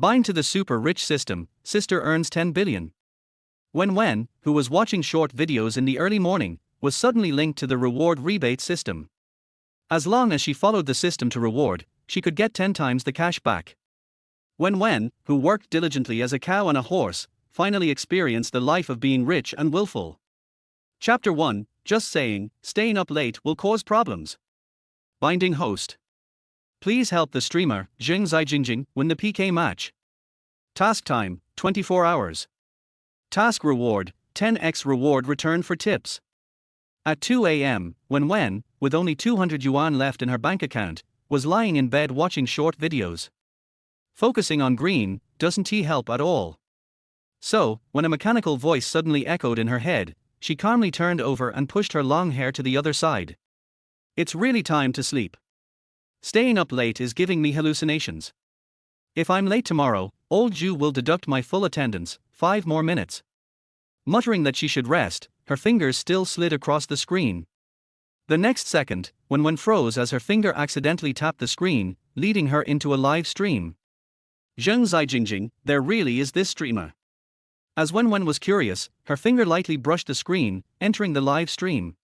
Bind to the super rich system, sister earns 10 billion. Wen Wen, who was watching short videos in the early morning, was suddenly linked to the reward rebate system. As long as she followed the system to reward, she could get 10 times the cash back. Wen Wen, who worked diligently as a cow and a horse, finally experienced the life of being rich and willful. Chapter 1, Just saying, staying up late will cause problems. Binding host. Please help the streamer, Jing Zai Jingjing, win the PK match. Task time, 24 hours. Task reward, 10x reward return for tips. At 2 a.m., Wen Wen, with only 200 yuan left in her bank account, was lying in bed watching short videos. Focusing on green, doesn't he help at all? So, when a mechanical voice suddenly echoed in her head, she calmly turned over and pushed her long hair to the other side. It's really time to sleep. Staying up late is giving me hallucinations. If I'm late tomorrow, old Ju will deduct my full attendance, 5 more minutes. Muttering that she should rest, her fingers still slid across the screen. The next second, Wen Wen froze as her finger accidentally tapped the screen, leading her into a live stream. Zheng Zai Jingjing, there really is this streamer. As Wen Wen was curious, her finger lightly brushed the screen, entering the live stream.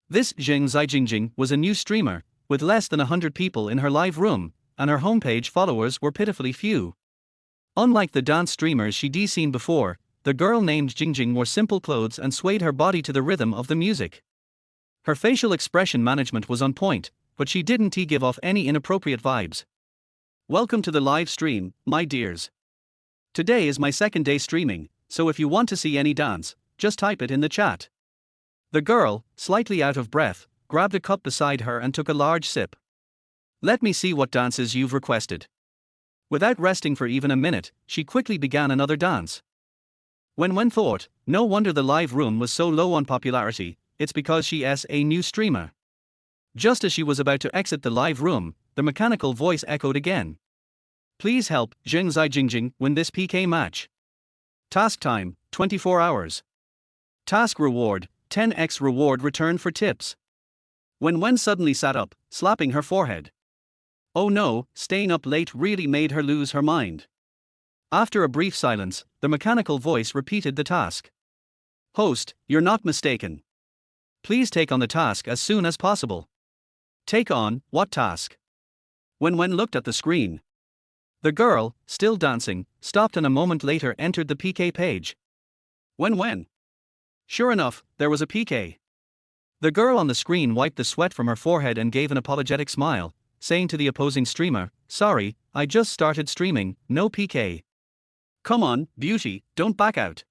This Zheng Zai Jingjing was a new streamer, with less than 100 people in her live room, and her homepage followers were pitifully few. Unlike the dance streamers she'd seen before, the girl named Jingjing wore simple clothes and swayed her body to the rhythm of the music. Her facial expression management was on point, but she didn't give off any inappropriate vibes. Welcome to the live stream, my dears. Today is my second day streaming, so if you want to see any dance, just type it in the chat. The girl, slightly out of breath, grabbed a cup beside her and took a large sip. Let me see what dances you've requested. Without resting for even a minute, she quickly began another dance. Wen Wen thought, no wonder the live room was so low on popularity, it's because she's a new streamer. Just as she was about to exit the live room, the mechanical voice echoed again. Please help Zheng Zai Jingjing win this PK match. Task time, 24 hours. Task reward, 10x reward return for tips. Wen Wen suddenly sat up, slapping her forehead. Oh no, staying up late really made her lose her mind. After a brief silence, the mechanical voice repeated the task. Host, you're not mistaken. Please take on the task as soon as possible. Take on, what task? Wen Wen looked at the screen. The girl, still dancing, stopped and a moment later entered the PK page. Wen Wen. Sure enough, there was a PK. The girl on the screen wiped the sweat from her forehead and gave an apologetic smile, saying to the opposing streamer, sorry, I just started streaming, no PK. Come on, beauty, don't back out.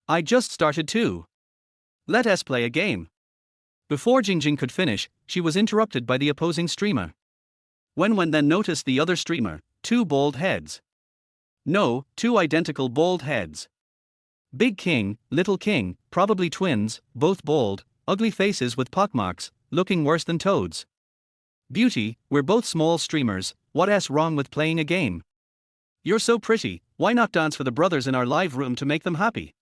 I just started too. Let us play a game. Before Jingjing could finish, she was interrupted by the opposing streamer. Wen Wen then noticed the other streamer, 2 bald heads. No, 2 identical bald heads. Big King, Little King, probably twins, both bald, ugly faces with pockmarks, looking worse than toads. Beauty, we're both small streamers, what's wrong with playing a game? You're so pretty, why not dance for the brothers in our live room to make them happy?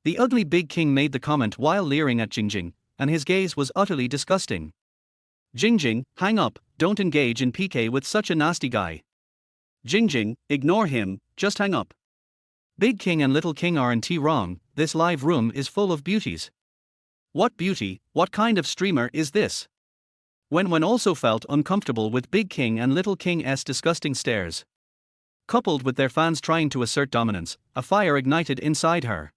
The ugly Big King made the comment while leering at Jingjing, and his gaze was utterly disgusting. Jingjing, hang up, don't engage in PK with such a nasty guy. Jingjing, ignore him, just hang up. Big King and Little King aren't wrong, this live room is full of beauties. What beauty, what kind of streamer is this? Wen Wen also felt uncomfortable with Big King and Little King's disgusting stares. Coupled with their fans trying to assert dominance, a fire ignited inside her.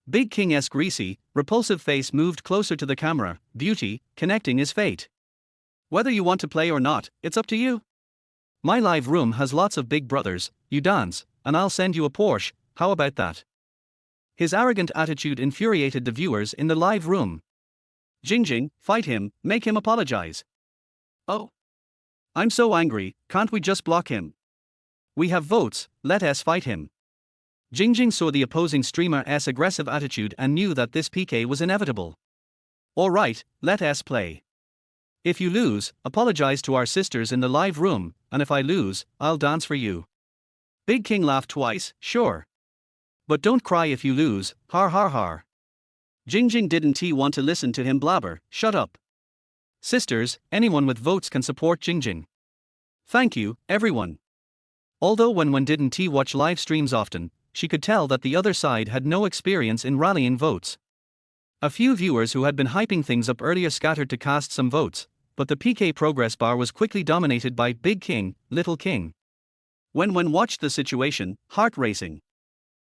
Big King's greasy, repulsive face moved closer to the camera, beauty, connecting is fate. Whether you want to play or not, it's up to you. My live room has lots of big brothers, you dance, and I'll send you a Porsche, how about that? His arrogant attitude infuriated the viewers in the live room. Jingjing, fight him, make him apologize. Oh. I'm so angry, can't we just block him? We have votes, let us fight him. Jingjing saw the opposing streamer's aggressive attitude and knew that this PK was inevitable. Alright, let us play. If you lose, apologize to our sisters in the live room, and if I lose, I'll dance for you. Big King laughed twice, sure. But don't cry if you lose, har har har. Jingjing didn't want to listen to him blabber, shut up. Sisters, anyone with votes can support Jingjing. Thank you, everyone. Although Wen Wen didn't watch live streams often, she could tell that the other side had no experience in rallying votes. A few viewers who had been hyping things up earlier scattered to cast some votes, but the PK progress bar was quickly dominated by Big King, Little King. Wen Wen watched the situation, heart racing.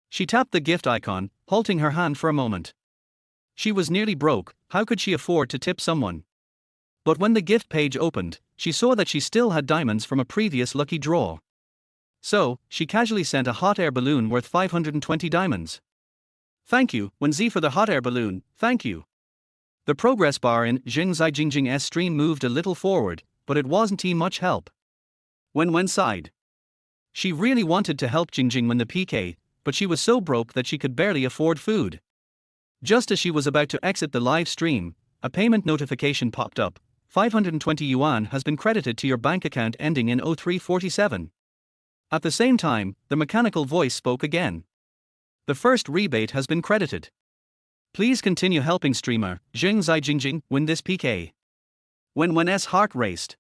She tapped the gift icon, halting her hand for a moment. She was nearly broke, how could she afford to tip someone? But when the gift page opened, she saw that she still had diamonds from a previous lucky draw. So, she casually sent a hot air balloon worth 520 diamonds. Thank you, Wen Z, for the hot air balloon, thank you. The progress bar in Jingjing's stream moved a little forward, but it wasn't much help. Wen Wen sighed. She really wanted to help Jingjing win the PK, but she was so broke that she could barely afford food. Just as she was about to exit the live stream, a payment notification popped up. 520 yuan has been credited to your bank account ending in 0347. At the same time, the mechanical voice spoke again. The first rebate has been credited. Please continue helping streamer Jingjing win this PK. Wen Wen's heart raced.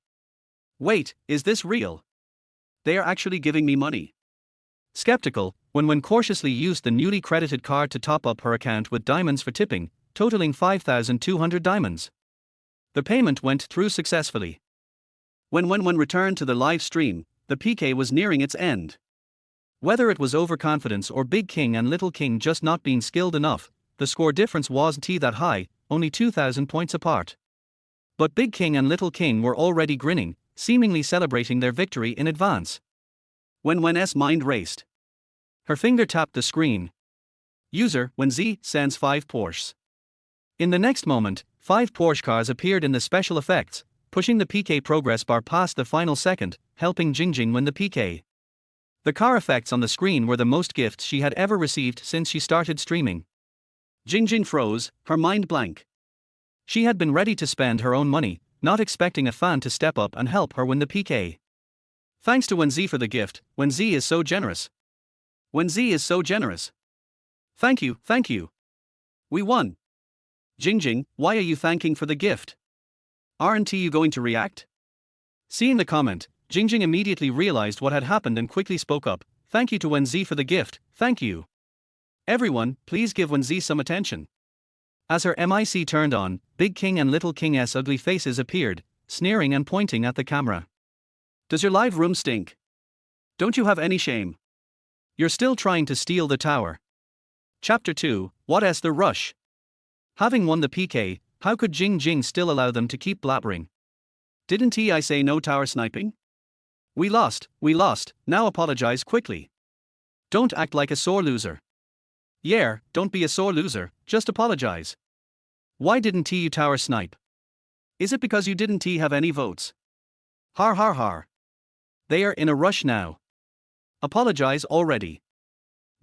Wait, is this real? They are actually giving me money. Skeptical, Wen Wen cautiously used the newly credited card to top up her account with diamonds for tipping, totaling 5,200 diamonds. The payment went through successfully. When Wen Wen returned to the live stream, the PK was nearing its end. Whether it was overconfidence or Big King and Little King just not being skilled enough, the score difference wasn't that high, only 2,000 points apart. But Big King and Little King were already grinning, seemingly celebrating their victory in advance. Wen Wen's mind raced. Her finger tapped the screen. User Wen Z sends 5 Porsches. In the next moment, 5 Porsche cars appeared in the special effects, pushing the PK progress bar past the final second, helping Jingjing win the PK. The car effects on the screen were the most gifts she had ever received since she started streaming. Jingjing froze, her mind blank. She had been ready to spend her own money, not expecting a fan to step up and help her win the PK. Thanks to Wen Z for the gift, Wen Z is so generous. Wen Z is so generous. Thank you, thank you. We won. Jingjing, why are you thanking for the gift? Aren't you going to react? Seeing the comment, Jingjing immediately realized what had happened and quickly spoke up. Thank you to Wen Z for the gift, thank you. Everyone, please give Wen Z some attention. As her mic turned on, Big King and Little King's ugly faces appeared, sneering and pointing at the camera. Does your live room stink? Don't you have any shame? You're still trying to steal the tower. Chapter 2, What's the rush? Having won the PK, how could Jingjing still allow them to keep blabbering? Didn't I say no tower sniping? We lost, now apologize quickly. Don't act like a sore loser. Yeah, don't be a sore loser, just apologize. Why didn't you tower snipe? Is it because you didn't have any votes? Har har har. They are in a rush now. Apologize already.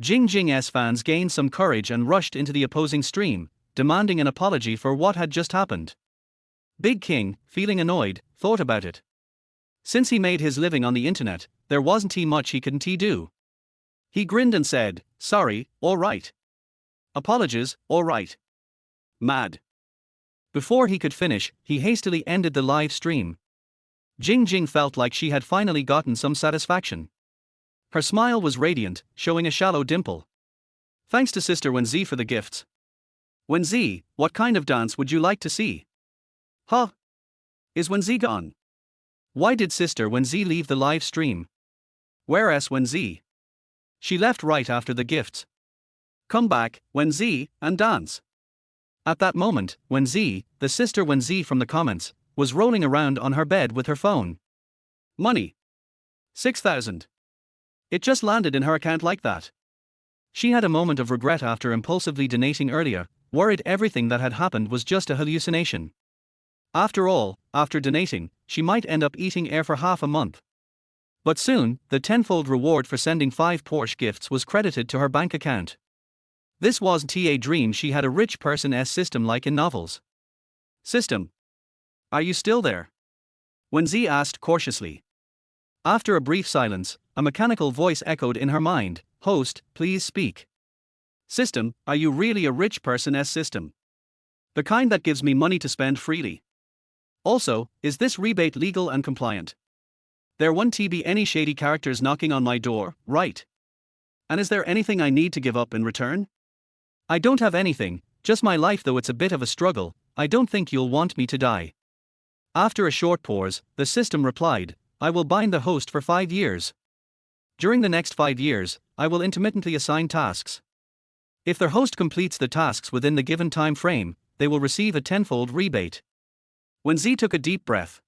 Jingjing's fans gained some courage and rushed into the opposing stream, demanding an apology for what had just happened. Big King, feeling annoyed, thought about it. Since he made his living on the internet, there wasn't much he couldn't do. He grinned and said, sorry, alright. Apologies, alright. Mad. Before he could finish, he hastily ended the live stream. Jingjing felt like she had finally gotten some satisfaction. Her smile was radiant, showing a shallow dimple. Thanks to Sister Wen Z for the gifts. Wen Z, what kind of dance would you like to see? Huh? Is Wen Z gone? Why did Sister Wen Z leave the live stream? Where's Wen Z? She left right after the gifts. Come back, Wen Z, and dance. At that moment, Wen Z, the Sister Wen Z from the comments, was rolling around on her bed with her phone. Money. 6,000. It just landed in her account like that. She had a moment of regret after impulsively donating earlier, worried everything that had happened was just a hallucination. After all, after donating, she might end up eating air for half a month. But soon, the tenfold reward for sending 5 Porsche gifts was credited to her bank account. This wasn't a dream she had a rich person's system like in novels. System. Are you still there? Wen Z asked cautiously. After a brief silence, a mechanical voice echoed in her mind, host, please speak. System, are you really a rich person's system? The kind that gives me money to spend freely. Also, is this rebate legal and compliant? There won't be any shady characters knocking on my door, right? And is there anything I need to give up in return? I don't have anything, just my life, though it's a bit of a struggle. I don't think you'll want me to die. After a short pause, the system replied, I will bind the host for 5 years. During the next 5 years, I will intermittently assign tasks. If their host completes the tasks within the given time frame, they will receive a tenfold rebate. Wen Zi took a deep breath.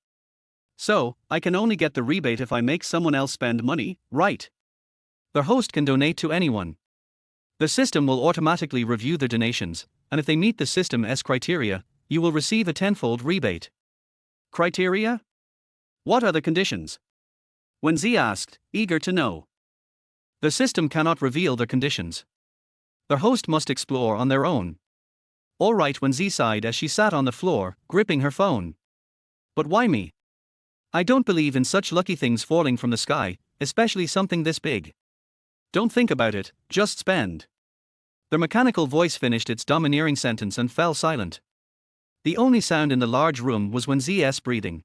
So, I can only get the rebate if I make someone else spend money, right? The host can donate to anyone. The system will automatically review their donations, and if they meet the system's criteria, you will receive a tenfold rebate. Criteria? What are the conditions? Wen Zi asked, eager to know. The system cannot reveal their conditions. The host must explore on their own. All right, Wen Zi sighed as she sat on the floor, gripping her phone. But why me? I don't believe in such lucky things falling from the sky, especially something this big. Don't think about it, just spend. The mechanical voice finished its domineering sentence and fell silent. The only sound in the large room was Wen Zi's breathing.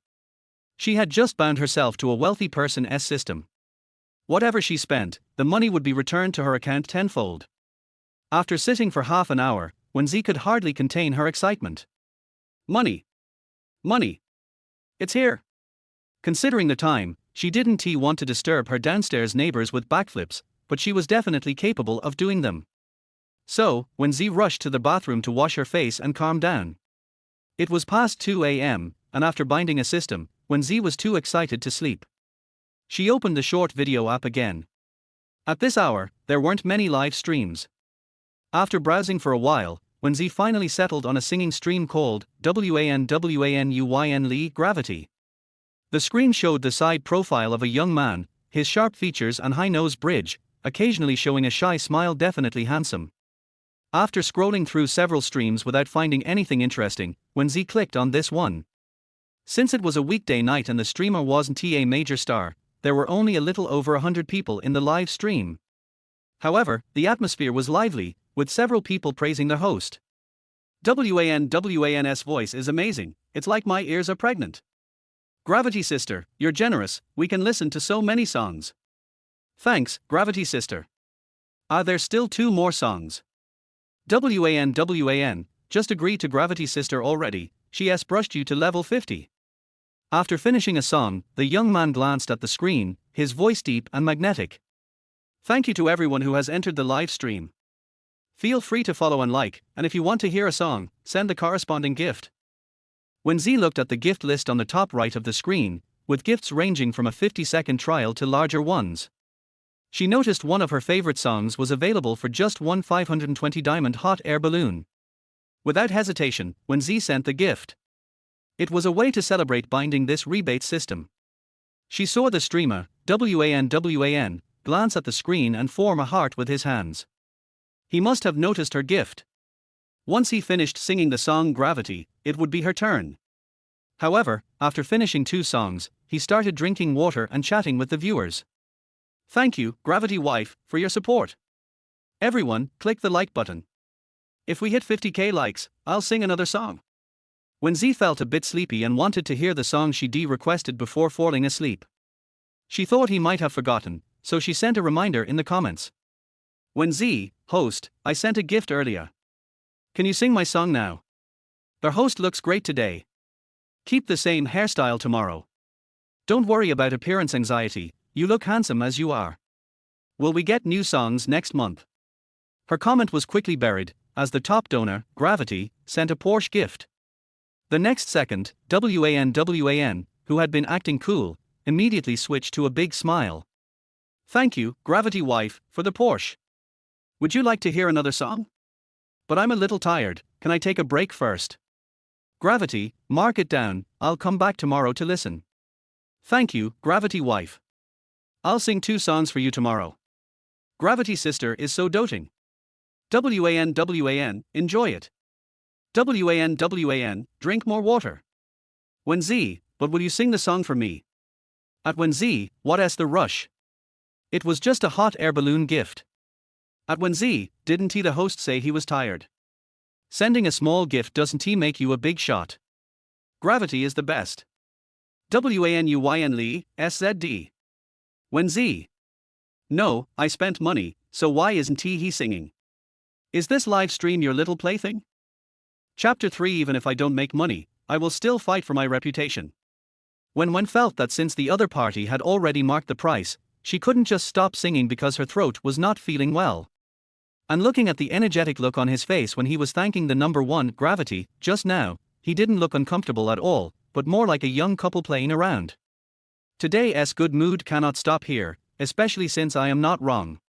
She had just bound herself to a wealthy person's system. Whatever she spent, the money would be returned to her account tenfold. After sitting for half an hour, Wen Zi could hardly contain her excitement. Money! Money! It's here! Considering the time, she didn't want to disturb her downstairs neighbors with backflips, but she was definitely capable of doing them. So, Wen Zi rushed to the bathroom to wash her face and calm down. It was past 2 a.m., and after binding a system, Wen Zi was too excited to sleep. She opened the short video app again. At this hour, there weren't many live streams. After browsing for a while, Wen Zi finally settled on a singing stream called WAN Lee Gravity. The screen showed the side profile of a young man, his sharp features and high-nosed bridge, occasionally showing a shy smile, definitely handsome. After scrolling through several streams without finding anything interesting, Wen Zi clicked on this one. Since it was a weekday night and the streamer wasn't a major star, there were only a little over 100 people in the live stream. However, the atmosphere was lively, with several people praising the host. WAN's voice is amazing, it's like my ears are pregnant. Gravity Sister, you're generous, we can listen to so many songs. Thanks, Gravity Sister. Are there still 2 more songs? WAN, just agree to Gravity Sister already, she has brushed you to level 50. After finishing a song, the young man glanced at the screen, his voice deep and magnetic. Thank you to everyone who has entered the live stream. Feel free to follow and like, and if you want to hear a song, send the corresponding gift. Wen Zi looked at the gift list on the top right of the screen, with gifts ranging from a 50-second trial to larger ones. She noticed one of her favorite songs was available for just one 520 diamond hot air balloon. Without hesitation, Wen Zi sent the gift. It was a way to celebrate binding this rebate system. She saw the streamer, WAN, glance at the screen and form a heart with his hands. He must have noticed her gift. Once he finished singing the song Gravity, it would be her turn. However, after finishing 2 songs, he started drinking water and chatting with the viewers. Thank you, Gravity Wife, for your support. Everyone, click the like button. If we hit 50k likes, I'll sing another song. Wen Zi felt a bit sleepy and wanted to hear the song she requested before falling asleep. She thought he might have forgotten, so she sent a reminder in the comments. Wen Zi, host, I sent a gift earlier. Can you sing my song now? The host looks great today. Keep the same hairstyle tomorrow. Don't worry about appearance anxiety, you look handsome as you are. Will we get new songs next month? Her comment was quickly buried, as the top donor, Gravity, sent a Porsche gift. The next second, WAN, who had been acting cool, immediately switched to a big smile. Thank you, Gravity Wife, for the Porsche. Would you like to hear another song? But I'm a little tired, can I take a break first? Gravity, mark it down, I'll come back tomorrow to listen. Thank you, Gravity Wife. I'll sing 2 songs for you tomorrow. Gravity Sister is so doting. WAN, enjoy it. WAN, drink more water. Wen Zi, but will you sing the song for me? At Wen Zi, what's the rush? It was just a hot air balloon gift. At Wen Zi, didn't the host say he was tired? Sending a small gift doesn't make you a big shot. Gravity is the best. Wen Wen SZD. Wen Z. No, I spent money, so why isn't he singing? Is this live stream your little plaything? Chapter 3. Even if I don't make money, I will still fight for my reputation. Wen Wen felt that since the other party had already marked the price, she couldn't just stop singing because her throat was not feeling well. And looking at the energetic look on his face when he was thanking the number one, Gravity, just now, he didn't look uncomfortable at all, but more like a young couple playing around. Today's good mood cannot stop here, especially since I am not wrong.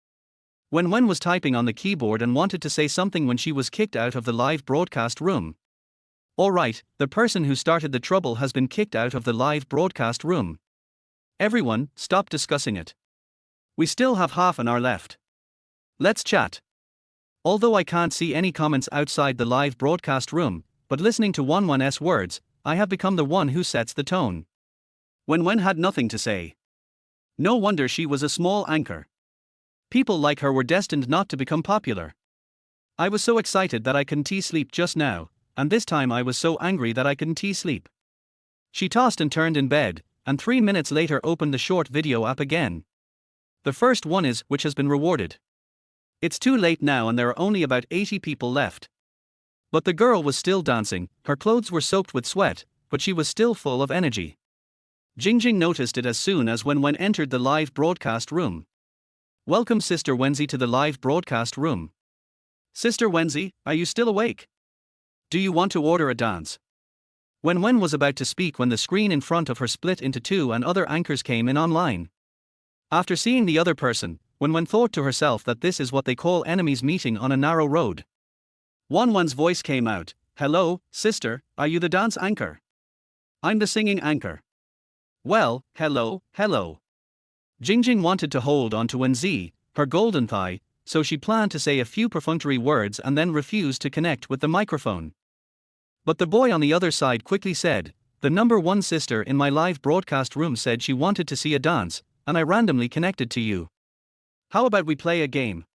Wen Wen was typing on the keyboard and wanted to say something when she was kicked out of the live broadcast room. Alright, the person who started the trouble has been kicked out of the live broadcast room. Everyone, stop discussing it. We still have half an hour left. Let's chat. Although I can't see any comments outside the live broadcast room, but listening to Wen Wen's words, I have become the one who sets the tone. Wen Wen had nothing to say. No wonder she was a small anchor. People like her were destined not to become popular. I was so excited that I couldn't sleep just now, and this time I was so angry that I couldn't sleep. She tossed and turned in bed, and 3 minutes later opened the short video app again. The first one is which has been rewarded. It's too late now and there are only about 80 people left. But the girl was still dancing, her clothes were soaked with sweat, but she was still full of energy. Jingjing noticed it as soon as Wen Wen entered the live broadcast room. Welcome Sister Wenzi to the live broadcast room. Sister Wenzi, are you still awake? Do you want to order a dance? Wen Wen was about to speak when the screen in front of her split into two and other anchors came in online. After seeing the other person, Wen Wen thought to herself that this is what they call enemies meeting on a narrow road. Wen Wen's voice came out, "Hello, sister, are you the dance anchor?" "I'm the singing anchor." "Well, hello." Jingjing wanted to hold on to Wenzi, her golden thigh, so she planned to say a few perfunctory words and then refused to connect with the microphone. But the boy on the other side quickly said, "The number one sister in my live broadcast room said she wanted to see a dance, and I randomly connected to you. How about we play a game?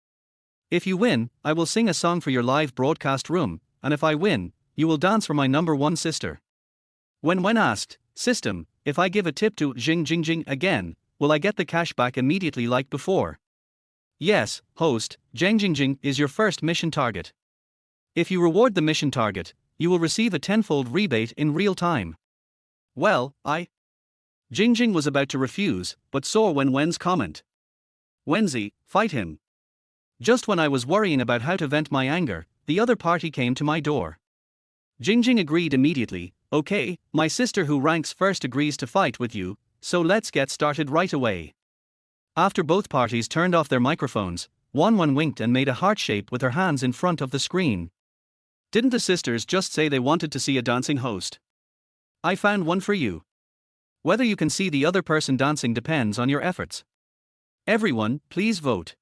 If you win, I will sing a song for your live broadcast room, and if I win, you will dance for my number one sister." Wen Wen asked, "System, if I give a tip to Jingjing again, will I get the cash back immediately like before?" "Yes, host, Jingjing is your first mission target. If you reward the mission target, you will receive a tenfold rebate in real time." "Well, Jingjing was about to refuse, but saw Wen Wen's comment. "Wenzi, fight him." Just when I was worrying about how to vent my anger, the other party came to my door. Jingjing agreed immediately. "Okay, my sister who ranks first agrees to fight with you, so let's get started right away." After both parties turned off their microphones, Wen Wen winked and made a heart shape with her hands in front of the screen. "Didn't the sisters just say they wanted to see a dancing host? I found one for you. Whether you can see the other person dancing depends on your efforts. Everyone, please vote."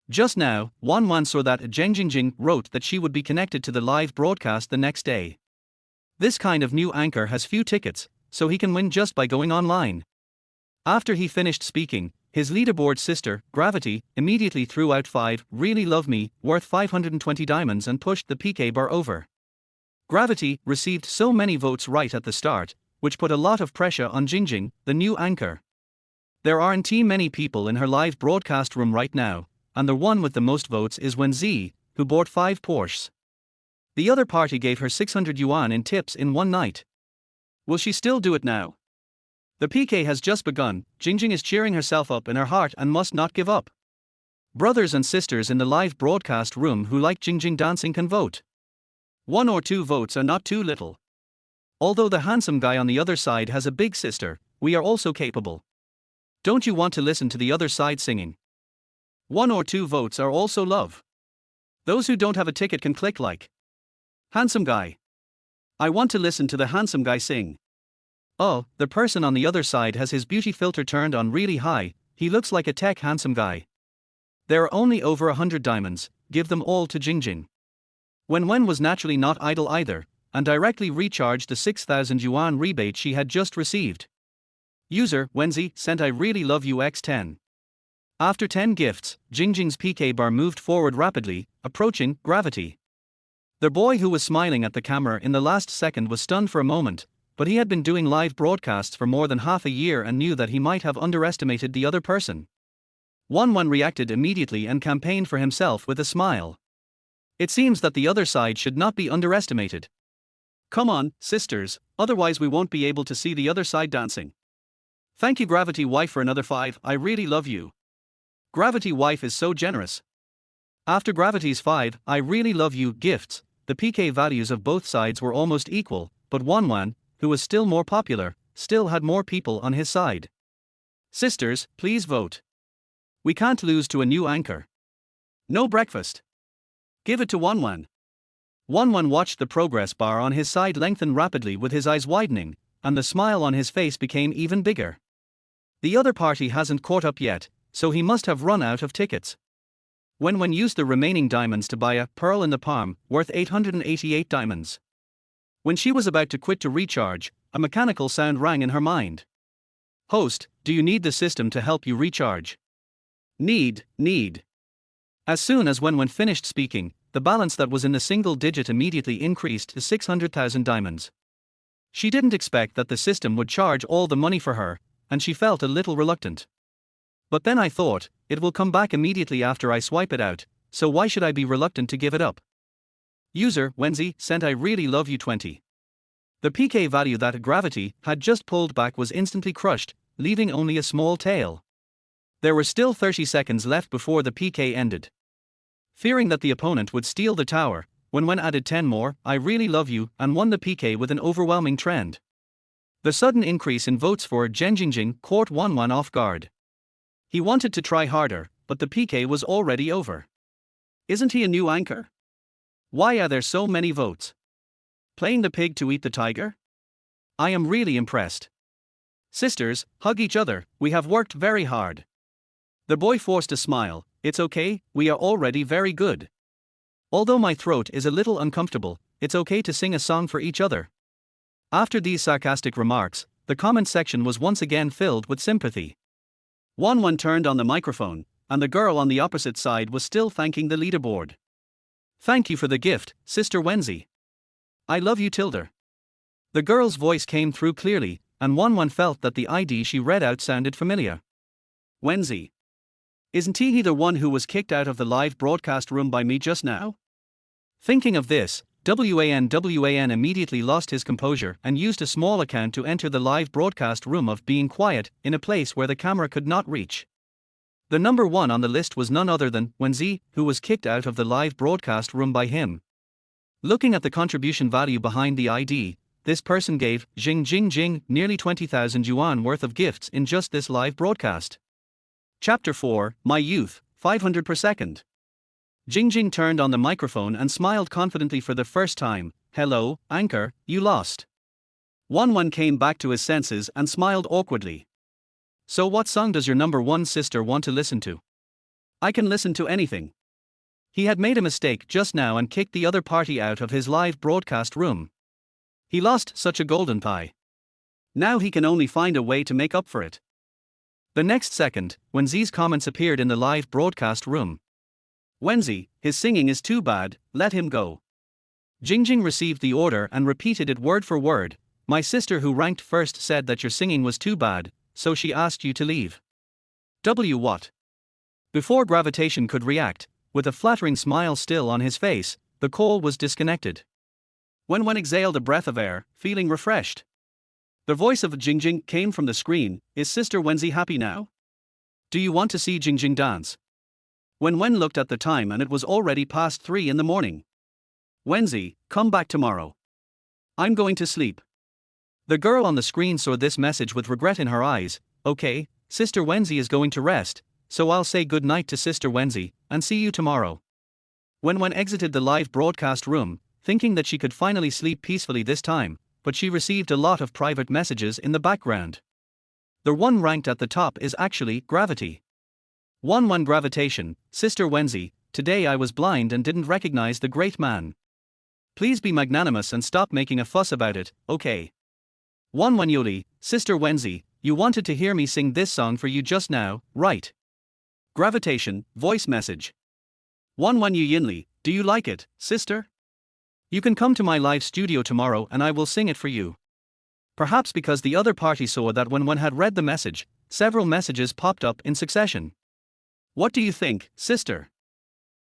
Just now, Wen Wen saw that Jingjing wrote that she would be connected to the live broadcast the next day. This kind of new anchor has few tickets, so he can win just by going online. After he finished speaking, his leaderboard sister, Gravity, immediately threw out 5 "Really Love Me" worth 520 diamonds and pushed the PK bar over. Gravity received so many votes right at the start, which put a lot of pressure on Jingjing, the new anchor. There aren't many people in her live broadcast room right now, and the one with the most votes is Wenzi, who bought 5 Porsches. The other party gave her 600 yuan in tips in one night. Will she still do it now? The PK has just begun. Jingjing is cheering herself up in her heart and must not give up. Brothers and sisters in the live broadcast room who like Jingjing dancing can vote. 1 or 2 votes are not too little. Although the handsome guy on the other side has a big sister, we are also capable. Don't you want to listen to the other side singing? 1 or 2 votes are also love. Those who don't have a ticket can click like. Handsome guy. I want to listen to the handsome guy sing. Oh, the person on the other side has his beauty filter turned on really high, he looks like a tech handsome guy. There are only over 100 diamonds, give them all to Jingjing. Wen Wen was naturally not idle either, and directly recharged the 6,000 yuan rebate she had just received. User, Wenzi, sent "I really love you x10. After 10 gifts, Jingjing's PK bar moved forward rapidly, approaching Gravity. The boy who was smiling at the camera in the last second was stunned for a moment, but he had been doing live broadcasts for more than half a year and knew that he might have underestimated the other person. Wen Wen reacted immediately and campaigned for himself with a smile. It seems that the other side should not be underestimated. Come on, sisters, otherwise we won't be able to see the other side dancing. Thank you Gravity Wife for another 5, I really love you. Gravity Wife is so generous. After Gravity's 5, I really love you gifts, the PK values of both sides were almost equal, but Wen Wen, who was still more popular, still had more people on his side. Sisters, please vote. We can't lose to a new anchor. No breakfast. Give it to Wen Wen. Wen Wen watched the progress bar on his side lengthen rapidly with his eyes widening, and the smile on his face became even bigger. The other party hasn't caught up yet, so he must have run out of tickets. Wen Wen used the remaining diamonds to buy a pearl in the palm, worth 888 diamonds. When she was about to quit to recharge, a mechanical sound rang in her mind. Host, do you need the system to help you recharge? Need. As soon as Wen Wen finished speaking, the balance that was in the single digit immediately increased to 600,000 diamonds. She didn't expect that the system would charge all the money for her, and she felt a little reluctant. But then I thought, it will come back immediately after I swipe it out, so why should I be reluctant to give it up? User Wenzi sent I really love you 20. The PK value that Gravity had just pulled back was instantly crushed, leaving only a small tail. There were still 30 seconds left before the PK ended. Fearing that the opponent would steal the tower, Wen Wen added 10 more, I really love you, and won the PK with an overwhelming trend. The sudden increase in votes for Jingjing caught Wen Wen off guard. He wanted to try harder, but the PK was already over. Isn't he a new anchor? Why are there so many votes? Playing the pig to eat the tiger? I am really impressed. Sisters, hug each other, we have worked very hard. The boy forced a smile, it's okay, we are already very good. Although my throat is a little uncomfortable, it's okay to sing a song for each other. After these sarcastic remarks, the comment section was once again filled with sympathy. Wen Wen turned on the microphone, and the girl on the opposite side was still thanking the leaderboard. Thank you for the gift, Sister Wenzi. I love you Tilda. The girl's voice came through clearly, and Wen Wen felt that the ID she read out sounded familiar. Wenzi. Isn't he the one who was kicked out of the live broadcast room by me just now? Thinking of this, Wen immediately lost his composure and used a small account to enter the live broadcast room of being quiet, in a place where the camera could not reach. The number 1 on the list was none other than Wenzi, who was kicked out of the live broadcast room by him. Looking at the contribution value behind the ID, this person gave Jing nearly 20,000 yuan worth of gifts in just this live broadcast. Chapter 4, My Youth, 500 per second. Jing turned on the microphone and smiled confidently for the first time. Hello, anchor, you lost. Wen Wen came back to his senses and smiled awkwardly. So what song does your number 1 sister want to listen to? I can listen to anything. He had made a mistake just now and kicked the other party out of his live broadcast room. He lost such a golden pie. Now he can only find a way to make up for it. The next second, Wenzi's comments appeared in the live broadcast room. Wenzi, his singing is too bad, let him go. Jing received the order and repeated it word for word. My sister who ranked first said that your singing was too bad, so she asked you to leave. What? Before Gravitation could react, with a flattering smile still on his face, the call was disconnected. Wen Wen exhaled a breath of air, feeling refreshed. The voice of Jing came from the screen. Is Sister Wenzi happy now? Do you want to see Jing dance? Wen Wen looked at the time and it was already past 3 in the morning. Wenzi, come back tomorrow. I'm going to sleep. The girl on the screen saw this message with regret in her eyes. Okay, Sister Wenzi is going to rest, so I'll say good night to Sister Wenzi, and see you tomorrow. Wen Wen exited the live broadcast room, thinking that she could finally sleep peacefully this time, but she received a lot of private messages in the background. The one ranked at the top is actually Gravity. Wen Wen Gravitation, Sister Wenzi, today I was blind and didn't recognize the great man. Please be magnanimous and stop making a fuss about it, okay? Wen Wen Yoli, Sister Wenzi, you wanted to hear me sing this song for you just now, right? Gravitation, voice message. Wen Wen Yu Yinli, do you like it, sister? You can come to my live studio tomorrow and I will sing it for you. Perhaps because the other party saw that when one had read the message, several messages popped up in succession. What do you think, sister?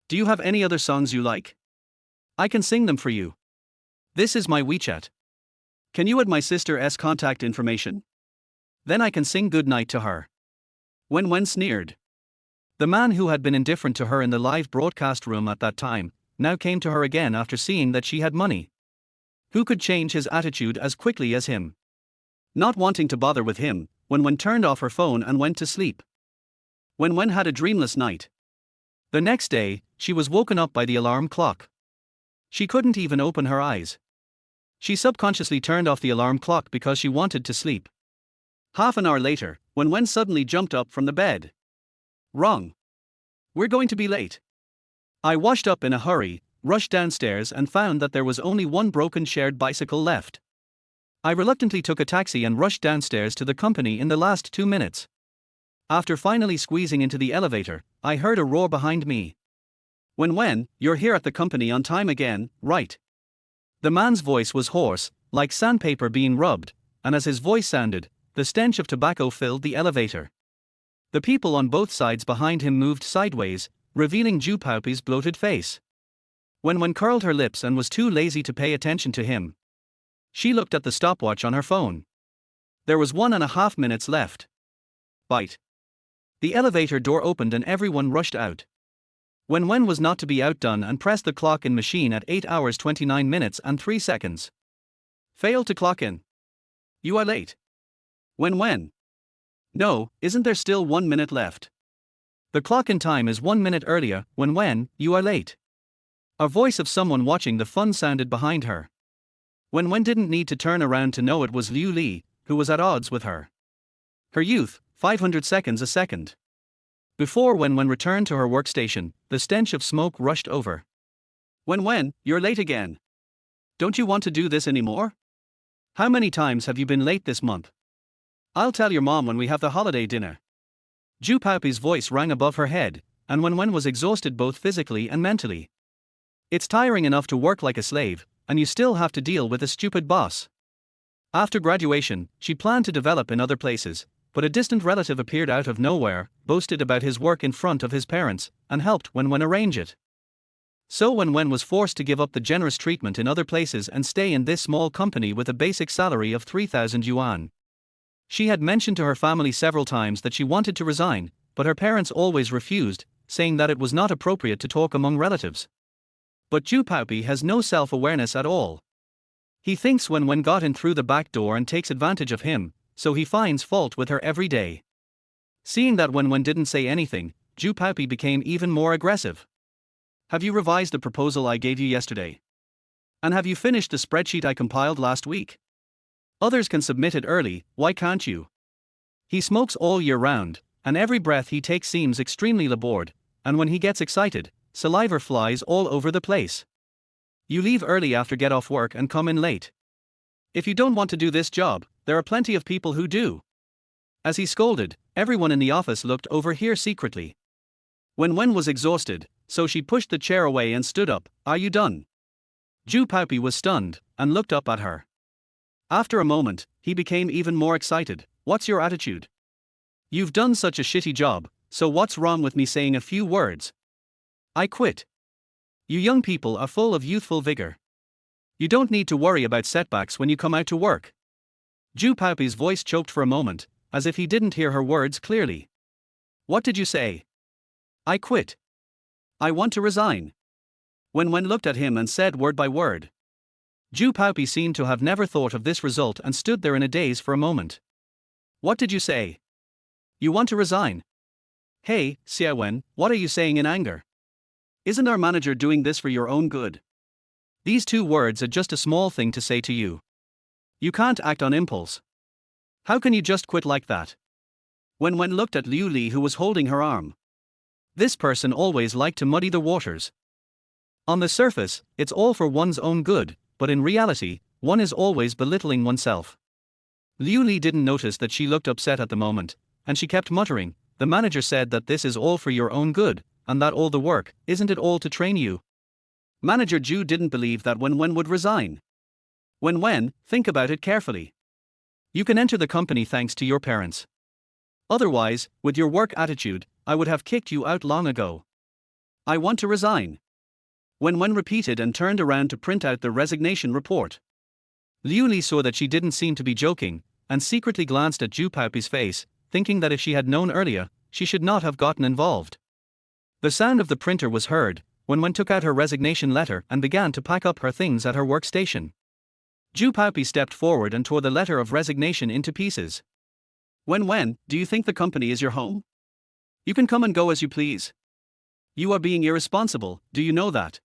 Do you have any other songs you like? I can sing them for you. This is my WeChat. Can you add my sister's contact information? Then I can sing good night to her. Wen Wen sneered. The man who had been indifferent to her in the live broadcast room at that time now came to her again after seeing that she had money. Who could change his attitude as quickly as him? Not wanting to bother with him, Wen Wen turned off her phone and went to sleep. Wen Wen had a dreamless night. The next day, she was woken up by the alarm clock. She couldn't even open her eyes. She subconsciously turned off the alarm clock because she wanted to sleep. Half an hour later, Wen Wen suddenly jumped up from the bed. Wrong. We're going to be late. I washed up in a hurry, rushed downstairs and found that there was only one broken shared bicycle left. I reluctantly took a taxi and rushed downstairs to the company in the last 2 minutes. After finally squeezing into the elevator, I heard a roar behind me. Wen Wen, you're here at the company on time again, right? The man's voice was hoarse, like sandpaper being rubbed, and as his voice sounded, the stench of tobacco filled the elevator. The people on both sides behind him moved sideways, revealing Jupaopi's bloated face. Wen Wen curled her lips and was too lazy to pay attention to him. She looked at the stopwatch on her phone. There was 1.5 minutes left. Bite. The elevator door opened and everyone rushed out. Wen Wen was not to be outdone and pressed the clock-in machine at 8 hours 29 minutes and 3 seconds. Failed to clock in. You are late. Wen Wen. No, isn't there still 1 minute left? The clock-in time is 1 minute earlier. Wen Wen, you are late. A voice of someone watching the fun sounded behind her. Wen Wen didn't need to turn around to know it was Liu Li, who was at odds with her. Her youth, 500 seconds a second. Before Wen Wen returned to her workstation, the stench of smoke rushed over. Wen Wen, you're late again. Don't you want to do this anymore? How many times have you been late this month? I'll tell your mom when we have the holiday dinner. Jupaopi's voice rang above her head, and Wen Wen was exhausted both physically and mentally. It's tiring enough to work like a slave, and you still have to deal with a stupid boss. After graduation, she planned to develop in other places, but a distant relative appeared out of nowhere, boasted about his work in front of his parents, and helped Wen Wen arrange it. So Wen Wen was forced to give up the generous treatment in other places and stay in this small company with a basic salary of 3,000 yuan. She had mentioned to her family several times that she wanted to resign, but her parents always refused, saying that it was not appropriate to talk among relatives. But Jupaopi has no self-awareness at all. He thinks Wen Wen got in through the back door and takes advantage of him, so he finds fault with her every day. Seeing that Wen Wen didn't say anything, Jupaopi became even more aggressive. Have you revised the proposal I gave you yesterday? And have you finished the spreadsheet I compiled last week? Others can submit it early, why can't you? He smokes all year round, and every breath he takes seems extremely labored, and when he gets excited, saliva flies all over the place. You leave early after get off work and come in late. If you don't want to do this job, there are plenty of people who do. As he scolded, everyone in the office looked over here secretly. Wen Wen was exhausted, so she pushed the chair away and stood up. Are you done? Jupaopi was stunned, and looked up at her. After a moment, he became even more excited. What's your attitude? You've done such a shitty job, so what's wrong with me saying a few words? I quit. You young people are full of youthful vigor. You don't need to worry about setbacks when you come out to work. Jupaopi's voice choked for a moment, as if he didn't hear her words clearly. What did you say? I quit. I want to resign. Wen Wen looked at him and said word by word. Jupaopi seemed to have never thought of this result and stood there in a daze for a moment. What did you say? You want to resign? Hey, Xia Wen, what are you saying in anger? Isn't our manager doing this for your own good? These 2 words are just a small thing to say to you. You can't act on impulse. How can you just quit like that? Wen Wen looked at Liu Li, who was holding her arm. This person always liked to muddy the waters. On the surface, it's all for one's own good, but in reality, one is always belittling oneself. Liu Li didn't notice that she looked upset at the moment, and she kept muttering, the manager said that this is all for your own good, and that all the work, isn't it all to train you? Manager Ju didn't believe that Wen Wen would resign. Wen Wen, think about it carefully. You can enter the company thanks to your parents. Otherwise, with your work attitude, I would have kicked you out long ago. I want to resign. Wen Wen repeated and turned around to print out the resignation report. Liu Li saw that she didn't seem to be joking, and secretly glanced at Zhu Paopi's face, thinking that if she had known earlier, she should not have gotten involved. The sound of the printer was heard. Wen Wen took out her resignation letter and began to pack up her things at her workstation. Zhu Paopi stepped forward and tore the letter of resignation into pieces. Wen Wen, do you think the company is your home? You can come and go as you please. You are being irresponsible, do you know that?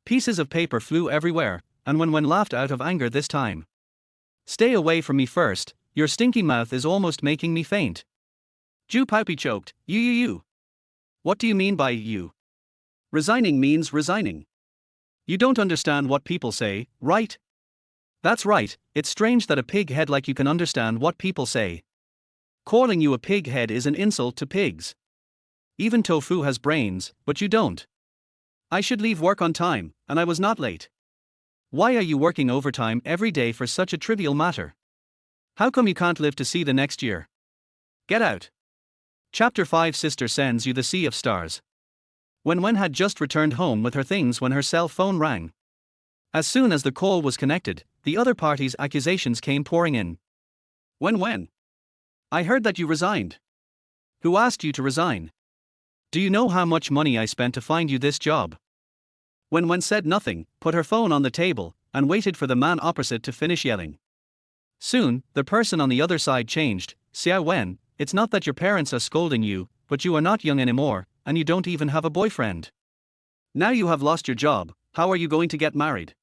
Pieces of paper flew everywhere, and Wen Wen laughed out of anger this time. Stay away from me first, your stinky mouth is almost making me faint. Zhu Paopi choked, you. What do you mean by you? Resigning means resigning. You don't understand what people say, right? That's right, it's strange that a pig head like you can understand what people say. Calling you a pig head is an insult to pigs. Even tofu has brains, but you don't. I should leave work on time, and I was not late. Why are you working overtime every day for such a trivial matter? How come you can't live to see the next year? Get out. Chapter 5 Sister sends you the sea of stars. Wen Wen had just returned home with her things when her cell phone rang. As soon as the call was connected, the other party's accusations came pouring in. Wen Wen, I heard that you resigned. Who asked you to resign? Do you know how much money I spent to find you this job? Wen Wen said nothing, put her phone on the table, and waited for the man opposite to finish yelling. Soon, the person on the other side changed. Xiao Wen, it's not that your parents are scolding you, but you are not young anymore, and you don't even have a boyfriend. Now you have lost your job, how are you going to get married?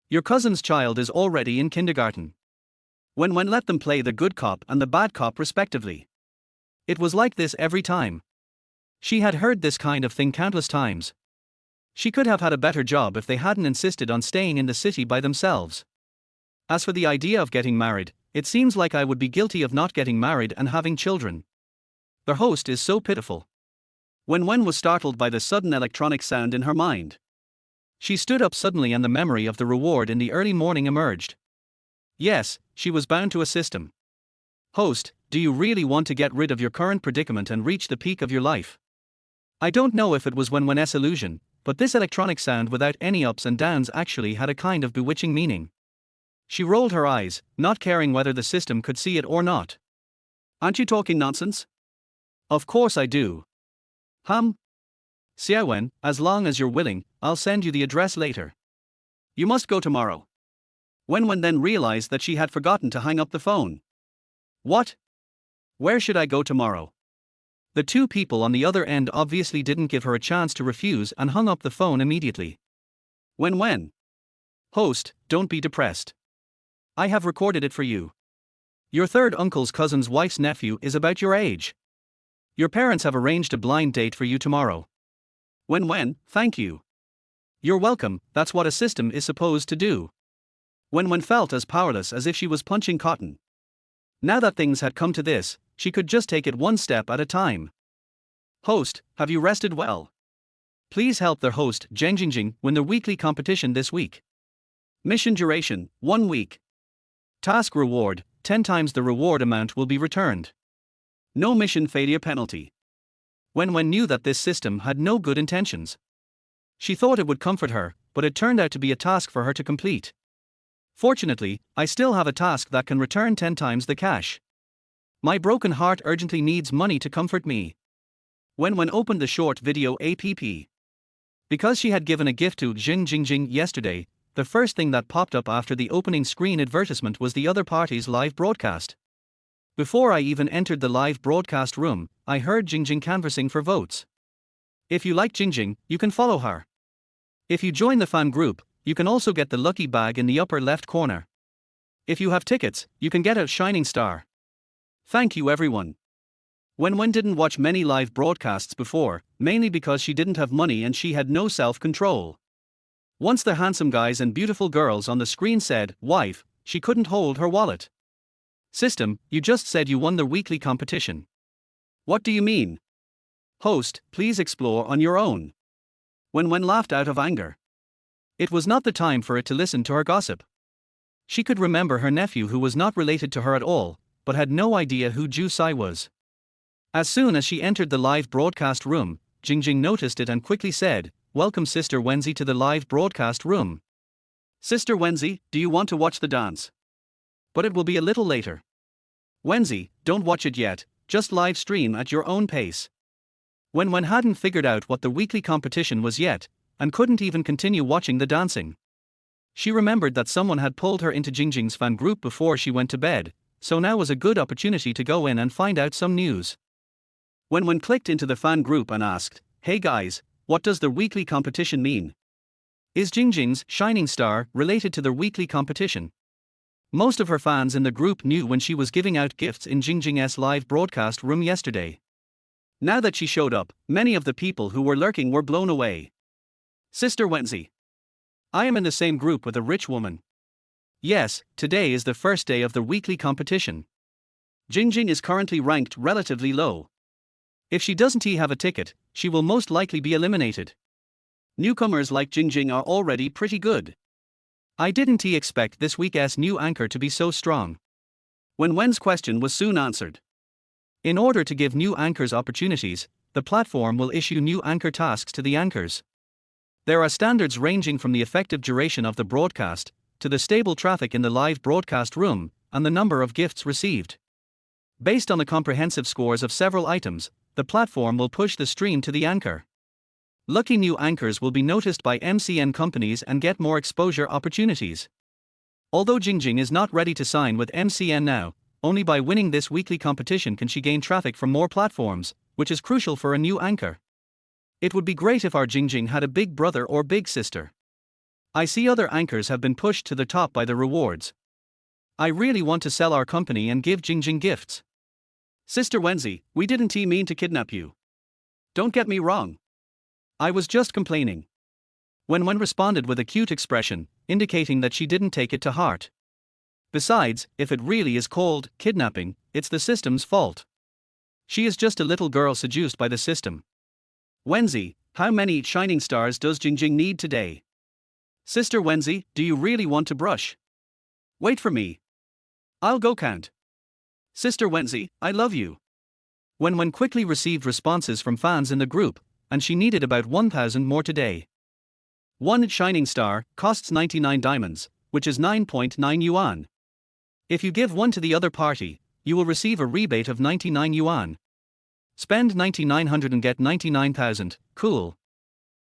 Your cousin's child is already in kindergarten. Wen Wen let them play the good cop and the bad cop respectively. It was like this every time. She had heard this kind of thing countless times. She could have had a better job if they hadn't insisted on staying in the city by themselves. As for the idea of getting married, it seems like I would be guilty of not getting married and having children. The host is so pitiful. Wen Wen was startled by the sudden electronic sound in her mind. She stood up suddenly and the memory of the reward in the early morning emerged. Yes, she was bound to a system. Host, do you really want to get rid of your current predicament and reach the peak of your life? I don't know if it was Wen Wen's illusion, but this electronic sound without any ups and downs actually had a kind of bewitching meaning. She rolled her eyes, not caring whether the system could see it or not. Aren't you talking nonsense? Of course I do. Xiao Wen, as long as you're willing, I'll send you the address later. You must go tomorrow. Wen Wen then realized that she had forgotten to hang up the phone. What? Where should I go tomorrow? The two people on the other end obviously didn't give her a chance to refuse and hung up the phone immediately. Wen Wen. Host, don't be depressed. I have recorded it for you. Your third uncle's cousin's wife's nephew is about your age. Your parents have arranged a blind date for you tomorrow. Wen Wen, thank you. You're welcome, that's what a system is supposed to do. Wen Wen felt as powerless as if she was punching cotton. Now that things had come to this, she could just take it one step at a time. Host, have you rested well? Please help their host Zheng Jingjing win the weekly competition this week. Mission duration, 1 week. Task reward, 10 times the reward amount will be returned. No mission failure penalty. Wen Wen knew that this system had no good intentions. She thought it would comfort her, but it turned out to be a task for her to complete. Fortunately, I still have a task that can return 10 times the cash. My broken heart urgently needs money to comfort me. Wen Wen opened the short video app. Because she had given a gift to Zheng Jingjing yesterday, the first thing that popped up after the opening screen advertisement was the other party's live broadcast. Before I even entered the live broadcast room, I heard Jingjing canvassing for votes. If you like Jingjing, you can follow her. If you join the fan group, you can also get the lucky bag in the upper left corner. If you have tickets, you can get a shining star. Thank you everyone. Wen Wen didn't watch many live broadcasts before, mainly because she didn't have money and she had no self-control. Once the handsome guys and beautiful girls on the screen said, "Wife," she couldn't hold her wallet. System, you just said you won the weekly competition. What do you mean? Host, please explore on your own. Wen Wen laughed out of anger. It was not the time for it to listen to her gossip. She could remember her nephew who was not related to her at all, but had no idea who Ju Sai was. As soon as she entered the live broadcast room, Jingjing noticed it and quickly said, "Welcome Sister Wenzi to the live broadcast room. Sister Wenzi, do you want to watch the dance? But it will be a little later. Wenzi, don't watch it yet, just live stream at your own pace." Wen Wen hadn't figured out what the weekly competition was yet, and couldn't even continue watching the dancing. She remembered that someone had pulled her into Jingjing's fan group before she went to bed, so now was a good opportunity to go in and find out some news. Wen Wen clicked into the fan group and asked, "Hey guys, what does the weekly competition mean? Is Jingjing's shining star related to the weekly competition?" Most of her fans in the group knew when she was giving out gifts in Jingjing's live broadcast room yesterday. Now that she showed up, many of the people who were lurking were blown away. "Sister Wenzi, I am in the same group with a rich woman. Yes, today is the first day of the weekly competition. Jingjing is currently ranked relatively low. If she doesn't have a ticket, she will most likely be eliminated. Newcomers like Jingjing are already pretty good. I didn't expect this week's new anchor to be so strong." Wen Wen's question was soon answered. In order to give new anchors opportunities, the platform will issue new anchor tasks to the anchors. There are standards ranging from the effective duration of the broadcast, to the stable traffic in the live broadcast room, and the number of gifts received. Based on the comprehensive scores of several items, the platform will push the stream to the anchor. Lucky new anchors will be noticed by MCN companies and get more exposure opportunities. Although Jingjing is not ready to sign with MCN now, only by winning this weekly competition can she gain traffic from more platforms, which is crucial for a new anchor. It would be great if our Jingjing had a big brother or big sister. I see other anchors have been pushed to the top by the rewards. I really want to sell our company and give Jingjing gifts. Sister Wenzi, we didn't mean to kidnap you. Don't get me wrong. I was just complaining. Wen Wen responded with a cute expression, indicating that she didn't take it to heart. Besides, if it really is called kidnapping, it's the system's fault. She is just a little girl seduced by the system. Wenzi, how many shining stars does Jingjing need today? Sister Wenzi, do you really want to brush? Wait for me. I'll go count. Sister Wenzi, I love you. Wen Wen quickly received responses from fans in the group, and she needed about 1,000 more today. One shining star costs 99 diamonds, which is 9.9 yuan. If you give one to the other party, you will receive a rebate of 99 yuan. Spend 9,900 and get 99,000, cool.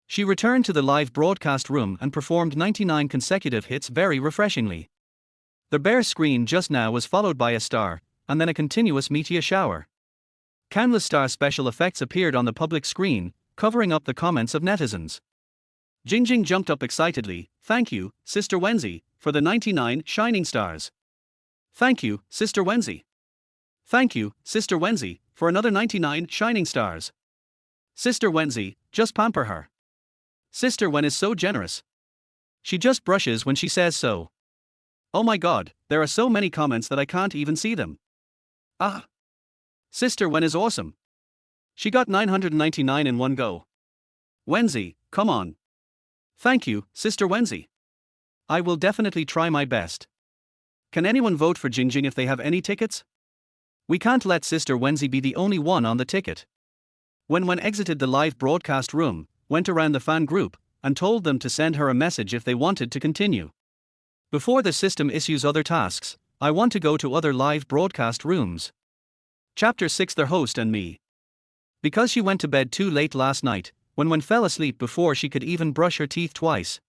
She returned to the live broadcast room and performed 99 consecutive hits very refreshingly. The bare screen just now was followed by a star, and then a continuous meteor shower. Countless star special effects appeared on the public screen, covering up the comments of netizens. Jingjing jumped up excitedly. "Thank you, Sister Wenzi, for the 99 shining stars. Thank you, Sister Wenzi. Thank you, Sister Wenzi, for another 99 shining stars. Sister Wenzi, just pamper her. Sister Wen is so generous. She just brushes when she says so. Oh my god, there are so many comments that I can't even see them. Ah! Sister Wen is awesome. She got 999 in one go. Wenzi, come on. Thank you, Sister Wenzi. I will definitely try my best. Can anyone vote for Jingjing if they have any tickets? We can't let Sister Wenzi be the only one on the ticket." Wen Wen exited the live broadcast room, went around the fan group, and told them to send her a message if they wanted to continue. Before the system issues other tasks, I want to go to other live broadcast rooms. Chapter 6: Their Host and Me. Because she went to bed too late last night, Wen Wen fell asleep before she could even brush her teeth twice.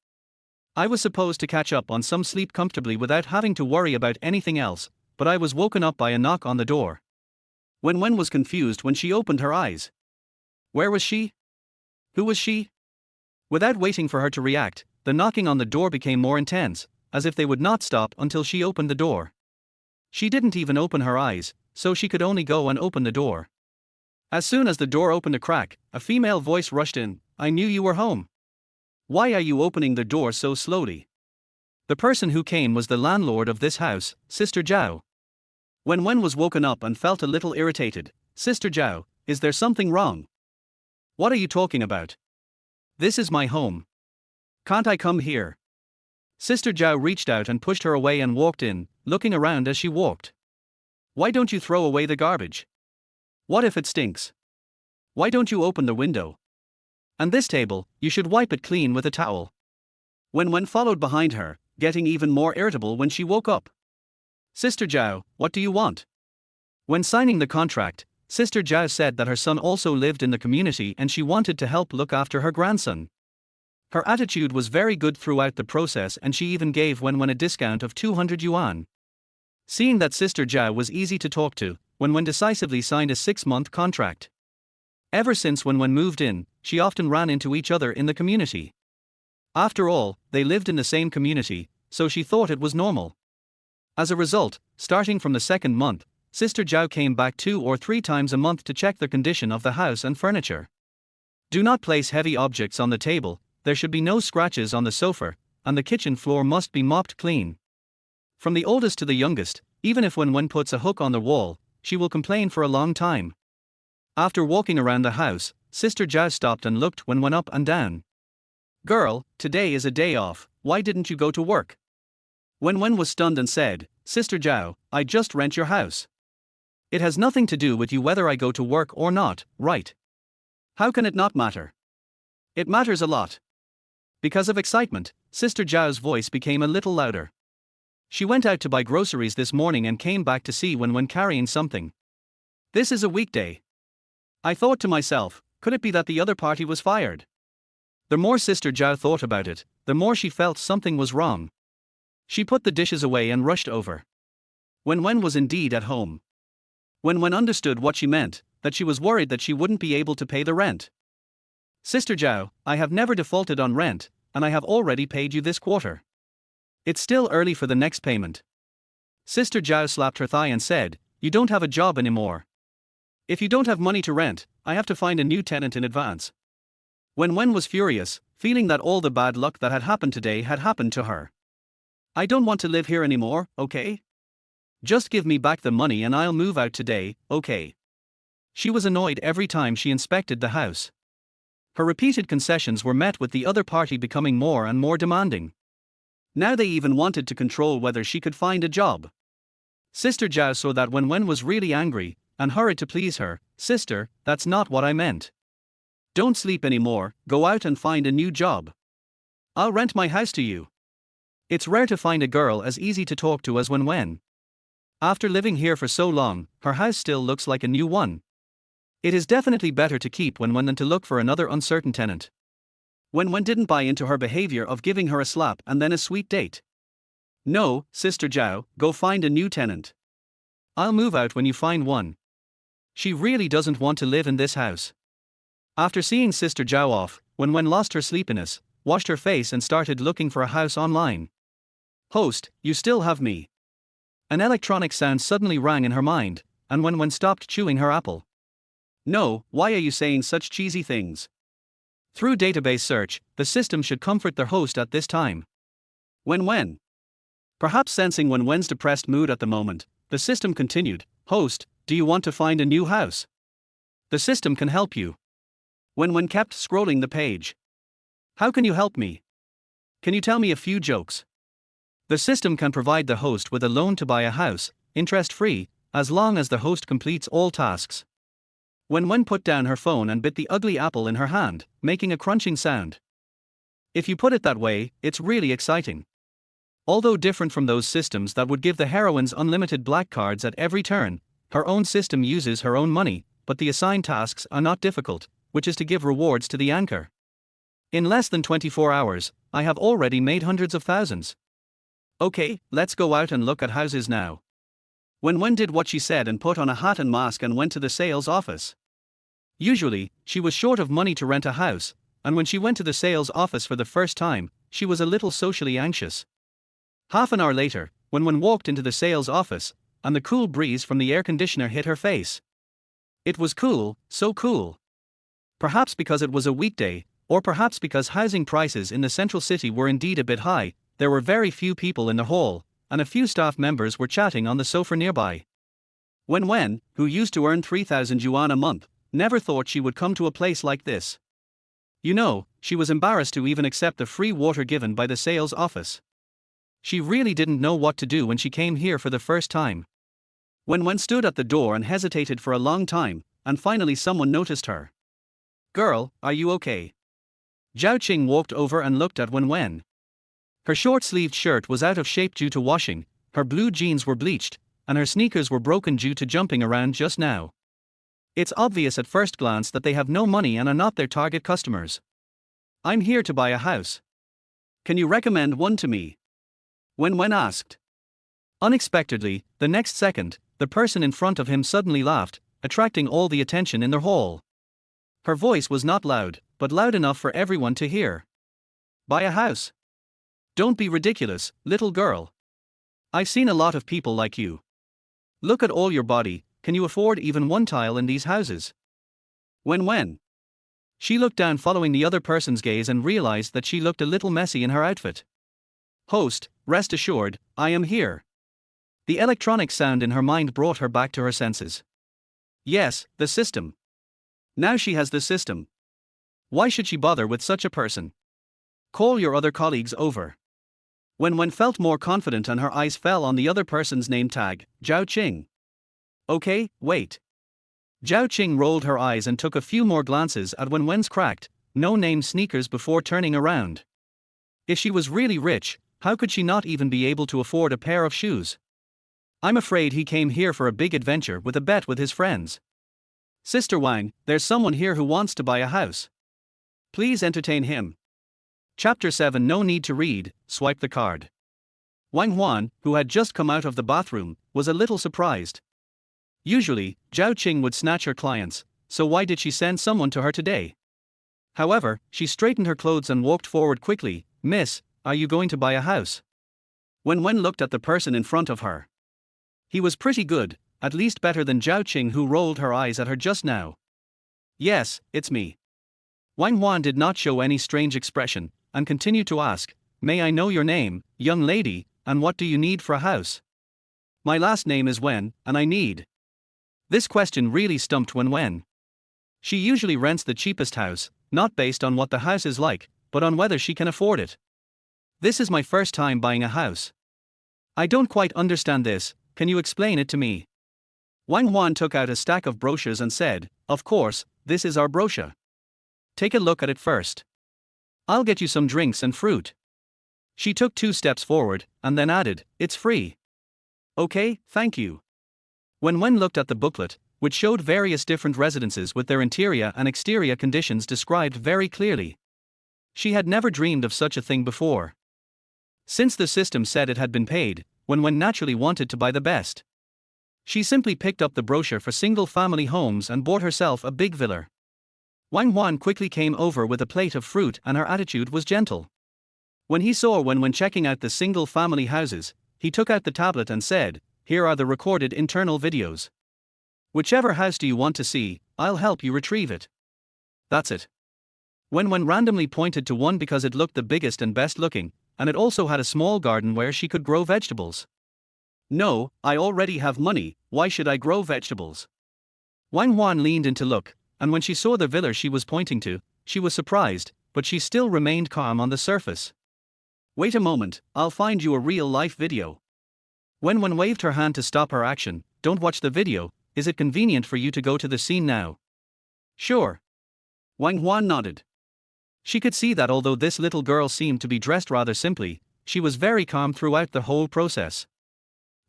I was supposed to catch up on some sleep comfortably without having to worry about anything else, but I was woken up by a knock on the door. Wen Wen was confused when she opened her eyes. Where was she? Who was she? Without waiting for her to react, the knocking on the door became more intense, as if they would not stop until she opened the door. She didn't even open her eyes, so she could only go and open the door. As soon as the door opened a crack, a female voice rushed in. "I knew you were home. Why are you opening the door so slowly?" The person who came was the landlord of this house, Sister Zhao. Wen Wen was woken up and felt a little irritated. "Sister Zhao, is there something wrong? What are you talking about? This is my home. Can't I come here?" Sister Zhao reached out and pushed her away and walked in, looking around as she walked. Why don't you throw away the garbage? What if it stinks? Why don't you open the window? And this table, you should wipe it clean with a towel. Wen Wen followed behind her, getting even more irritable when she woke up. Sister Zhao, what do you want? When signing the contract, Sister Zhao said that her son also lived in the community and she wanted to help look after her grandson. Her attitude was very good throughout the process and she even gave Wen Wen a discount of 200 yuan. Seeing that Sister Zhao was easy to talk to, Wen Wen decisively signed a 6-month contract. Ever since Wen Wen moved in, she often ran into each other in the community. After all, they lived in the same community, so she thought it was normal. As a result, starting from the 2nd month, Sister Zhao came back 2 or 3 times a month to check the condition of the house and furniture. Do not place heavy objects on the table, there should be no scratches on the sofa, and the kitchen floor must be mopped clean. From the oldest to the youngest, even if Wen Wen puts a hook on the wall, she will complain for a long time. After walking around the house, Sister Zhao stopped and looked Wen Wen up and down. Girl, today is a day off, why didn't you go to work? Wen Wen was stunned and said, Sister Zhao, I just rent your house. It has nothing to do with you whether I go to work or not, right? How can it not matter? It matters a lot. Because of excitement, Sister Zhao's voice became a little louder. She went out to buy groceries this morning and came back to see Wen Wen carrying something. This is a weekday. I thought to myself, could it be that the other party was fired? The more Sister Zhao thought about it, the more she felt something was wrong. She put the dishes away and rushed over. Wen Wen was indeed at home. Wen Wen understood what she meant, that she was worried that she wouldn't be able to pay the rent. Sister Zhao, I have never defaulted on rent, and I have already paid you this quarter. It's still early for the next payment. Sister Zhao slapped her thigh and said, you don't have a job anymore. If you don't have money to rent, I have to find a new tenant in advance. Wen Wen was furious, feeling that all the bad luck that had happened today had happened to her. I don't want to live here anymore, okay? Just give me back the money and I'll move out today, okay? She was annoyed every time she inspected the house. Her repeated concessions were met with the other party becoming more and more demanding. Now they even wanted to control whether she could find a job. Sister Zhao saw that Wen Wen was really angry, and hurried to please her. Sister, that's not what I meant. Don't sleep anymore, go out and find a new job. I'll rent my house to you. It's rare to find a girl as easy to talk to as Wen Wen. After living here for so long, her house still looks like a new one. It is definitely better to keep Wen Wen than to look for another uncertain tenant. Wen Wen didn't buy into her behavior of giving her a slap and then a sweet date. No, Sister Zhao, go find a new tenant. I'll move out when you find one. She really doesn't want to live in this house. After seeing Sister Zhao off, Wen Wen lost her sleepiness, washed her face and started looking for a house online. Host, you still have me. An electronic sound suddenly rang in her mind, and Wen Wen stopped chewing her apple. No, why are you saying such cheesy things? Through database search, the system should comfort their host at this time. Wen Wen. Perhaps sensing Wen Wen's depressed mood at the moment, the system continued, Host, do you want to find a new house? The system can help you. Wen Wen kept scrolling the page. How can you help me? Can you tell me a few jokes? The system can provide the host with a loan to buy a house, interest-free, as long as the host completes all tasks. Wen Wen put down her phone and bit the ugly apple in her hand, making a crunching sound. If you put it that way, it's really exciting. Although different from those systems that would give the heroines unlimited black cards at every turn, her own system uses her own money, but the assigned tasks are not difficult, which is to give rewards to the anchor. In less than 24 hours, I have already made hundreds of thousands. Okay, let's go out and look at houses now. Wen Wen did what she said and put on a hat and mask and went to the sales office. Usually, she was short of money to rent a house, and when she went to the sales office for the first time, she was a little socially anxious. Half an hour later, Wen Wen walked into the sales office, and the cool breeze from the air conditioner hit her face. It was cool, so cool. Perhaps because it was a weekday, or perhaps because housing prices in the central city were indeed a bit high, there were very few people in the hall, and a few staff members were chatting on the sofa nearby. Wen Wen, who used to earn 3,000 yuan a month, never thought she would come to a place like this. You know, she was embarrassed to even accept the free water given by the sales office. She really didn't know what to do when she came here for the first time. Wen Wen stood at the door and hesitated for a long time, and finally someone noticed her. "Girl, are you okay?" Zhao Qing walked over and looked at Wen Wen. Her short-sleeved shirt was out of shape due to washing, her blue jeans were bleached, and her sneakers were broken due to jumping around just now. It's obvious at first glance that they have no money and are not their target customers. "I'm here to buy a house. Can you recommend one to me?" Wen Wen asked. Unexpectedly, the next second, the person in front of him suddenly laughed, attracting all the attention in the hall. Her voice was not loud, but loud enough for everyone to hear. "Buy a house? Don't be ridiculous, little girl. I've seen a lot of people like you. Look at all your body, can you afford even one tile in these houses?" Wen Wen. She looked down following the other person's gaze and realized that she looked a little messy in her outfit. "Host, rest assured, I am here." The electronic sound in her mind brought her back to her senses. Yes, the system. Now she has the system. Why should she bother with such a person? Call your other colleagues over. Wen Wen felt more confident and her eyes fell on the other person's name tag, Zhao Qing. Okay, wait. Zhao Qing rolled her eyes and took a few more glances at Wen Wen's cracked, no-name sneakers before turning around. If she was really rich, how could she not even be able to afford a pair of shoes? "I'm afraid he came here for a big adventure with a bet with his friends. Sister Wang, there's someone here who wants to buy a house. Please entertain him." Chapter 7. No need to read, swipe the card. Wang Huan, who had just come out of the bathroom, was a little surprised. Usually, Zhao Qing would snatch her clients, so why did she send someone to her today? However, she straightened her clothes and walked forward quickly. "Miss, are you going to buy a house?" Wen Wen looked at the person in front of her. He was pretty good, at least better than Zhao Qing, who rolled her eyes at her just now. "Yes, it's me." Wang Huan did not show any strange expression, and continued to ask, "May I know your name, young lady, and what do you need for a house?" "My last name is Wen, and I need." This question really stumped Wen Wen. She usually rents the cheapest house, not based on what the house is like, but on whether she can afford it. "This is my first time buying a house. I don't quite understand this, can you explain it to me?" Wang Huan took out a stack of brochures and said, "Of course, this is our brochure. Take a look at it first. I'll get you some drinks and fruit." She took 2 steps forward, and then added, "It's free." "Okay, thank you." Wen Wen looked at the booklet, which showed various different residences with their interior and exterior conditions described very clearly. She had never dreamed of such a thing before. Since the system said it had been paid, Wen Wen naturally wanted to buy the best. She simply picked up the brochure for single-family homes and bought herself a big villa. Wang Huan quickly came over with a plate of fruit and her attitude was gentle. When he saw Wen Wen checking out the single-family houses, he took out the tablet and said, "Here are the recorded internal videos. Whichever house do you want to see, I'll help you retrieve it." "That's it." Wen Wen randomly pointed to one because it looked the biggest and best looking, and it also had a small garden where she could grow vegetables. "No, I already have money, why should I grow vegetables?" Wang Huan leaned in to look, and when she saw the villa she was pointing to, she was surprised, but she still remained calm on the surface. "Wait a moment, I'll find you a real-life video." Wen Wen waved her hand to stop her action. "Don't watch the video, is it convenient for you to go to the scene now?" "Sure." Wang Huan nodded. She could see that although this little girl seemed to be dressed rather simply, she was very calm throughout the whole process.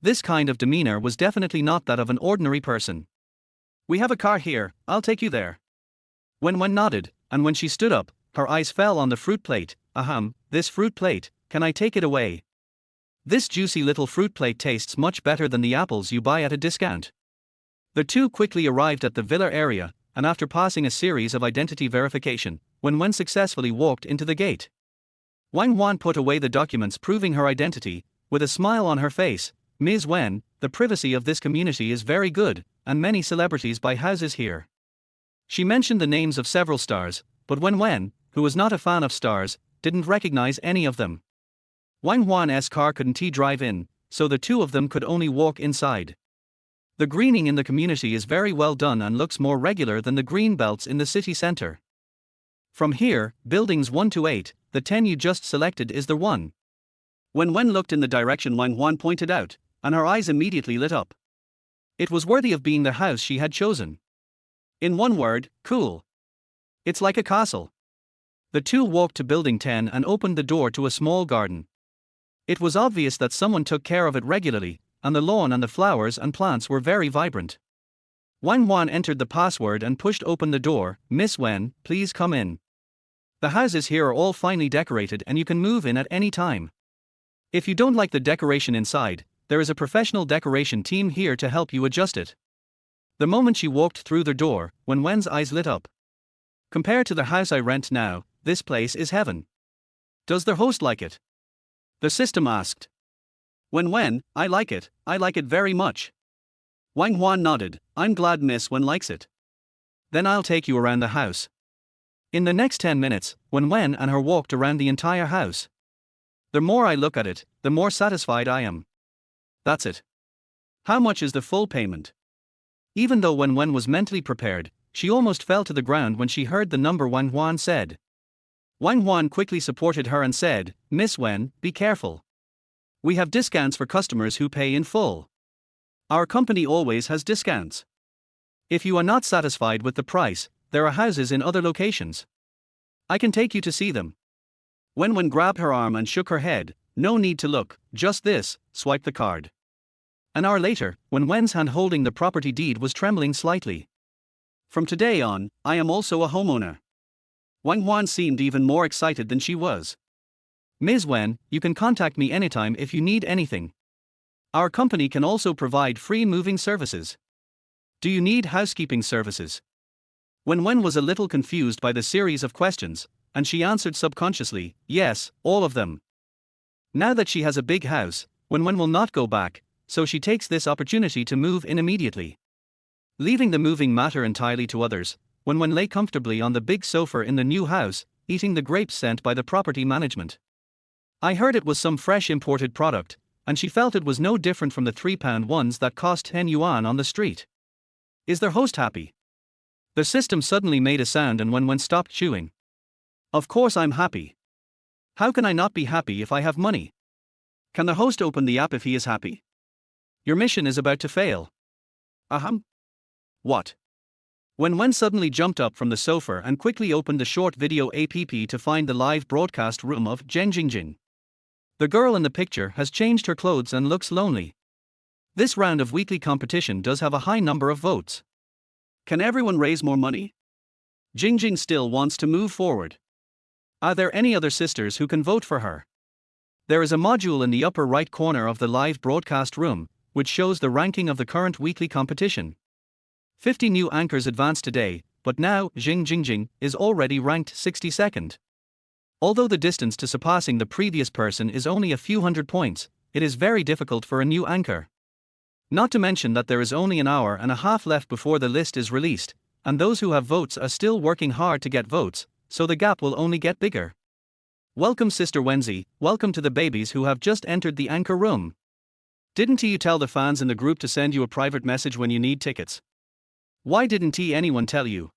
This kind of demeanor was definitely not that of an ordinary person. "We have a car here, I'll take you there." Wen Wen nodded, and when she stood up, her eyes fell on the fruit plate. "Ahem, this fruit plate, can I take it away? This juicy little fruit plate tastes much better than the apples you buy at a discount." The two quickly arrived at the villa area, and after passing a series of identity verification, Wen Wen successfully walked into the gate. Wang Huan put away the documents proving her identity, with a smile on her face. "Ms. Wen, the privacy of this community is very good, and many celebrities buy houses here." She mentioned the names of several stars, but Wen Wen, who was not a fan of stars, didn't recognize any of them. Wang Huan's car couldn't drive in, so the two of them could only walk inside. The greening in the community is very well done and looks more regular than the green belts in the city center. From here, buildings 1 to 8, the 10 you just selected is the one. When Wen looked in the direction Wen Wen pointed out, and her eyes immediately lit up. It was worthy of being the house she had chosen. In one word, cool. It's like a castle. The two walked to Building 10 and opened the door to a small garden. It was obvious that someone took care of it regularly, and the lawn and the flowers and plants were very vibrant. Wen Wen entered the password and pushed open the door. "Miss Wen, please come in. The houses here are all finely decorated and you can move in at any time. If you don't like the decoration inside, there is a professional decoration team here to help you adjust it." The moment she walked through the door, Wen Wen's eyes lit up. "Compared to the house I rent now, this place is heaven. Does the host like it?" The system asked. "Wen Wen, I like it very much." Wang Huan nodded. "I'm glad Miss Wen likes it. Then I'll take you around the house." In the next 10 minutes, Wen Wen and her walked around the entire house. "The more I look at it, the more satisfied I am." "That's it. How much is the full payment?" Even though Wen Wen was mentally prepared, she almost fell to the ground when she heard the number Wang Huan said. Wang Huan quickly supported her and said, "Miss Wen, be careful. We have discounts for customers who pay in full. Our company always has discounts. If you are not satisfied with the price, there are houses in other locations. I can take you to see them." Wen Wen grabbed her arm and shook her head. "No need to look, just this, swipe the card." An hour later, Wen Wen's hand holding the property deed was trembling slightly. "From today on, I am also a homeowner." Wang Huan seemed even more excited than she was. "Ms. Wen, you can contact me anytime if you need anything. Our company can also provide free moving services. Do you need housekeeping services?" Wen Wen was a little confused by the series of questions, and she answered subconsciously, "Yes, all of them." Now that she has a big house, Wen Wen will not go back, so she takes this opportunity to move in immediately. Leaving the moving matter entirely to others, Wen Wen lay comfortably on the big sofa in the new house, eating the grapes sent by the property management. I heard it was some fresh imported product, and she felt it was no different from the £3 ones that cost 10 yuan on the street. Is their host happy? The system suddenly made a sound and Wen Wen stopped chewing. Of course I'm happy. How can I not be happy if I have money? Can the host open the app if he is happy? Your mission is about to fail. Ahem. What? Wen Wen suddenly jumped up from the sofa and quickly opened the short video app to find the live broadcast room of Zhengjingjing. The girl in the picture has changed her clothes and looks lonely. This round of weekly competition does have a high number of votes. Can everyone raise more money? Jingjing still wants to move forward. Are there any other sisters who can vote for her? There is a module in the upper right corner of the live broadcast room, which shows the ranking of the current weekly competition. 50 new anchors advanced today, but now Jingjing is already ranked 62nd. Although the distance to surpassing the previous person is only a few hundred points, it is very difficult for a new anchor. Not to mention that there is only an hour and a half left before the list is released, and those who have votes are still working hard to get votes, so the gap will only get bigger. Welcome Sister Wenzi, welcome to the babies who have just entered the anchor room. Didn't you tell the fans in the group to send you a private message when you need tickets? Why didn't anyone tell you?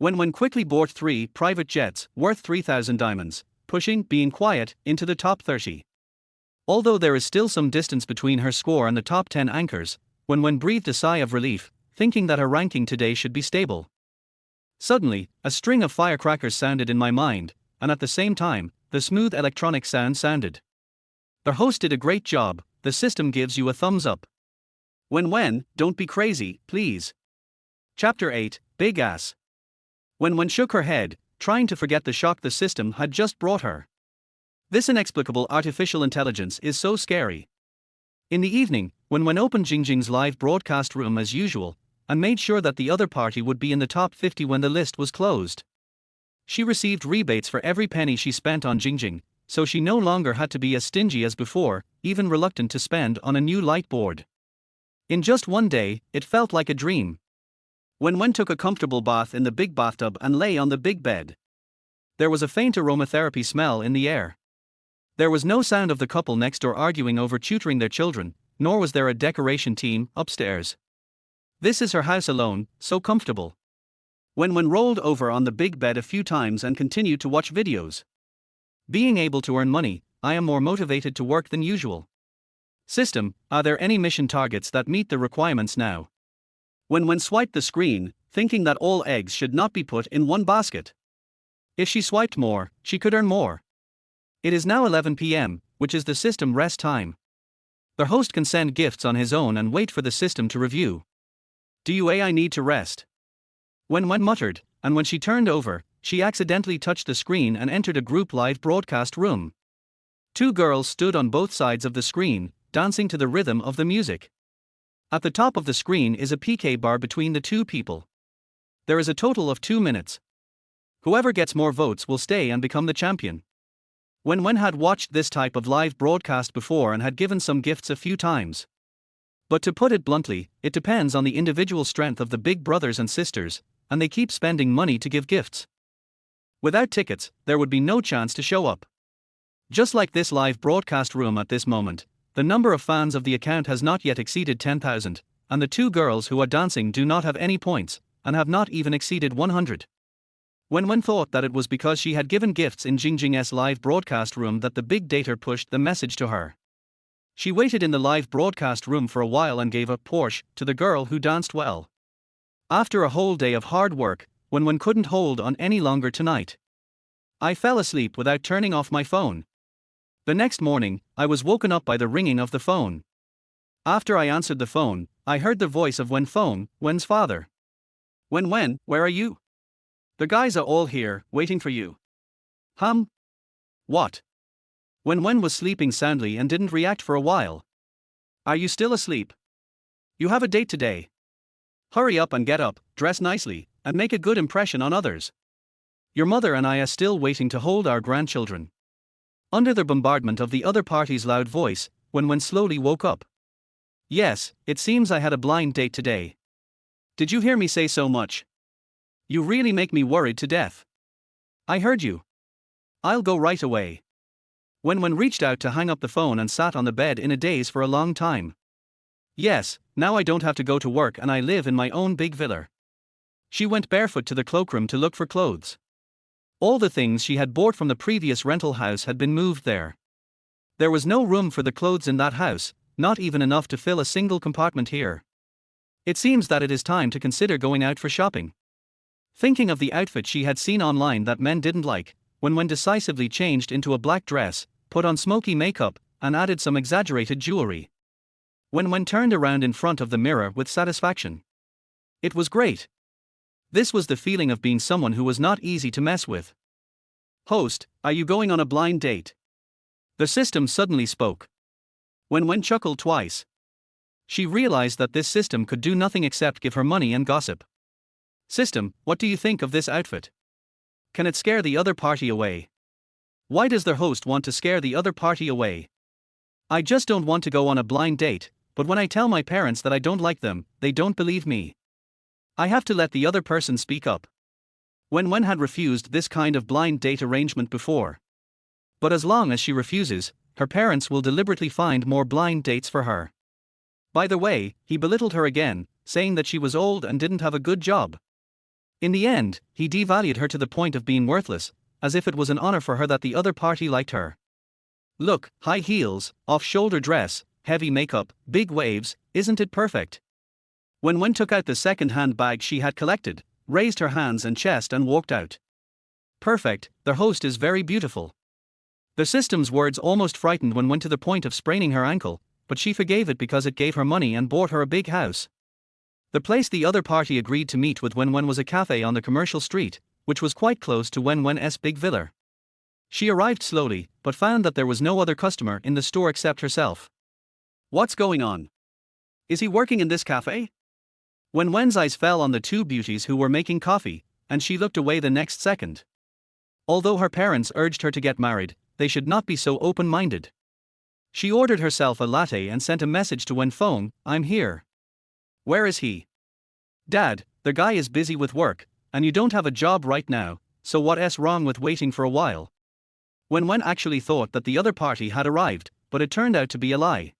Wen Wen quickly bought 3 private jets, worth 3,000 diamonds, pushing, being quiet, into the top 30. Although there is still some distance between her score and the top 10 anchors, Wen Wen breathed a sigh of relief, thinking that her ranking today should be stable. Suddenly, a string of firecrackers sounded in my mind, and at the same time, the smooth electronic sound sounded. The host did a great job, the system gives you a thumbs up. Wen Wen, don't be crazy, please. Chapter 8, Big Ass. Wen Wen shook her head, trying to forget the shock the system had just brought her. This inexplicable artificial intelligence is so scary. In the evening, Wen Wen opened Jingjing's live broadcast room as usual, and made sure that the other party would be in the top 50 when the list was closed. She received rebates for every penny she spent on Jingjing, so she no longer had to be as stingy as before, even reluctant to spend on a new light board. In just one day, it felt like a dream. Wen Wen took a comfortable bath in the big bathtub and lay on the big bed. There was a faint aromatherapy smell in the air. There was no sound of the couple next door arguing over tutoring their children, nor was there a decoration team upstairs. This is her house alone, so comfortable. Wen Wen rolled over on the big bed a few times and continued to watch videos. Being able to earn money, I am more motivated to work than usual. System, are there any mission targets that meet the requirements now? Wen Wen swiped the screen, thinking that all eggs should not be put in one basket. If she swiped more, she could earn more. It is now 11 p.m., which is the system rest time. The host can send gifts on his own and wait for the system to review. Do you I need to rest? Wen Wen muttered, and when she turned over, she accidentally touched the screen and entered a group live broadcast room. Two girls stood on both sides of the screen, dancing to the rhythm of the music. At the top of the screen is a PK bar between the two people. There is a total of 2 minutes. Whoever gets more votes will stay and become the champion. Wen Wen had watched this type of live broadcast before and had given some gifts a few times. But to put it bluntly, it depends on the individual strength of the big brothers and sisters, and they keep spending money to give gifts. Without tickets, there would be no chance to show up. Just like this live broadcast room at this moment, the number of fans of the account has not yet exceeded 10,000, and the two girls who are dancing do not have any points, and have not even exceeded 100. Wen Wen thought that it was because she had given gifts in Jingjing's live broadcast room that the big data pushed the message to her. She waited in the live broadcast room for a while and gave a Porsche to the girl who danced well. After a whole day of hard work, Wen Wen couldn't hold on any longer tonight. I fell asleep without turning off my phone. The next morning, I was woken up by the ringing of the phone. After I answered the phone, I heard the voice of Wen's father. Wen Wen, where are you? The guys are all here, waiting for you. What? Wen Wen was sleeping soundly and didn't react for a while. Are you still asleep? You have a date today. Hurry up and get up, dress nicely, and make a good impression on others. Your mother and I are still waiting to hold our grandchildren. Under the bombardment of the other party's loud voice, Wen Wen slowly woke up. Yes, it seems I had a blind date today. Did you hear me say so much? You really make me worried to death. I heard you. I'll go right away. Wen Wen reached out to hang up the phone and sat on the bed in a daze for a long time. Yes, now I don't have to go to work and I live in my own big villa. She went barefoot to the cloakroom to look for clothes. All the things she had bought from the previous rental house had been moved there. There was no room for the clothes in that house, not even enough to fill a single compartment here. It seems that it is time to consider going out for shopping. Thinking of the outfit she had seen online that men didn't like, Wen Wen decisively changed into a black dress, put on smoky makeup, and added some exaggerated jewelry. Wen Wen turned around in front of the mirror with satisfaction. It was great. This was the feeling of being someone who was not easy to mess with. Host, are you going on a blind date? The system suddenly spoke. Wen Wen chuckled twice. She realized that this system could do nothing except give her money and gossip. System, what do you think of this outfit? Can it scare the other party away? Why does the host want to scare the other party away? I just don't want to go on a blind date, but when I tell my parents that I don't like them, they don't believe me. I have to let the other person speak up. Wen Wen had refused this kind of blind date arrangement before. But as long as she refuses, her parents will deliberately find more blind dates for her. By the way, he belittled her again, saying that she was old and didn't have a good job. In the end, he devalued her to the point of being worthless, as if it was an honor for her that the other party liked her. Look, high heels, off-shoulder dress, heavy makeup, big waves, isn't it perfect? Wen Wen took out the second-hand bag she had collected, raised her hands and chest and walked out. Perfect, the host is very beautiful. The system's words almost frightened Wen Wen to the point of spraining her ankle, but she forgave it because it gave her money and bought her a big house. The place the other party agreed to meet with Wen Wen was a cafe on the commercial street, which was quite close to Wen Wen's big villa. She arrived slowly, but found that there was no other customer in the store except herself. What's going on? Is he working in this cafe? Wen Wen's eyes fell on the two beauties who were making coffee, and she looked away the next second. Although her parents urged her to get married, they should not be so open-minded. She ordered herself a latte and sent a message to Wen Feng, I'm here. Where is he? Dad, the guy is busy with work, and you don't have a job right now, so what's wrong with waiting for a while? Wen Wen actually thought that the other party had arrived, but it turned out to be a lie.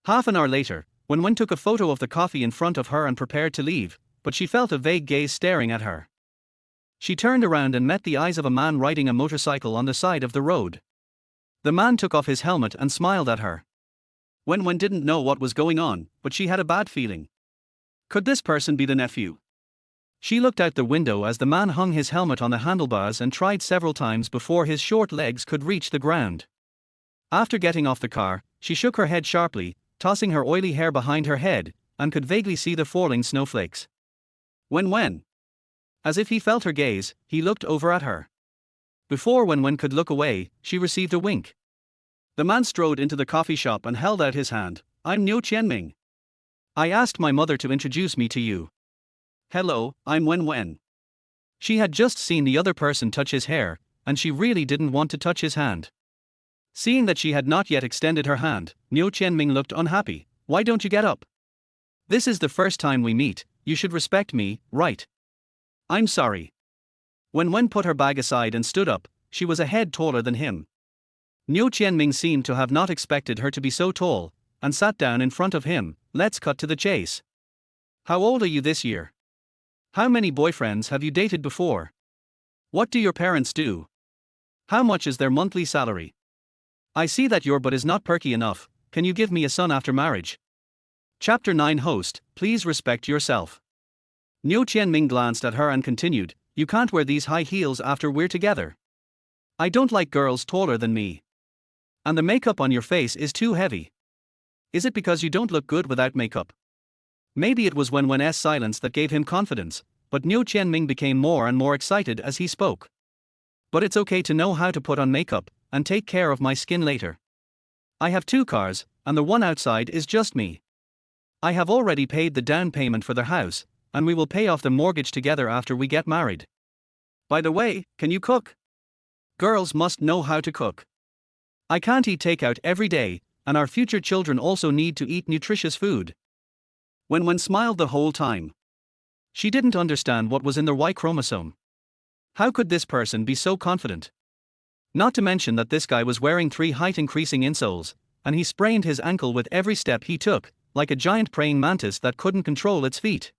Half an hour later, Wen Wen took a photo of the coffee in front of her and prepared to leave, but she felt a vague gaze staring at her. She turned around and met the eyes of a man riding a motorcycle on the side of the road. The man took off his helmet and smiled at her. Wen Wen didn't know what was going on, but she had a bad feeling. Could this person be the nephew? She looked out the window as the man hung his helmet on the handlebars and tried several times before his short legs could reach the ground. After getting off the car, she shook her head sharply, tossing her oily hair behind her head, and could vaguely see the falling snowflakes. Wen Wen. As if he felt her gaze, he looked over at her. Before Wen Wen could look away, she received a wink. The man strode into the coffee shop and held out his hand. I'm Niu Qianming. I asked my mother to introduce me to you. Hello, I'm Wen Wen. She had just seen the other person touch his hair, and she really didn't want to touch his hand. Seeing that she had not yet extended her hand, Niu Qianming looked unhappy. Why don't you get up? This is the first time we meet, you should respect me, right? I'm sorry. Wen Wen put her bag aside and stood up. She was a head taller than him. Niu Qianming seemed to have not expected her to be so tall, and sat down in front of him. Let's cut to the chase. How old are you this year? How many boyfriends have you dated before? What do your parents do? How much is their monthly salary? I see that your butt is not perky enough. Can you give me a son after marriage? Chapter 9 Host, please respect yourself. Niu Qianming glanced at her and continued, you can't wear these high heels after we're together. I don't like girls taller than me. And the makeup on your face is too heavy. Is it because you don't look good without makeup? Maybe it was Wen Wen's silence that gave him confidence, but Niu Qianming became more and more excited as he spoke. But it's okay to know how to put on makeup, and take care of my skin later. I have 2 cars, and the one outside is just me. I have already paid the down payment for their house, and we will pay off the mortgage together after we get married. By the way, can you cook? Girls must know how to cook. I can't eat takeout every day, and our future children also need to eat nutritious food. Wen Wen smiled the whole time. She didn't understand what was in the Y chromosome. How could this person be so confident? Not to mention that this guy was wearing 3 height-increasing insoles, and he sprained his ankle with every step he took, like a giant praying mantis that couldn't control its feet.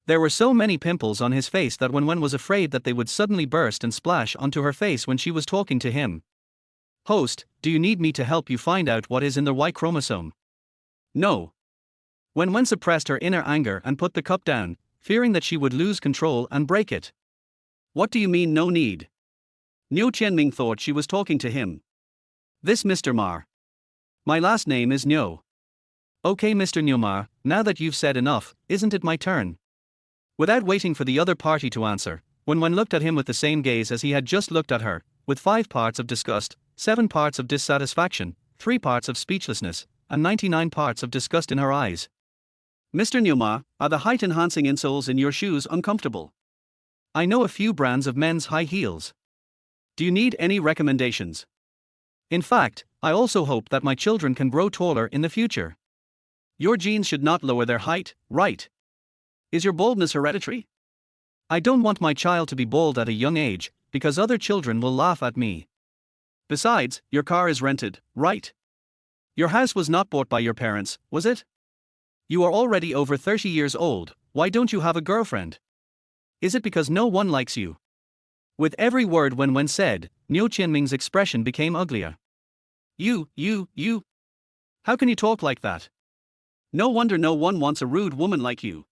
There were so many pimples on his face that Wen Wen was afraid that they would suddenly burst and splash onto her face when she was talking to him. Host, do you need me to help you find out what is in the Y chromosome? No. Wen Wen suppressed her inner anger and put the cup down, fearing that she would lose control and break it. What do you mean no need? Niu Qianming thought she was talking to him. This Mr. Ma. My last name is Niu. Okay Mr. Niu Ma, now that you've said enough, isn't it my turn? Without waiting for the other party to answer, Wen Wen looked at him with the same gaze as he had just looked at her, with 5 parts of disgust, 7 parts of dissatisfaction, 3 parts of speechlessness, and 99 parts of disgust in her eyes. Mr. Niu Ma, are the height-enhancing insoles in your shoes uncomfortable? I know a few brands of men's high heels. Do you need any recommendations? In fact, I also hope that my children can grow taller in the future. Your genes should not lower their height, right? Is your baldness hereditary? I don't want my child to be bald at a young age, because other children will laugh at me. Besides, your car is rented, right? Your house was not bought by your parents, was it? You are already over 30 years old, why don't you have a girlfriend? Is it because no one likes you? With every word Wen Wen said, Niu Qianming's expression became uglier. You. How can you talk like that? No wonder no one wants a rude woman like you.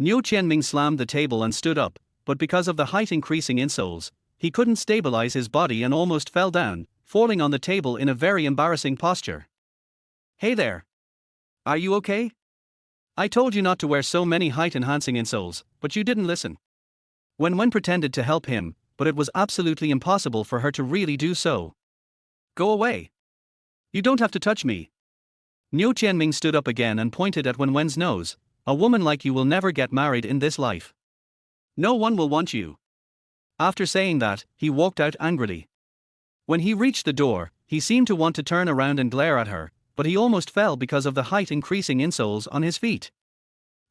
Niu Qianming slammed the table and stood up, but because of the height-increasing insoles, he couldn't stabilize his body and almost fell down, falling on the table in a very embarrassing posture. Hey there. Are you okay? I told you not to wear so many height-enhancing insoles, but you didn't listen. Wen Wen pretended to help him, but it was absolutely impossible for her to really do so. Go away. You don't have to touch me. Niu Qianming stood up again and pointed at Wen Wen's nose. A woman like you will never get married in this life. No one will want you. After saying that, he walked out angrily. When he reached the door, he seemed to want to turn around and glare at her, but he almost fell because of the height-increasing insoles on his feet.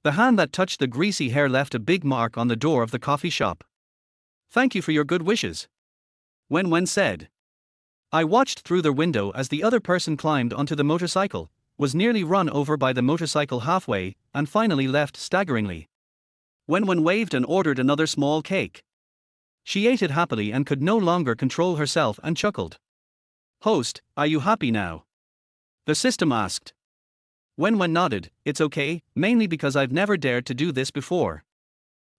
The hand that touched the greasy hair left a big mark on the door of the coffee shop. Thank you for your good wishes. Wen Wen said. I watched through the window as the other person climbed onto the motorcycle, was nearly run over by the motorcycle halfway, and finally left staggeringly. Wen Wen waved and ordered another small cake. She ate it happily and could no longer control herself and chuckled. Host, are you happy now? The system asked. Wen Wen nodded, it's okay, mainly because I've never dared to do this before.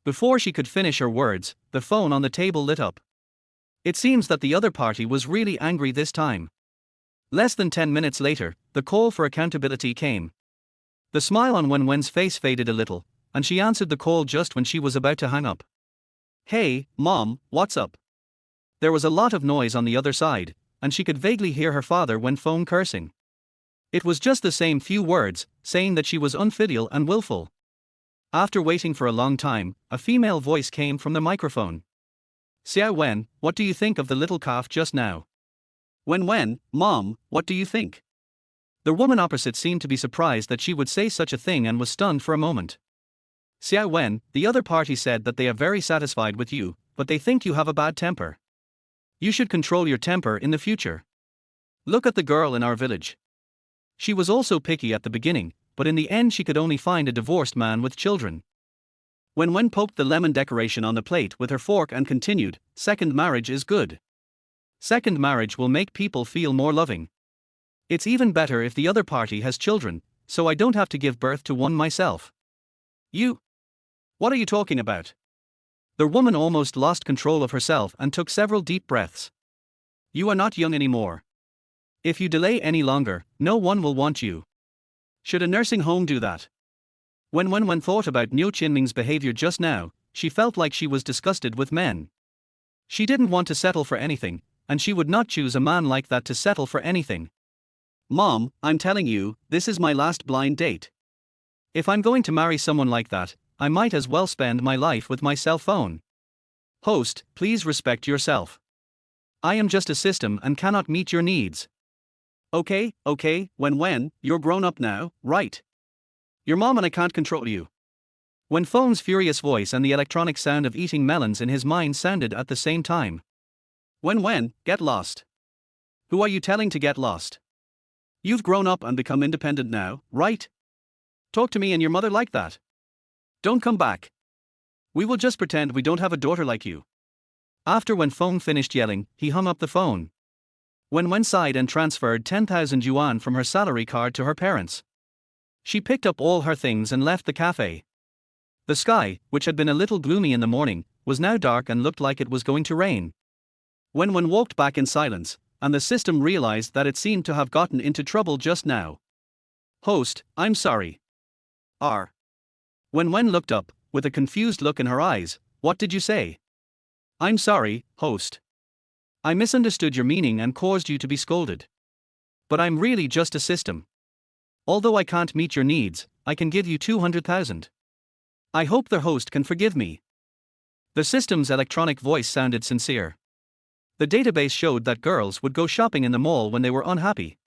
Before she could finish her words, the phone on the table lit up. It seems that the other party was really angry this time. Less than 10 minutes later, the call for accountability came. The smile on Wen Wen's face faded a little, and she answered the call just when she was about to hang up. Hey, Mom, what's up? There was a lot of noise on the other side, and she could vaguely hear her father when phone cursing. It was just the same few words, saying that she was unfilial and willful. After waiting for a long time, a female voice came from the microphone. Xiao Wen, what do you think of the little calf just now? Wen Wen, Mom, what do you think? The woman opposite seemed to be surprised that she would say such a thing and was stunned for a moment. Xiao Wen, the other party said that they are very satisfied with you, but they think you have a bad temper. You should control your temper in the future. Look at the girl in our village. She was also picky at the beginning, but in the end she could only find a divorced man with children. Wen Wen poked the lemon decoration on the plate with her fork and continued, second marriage is good. Second marriage will make people feel more loving. It's even better if the other party has children, so I don't have to give birth to one myself. You? What are you talking about? The woman almost lost control of herself and took several deep breaths. You are not young anymore. If you delay any longer, no one will want you. Should a nursing home do that? When Wen Wen thought about Niu Qinming's behavior just now, she felt like she was disgusted with men. She didn't want to settle for anything, and she would not choose a man like that to settle for anything. Mom, I'm telling you, this is my last blind date. If I'm going to marry someone like that, I might as well spend my life with my cell phone. Host, please respect yourself. I am just a system and cannot meet your needs. Okay, Wen Wen, you're grown up now, right? Your mom and I can't control you. When Phone's furious voice and the electronic sound of eating melons in his mind sounded at the same time. Wen Wen, get lost. Who are you telling to get lost? You've grown up and become independent now, right? Talk to me and your mother like that. Don't come back. We will just pretend we don't have a daughter like you. After Wen Feng finished yelling, he hung up the phone. Wen Wen sighed and transferred 10,000 yuan from her salary card to her parents. She picked up all her things and left the cafe. The sky, which had been a little gloomy in the morning, was now dark and looked like it was going to rain. Wen Wen walked back in silence, and the system realized that it seemed to have gotten into trouble just now. Host, I'm sorry. Wen Wen looked up, with a confused look in her eyes. What did you say? I'm sorry, host. I misunderstood your meaning and caused you to be scolded. But I'm really just a system. Although I can't meet your needs, I can give you 200,000. I hope the host can forgive me. The system's electronic voice sounded sincere. The database showed that girls would go shopping in the mall when they were unhappy.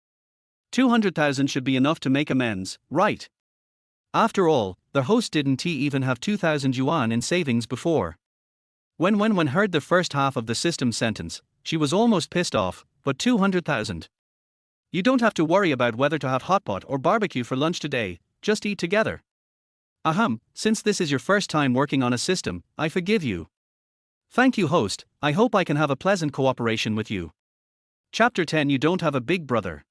200,000 should be enough to make amends, right? After all, the host didn't even have 2,000 yuan in savings before. When Wen Wen heard the first half of the system sentence, she was almost pissed off, but 200,000. You don't have to worry about whether to have hot pot or barbecue for lunch today, just eat together. Since this is your first time working on a system, I forgive you. Thank you, host, I hope I can have a pleasant cooperation with you. Chapter 10. You don't have a big brother.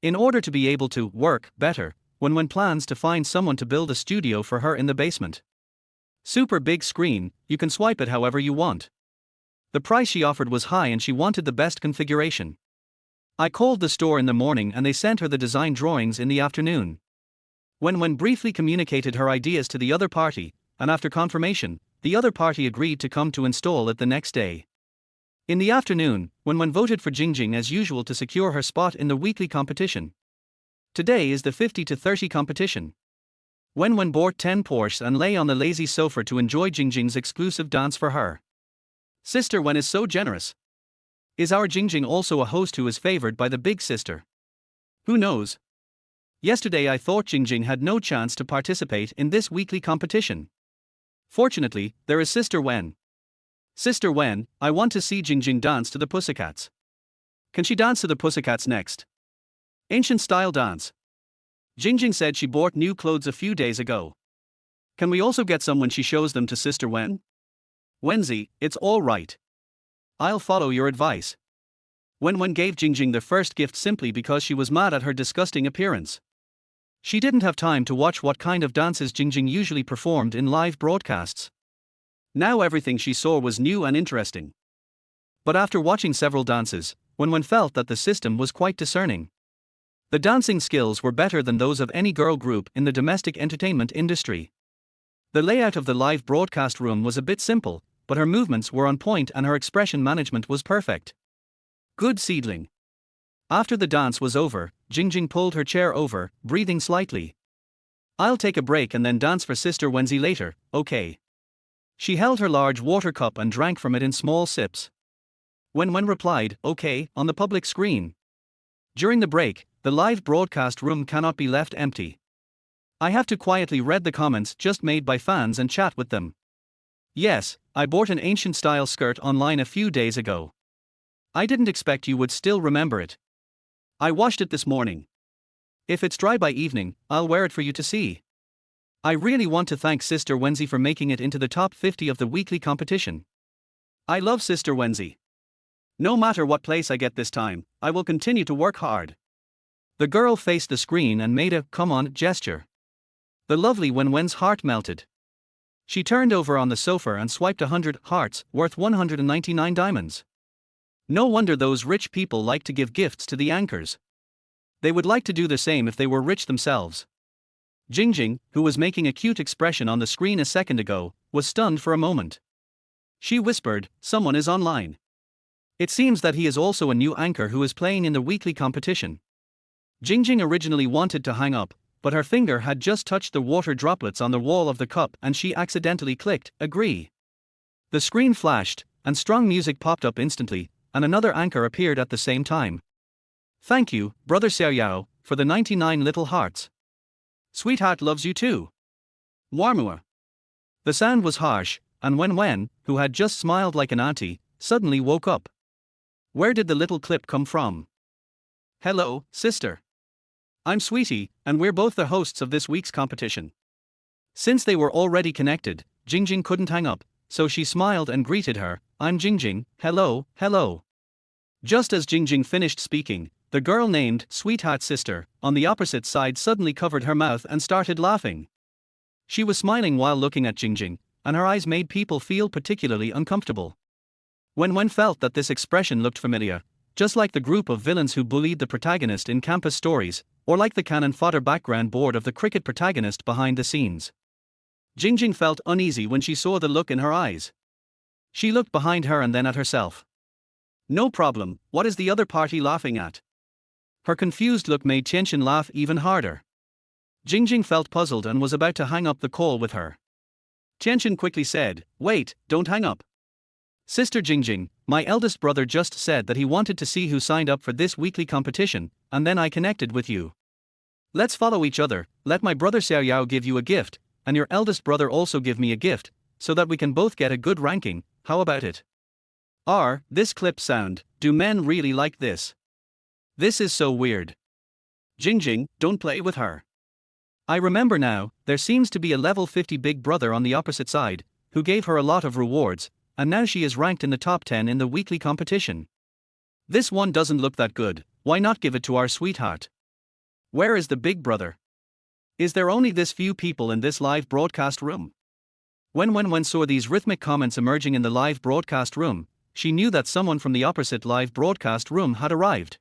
In order to be able to work better, Wen Wen plans to find someone to build a studio for her in the basement. Super big screen, you can swipe it however you want. The price she offered was high and she wanted the best configuration. I called the store in the morning and they sent her the design drawings in the afternoon. Wen Wen briefly communicated her ideas to the other party, and after confirmation, the other party agreed to come to install it the next day. In the afternoon, Wen Wen voted for Jingjing as usual to secure her spot in the weekly competition. Today is the 50-30 competition. Wen Wen bought 10 Porsche and lay on the lazy sofa to enjoy Jingjing's exclusive dance for her. Sister Wen is so generous. Is our Jingjing also a host who is favored by the big sister? Who knows? Yesterday I thought Jingjing had no chance to participate in this weekly competition. Fortunately, there is Sister Wen. Sister Wen, I want to see Jingjing dance to the Pussycats. Can she dance to the Pussycats next? Ancient style dance. Jingjing said she bought new clothes a few days ago. Can we also get some when she shows them to Sister Wen? Wenzi, it's all right. I'll follow your advice. Wen Wen gave Jingjing the first gift simply because she was mad at her disgusting appearance. She didn't have time to watch what kind of dances Jingjing usually performed in live broadcasts. Now everything she saw was new and interesting. But after watching several dances, Wen Wen felt that the system was quite discerning. The dancing skills were better than those of any girl group in the domestic entertainment industry. The layout of the live broadcast room was a bit simple, but her movements were on point and her expression management was perfect. Good seedling. After the dance was over, Jingjing pulled her chair over, breathing slightly. I'll take a break and then dance for Sister Wenzi later, okay? She held her large water cup and drank from it in small sips. Wen Wen replied, okay, on the public screen. During the break, the live broadcast room cannot be left empty. I have to quietly read the comments just made by fans and chat with them. Yes, I bought an ancient style skirt online a few days ago. I didn't expect you would still remember it. I washed it this morning. If it's dry by evening, I'll wear it for you to see. I really want to thank Sister Wenzi for making it into the top 50 of the weekly competition. I love Sister Wenzi. No matter what place I get this time, I will continue to work hard. The girl faced the screen and made a come on gesture. The lovely Wen Wen's heart melted. She turned over on the sofa and swiped 100 hearts worth 199 diamonds. No wonder those rich people like to give gifts to the anchors. They would like to do the same if they were rich themselves. Jingjing, who was making a cute expression on the screen a second ago, was stunned for a moment. She whispered, someone is online. It seems that he is also a new anchor who is playing in the weekly competition. Jingjing originally wanted to hang up, but her finger had just touched the water droplets on the wall of the cup and she accidentally clicked, agree. The screen flashed, and strong music popped up instantly, and another anchor appeared at the same time. Thank you, Brother Xiaoyao, for the 99 little hearts. Sweetheart loves you too. Warmua. The sound was harsh, and Wen Wen, who had just smiled like an auntie, suddenly woke up. Where did the little clip come from? Hello, sister. I'm Sweetie, and we're both the hosts of this week's competition. Since they were already connected, Jingjing couldn't hang up, so she smiled and greeted her, I'm Jingjing, hello, hello. Just as Jingjing finished speaking, the girl named Sweetheart Sister, on the opposite side suddenly covered her mouth and started laughing. She was smiling while looking at Jingjing, and her eyes made people feel particularly uncomfortable. Wen Wen felt that this expression looked familiar, just like the group of villains who bullied the protagonist in campus stories, or like the cannon fodder background board of the cricket protagonist behind the scenes. Jingjing felt uneasy when she saw the look in her eyes. She looked behind her and then at herself. No problem, what is the other party laughing at? Her confused look made Qianqian laugh even harder. Jingjing felt puzzled and was about to hang up the call with her. Qianqian quickly said, wait, don't hang up. Sister Jingjing, my eldest brother just said that he wanted to see who signed up for this weekly competition, and then I connected with you. Let's follow each other, let my brother Xiaoyao give you a gift, and your eldest brother also give me a gift, so that we can both get a good ranking, how about it? This clip sound, do men really like this? This is so weird. Jingjing, don't play with her. I remember now, there seems to be a level 50 big brother on the opposite side, who gave her a lot of rewards, and now she is ranked in the top 10 in the weekly competition. This one doesn't look that good, why not give it to our sweetheart? Where is the big brother? Is there only this few people in this live broadcast room? When Wen Wen saw these rhythmic comments emerging in the live broadcast room, she knew that someone from the opposite live broadcast room had arrived.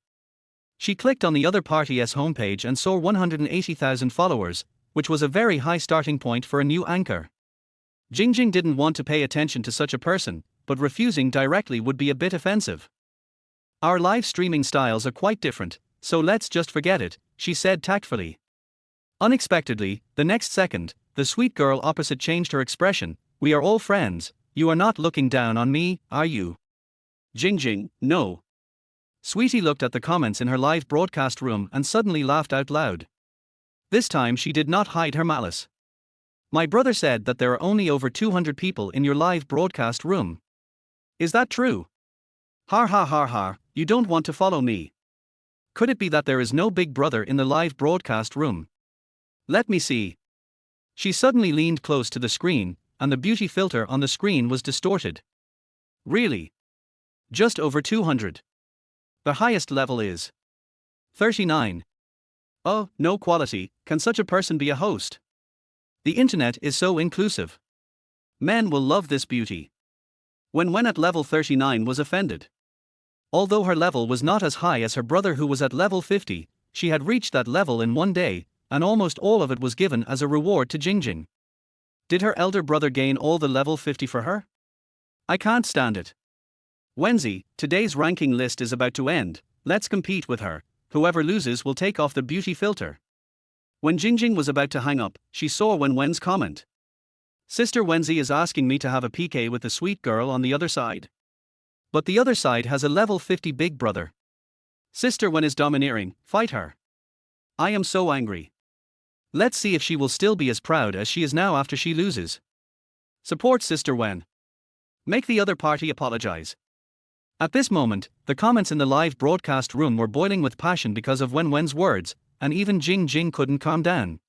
She clicked on the other party's homepage and saw 180,000 followers, which was a very high starting point for a new anchor. Jingjing didn't want to pay attention to such a person, but refusing directly would be a bit offensive. Our live streaming styles are quite different, so let's just forget it, she said tactfully. Unexpectedly, the next second, the sweet girl opposite changed her expression, we are all friends, you are not looking down on me, are you? Jingjing, no. Sweetie looked at the comments in her live broadcast room and suddenly laughed out loud. This time she did not hide her malice. My brother said that there are only over 200 people in your live broadcast room. Is that true? Har har har har, you don't want to follow me. Could it be that there is no big brother in the live broadcast room? Let me see. She suddenly leaned close to the screen, and the beauty filter on the screen was distorted. Really? Just over 200. The highest level is 39. Oh, no quality, can such a person be a host? The internet is so inclusive. Men will love this beauty. Wen Wen at level 39 was offended. Although her level was not as high as her brother who was at level 50, she had reached that level in one day, and almost all of it was given as a reward to Jingjing. Did her elder brother gain all the level 50 for her? I can't stand it. Wenzi, today's ranking list is about to end, let's compete with her, whoever loses will take off the beauty filter. When Jingjing was about to hang up, she saw Wen Wen's comment. Sister Wenzi is asking me to have a PK with the sweet girl on the other side. But the other side has a level 50 big brother. Sister Wen is domineering, fight her. I am so angry. Let's see if she will still be as proud as she is now after she loses. Support Sister Wen. Make the other party apologize. At this moment, the comments in the live broadcast room were boiling with passion because of Wen Wen's words, and even Jingjing couldn't calm down.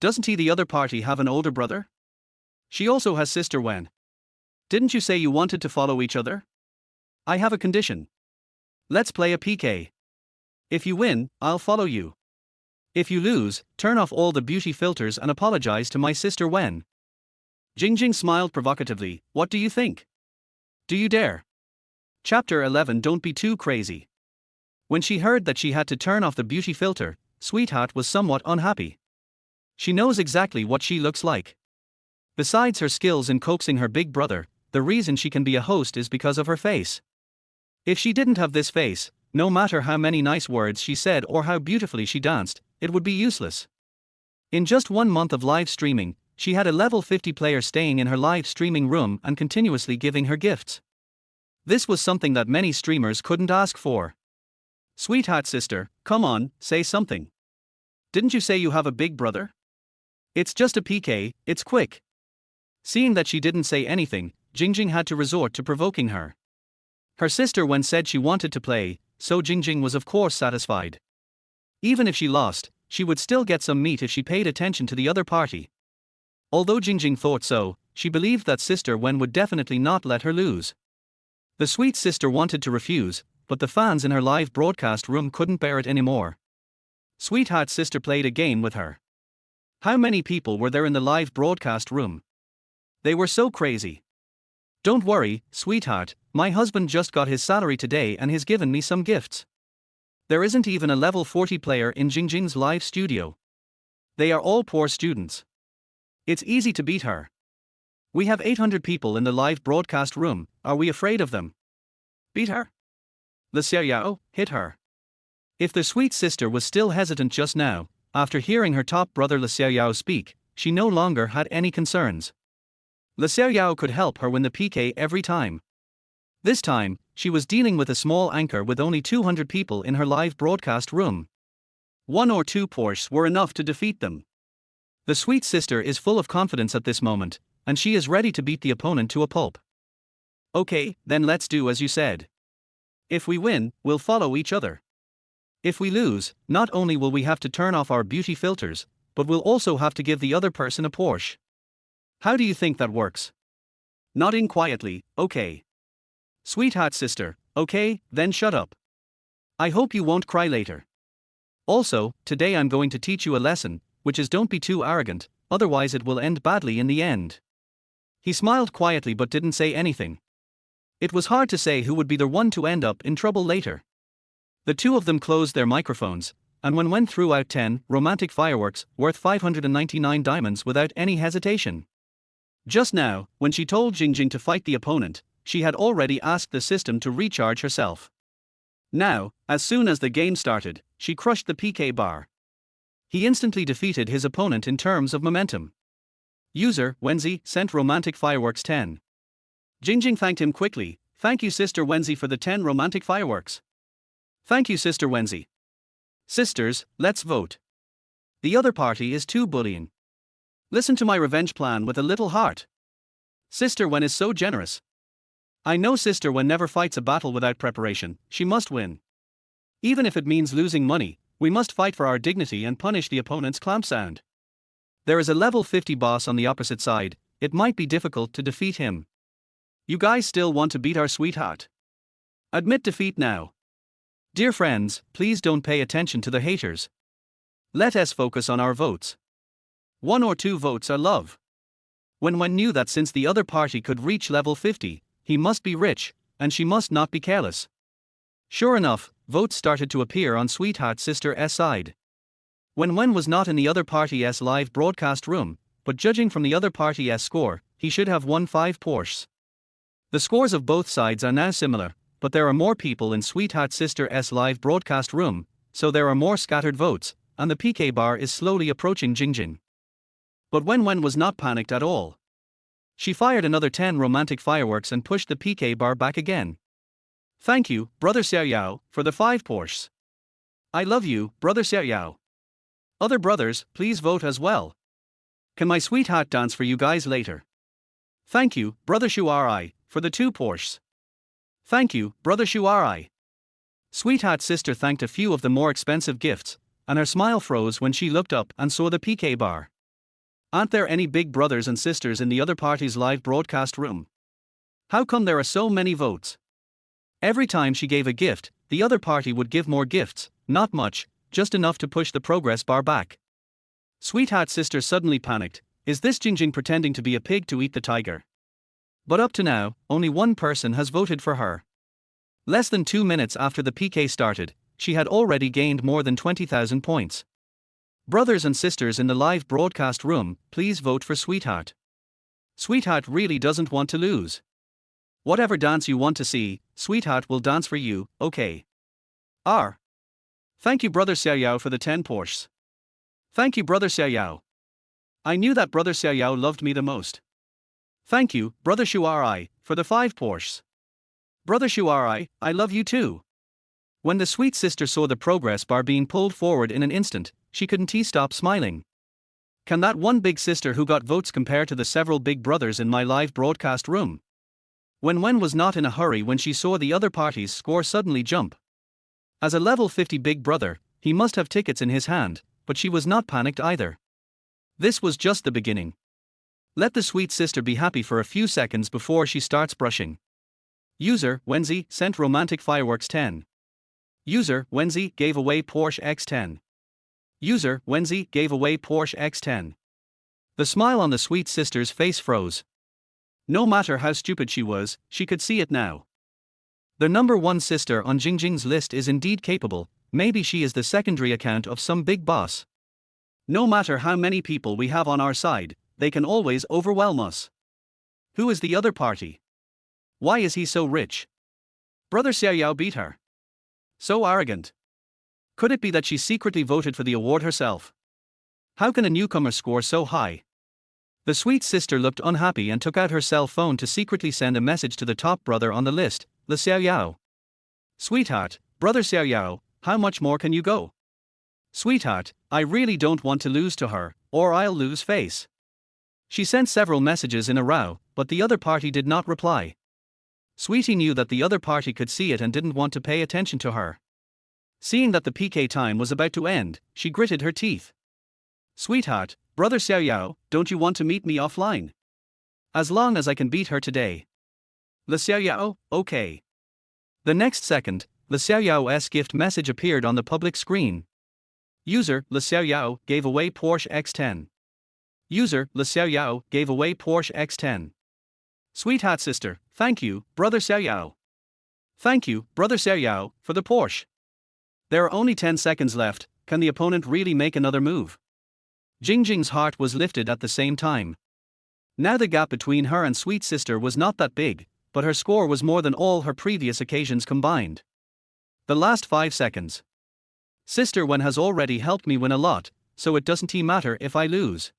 Doesn't he, the other party, have an older brother? She also has Sister Wen. Didn't you say you wanted to follow each other? I have a condition. Let's play a PK. If you win, I'll follow you. If you lose, turn off all the beauty filters and apologize to my sister Wen. Jingjing smiled provocatively, what do you think? Do you dare? Chapter 11. Don't be too crazy. When she heard that she had to turn off the beauty filter, Sweetheart was somewhat unhappy. She knows exactly what she looks like. Besides her skills in coaxing her big brother, the reason she can be a host is because of her face. If she didn't have this face, no matter how many nice words she said or how beautifully she danced, it would be useless. In just 1 month of live streaming, she had a level 50 player staying in her live streaming room and continuously giving her gifts. This was something that many streamers couldn't ask for. Sweetheart sister, come on, say something. Didn't you say you have a big brother? It's just a PK, it's quick. Seeing that she didn't say anything, Jingjing had to resort to provoking her. Her sister Wen said she wanted to play, so Jingjing was of course satisfied. Even if she lost, she would still get some meat if she paid attention to the other party. Although Jingjing thought so, she believed that Sister Wen would definitely not let her lose. The sweet sister wanted to refuse, but the fans in her live broadcast room couldn't bear it anymore. Sweetheart sister played a game with her. How many people were there in the live broadcast room? They were so crazy. Don't worry, sweetheart, my husband just got his salary today and has given me some gifts. There isn't even a level 40 player in Jingjing's live studio. They are all poor students. It's easy to beat her. We have 800 people in the live broadcast room, are we afraid of them? Beat her? Le Xiaoyao, hit her. If the sweet sister was still hesitant just now, after hearing her top brother Le Xiaoyao speak, she no longer had any concerns. Le Xiaoyao could help her win the PK every time. This time, she was dealing with a small anchor with only 200 people in her live broadcast room. 1 or 2 Porsches were enough to defeat them. The sweet sister is full of confidence at this moment, and she is ready to beat the opponent to a pulp. Okay, then let's do as you said. If we win, we'll follow each other. If we lose, not only will we have to turn off our beauty filters, but we'll also have to give the other person a Porsche. How do you think that works? Nodding quietly, okay. Sweetheart sister, okay, then shut up. I hope you won't cry later. Also, today I'm going to teach you a lesson, which is don't be too arrogant, otherwise it will end badly in the end. He smiled quietly but didn't say anything. It was hard to say who would be the one to end up in trouble later. The two of them closed their microphones, and Wen Wen threw out 10 romantic fireworks worth 599 diamonds without any hesitation. Just now, when she told Jingjing to fight the opponent, she had already asked the system to recharge herself. Now, as soon as the game started, she crushed the PK bar. He instantly defeated his opponent in terms of momentum. User Wenzi sent romantic fireworks 10. Jingjing thanked him quickly. Thank you Sister Wenzi for the 10 romantic fireworks. Thank you Sister Wenzi. Sisters, let's vote. The other party is too bullying. Listen to my revenge plan with a little heart. Sister Wen is so generous. I know Sister Wen never fights a battle without preparation, she must win. Even if it means losing money, we must fight for our dignity and punish the opponent's clamp sound. There is a level 50 boss on the opposite side, it might be difficult to defeat him. You guys still want to beat our sweetheart? Admit defeat now. Dear friends, please don't pay attention to the haters. Let us focus on our votes. 1 or 2 votes are love. Wen Wen knew that since the other party could reach level 50, he must be rich, and she must not be careless. Sure enough, votes started to appear on Sweetheart Sister's side. Wen Wen was not in the other party's live broadcast room, but judging from the other party's score, he should have won 5 Porsches. The scores of both sides are now similar, but there are more people in Sweetheart Sister's live broadcast room, so there are more scattered votes, and the PK bar is slowly approaching Jingjing. But Wen Wen was not panicked at all. She fired another 10 romantic fireworks and pushed the PK bar back again. Thank you, Brother Xiaoyao, for the 5 Porsches. I love you, Brother Xiaoyao. Other brothers, please vote as well. Can my sweetheart dance for you guys later? Thank you, Brother Shuai, for the 2 Porsches. Thank you, Brother Shuai. Sweetheart Sister thanked a few of the more expensive gifts, and her smile froze when she looked up and saw the PK bar. Aren't there any big brothers and sisters in the other party's live broadcast room? How come there are so many votes? Every time she gave a gift, the other party would give more gifts, not much, just enough to push the progress bar back. Sweetheart Sister suddenly panicked. Is this Jingjing pretending to be a pig to eat the tiger? But up to now, only one person has voted for her. Less than 2 minutes after the PK started, she had already gained more than 20,000 points. Brothers and sisters in the live broadcast room, please vote for Sweetheart. Sweetheart really doesn't want to lose. Whatever dance you want to see, Sweetheart will dance for you, okay? Thank you, Brother Xiaoyao, for the 10 Porsches. Thank you, Brother Xiaoyao. I knew that Brother Xiaoyao loved me the most. Thank you, Brother Shuai, for the 5 Porsches. Brother Shuai, I love you too. When the sweet sister saw the progress bar being pulled forward in an instant, she couldn't stop smiling. Can that one big sister who got votes compare to the several big brothers in my live broadcast room? Wen Wen was not in a hurry when she saw the other party's score suddenly jump. As a level 50 big brother, he must have tickets in his hand, but she was not panicked either. This was just the beginning. Let the sweet sister be happy for a few seconds before she starts brushing. User Wenzi sent romantic fireworks 10. User Wenzi gave away Porsche X10. User Wenzi gave away Porsche X10. The smile on the sweet sister's face froze. No matter how stupid she was, she could see it now. The number 1 sister on Jingjing's list is indeed capable. Maybe she is the secondary account of some big boss. No matter how many people we have on our side, they can always overwhelm us. Who is the other party? Why is he so rich? Brother Xiaoyao beat her. So arrogant. Could it be that she secretly voted for the award herself? How can a newcomer score so high? The sweet sister looked unhappy and took out her cell phone to secretly send a message to the top brother on the list, Le Xiaoyao. Sweetheart, Brother Xiaoyao, how much more can you go? Sweetheart, I really don't want to lose to her, or I'll lose face. She sent several messages in a row, but the other party did not reply. Sweetie knew that the other party could see it and didn't want to pay attention to her. Seeing that the PK time was about to end, she gritted her teeth. Sweetheart, Brother Xiaoyao, don't you want to meet me offline? As long as I can beat her today. Le Xiaoyao, okay. The next second, Le Xiaoyao's gift message appeared on the public screen. User Le Xiaoyao gave away Porsche X10. User Le Xiaoyao gave away Porsche X10. Sweetheart sister, thank you, Brother Xiaoyao. Thank you, Brother Xiaoyao, for the Porsche. There are only 10 seconds left. Can the opponent really make another move? Jingjing's heart was lifted at the same time. Now the gap between her and sweet sister was not that big, but her score was more than all her previous occasions combined. The last 5 seconds. Sister Wen has already helped me win a lot, so it doesn't matter if I lose.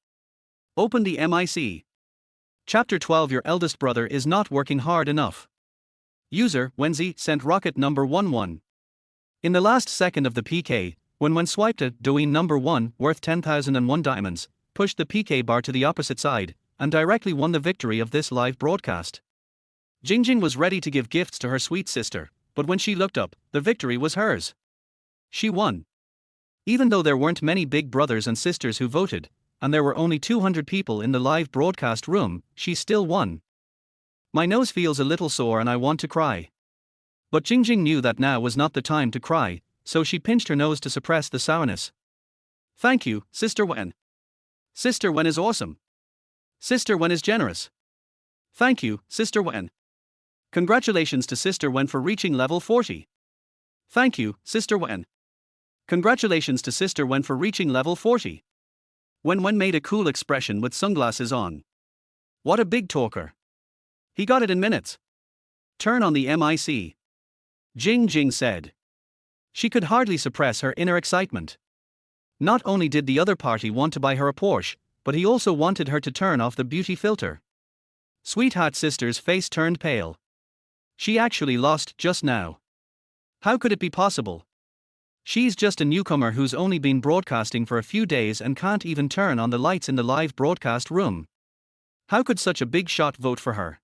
Open the MIC. Chapter 12. Your eldest brother is not working hard enough. User Wenzi sent rocket number 11. In the last second of the PK, Wen Wen swiped a Douyin number 1 worth 10,001 diamonds, pushed the PK bar to the opposite side, and directly won the victory of this live broadcast. Jingjing was ready to give gifts to her sweet sister, but when she looked up, the victory was hers. She won. Even though there weren't many big brothers and sisters who voted, and there were only 200 people in the live broadcast room, she still won. My nose feels a little sore and I want to cry. But Jingjing knew that now was not the time to cry, so she pinched her nose to suppress the sourness. Thank you, Sister Wen. Sister Wen is awesome. Sister Wen is generous. Thank you, Sister Wen. Congratulations to Sister Wen for reaching level 40. Thank you, Sister Wen. Congratulations to Sister Wen for reaching level 40. Wen Wen made a cool expression with sunglasses on. What a big talker. He got it in minutes. Turn on the mic. Jingjing said. She could hardly suppress her inner excitement. Not only did the other party want to buy her a Porsche, but he also wanted her to turn off the beauty filter. Sweetheart Sister's face turned pale. She actually lost just now. How could it be possible? She's just a newcomer who's only been broadcasting for a few days and can't even turn on the lights in the live broadcast room. How could such a big shot vote for her?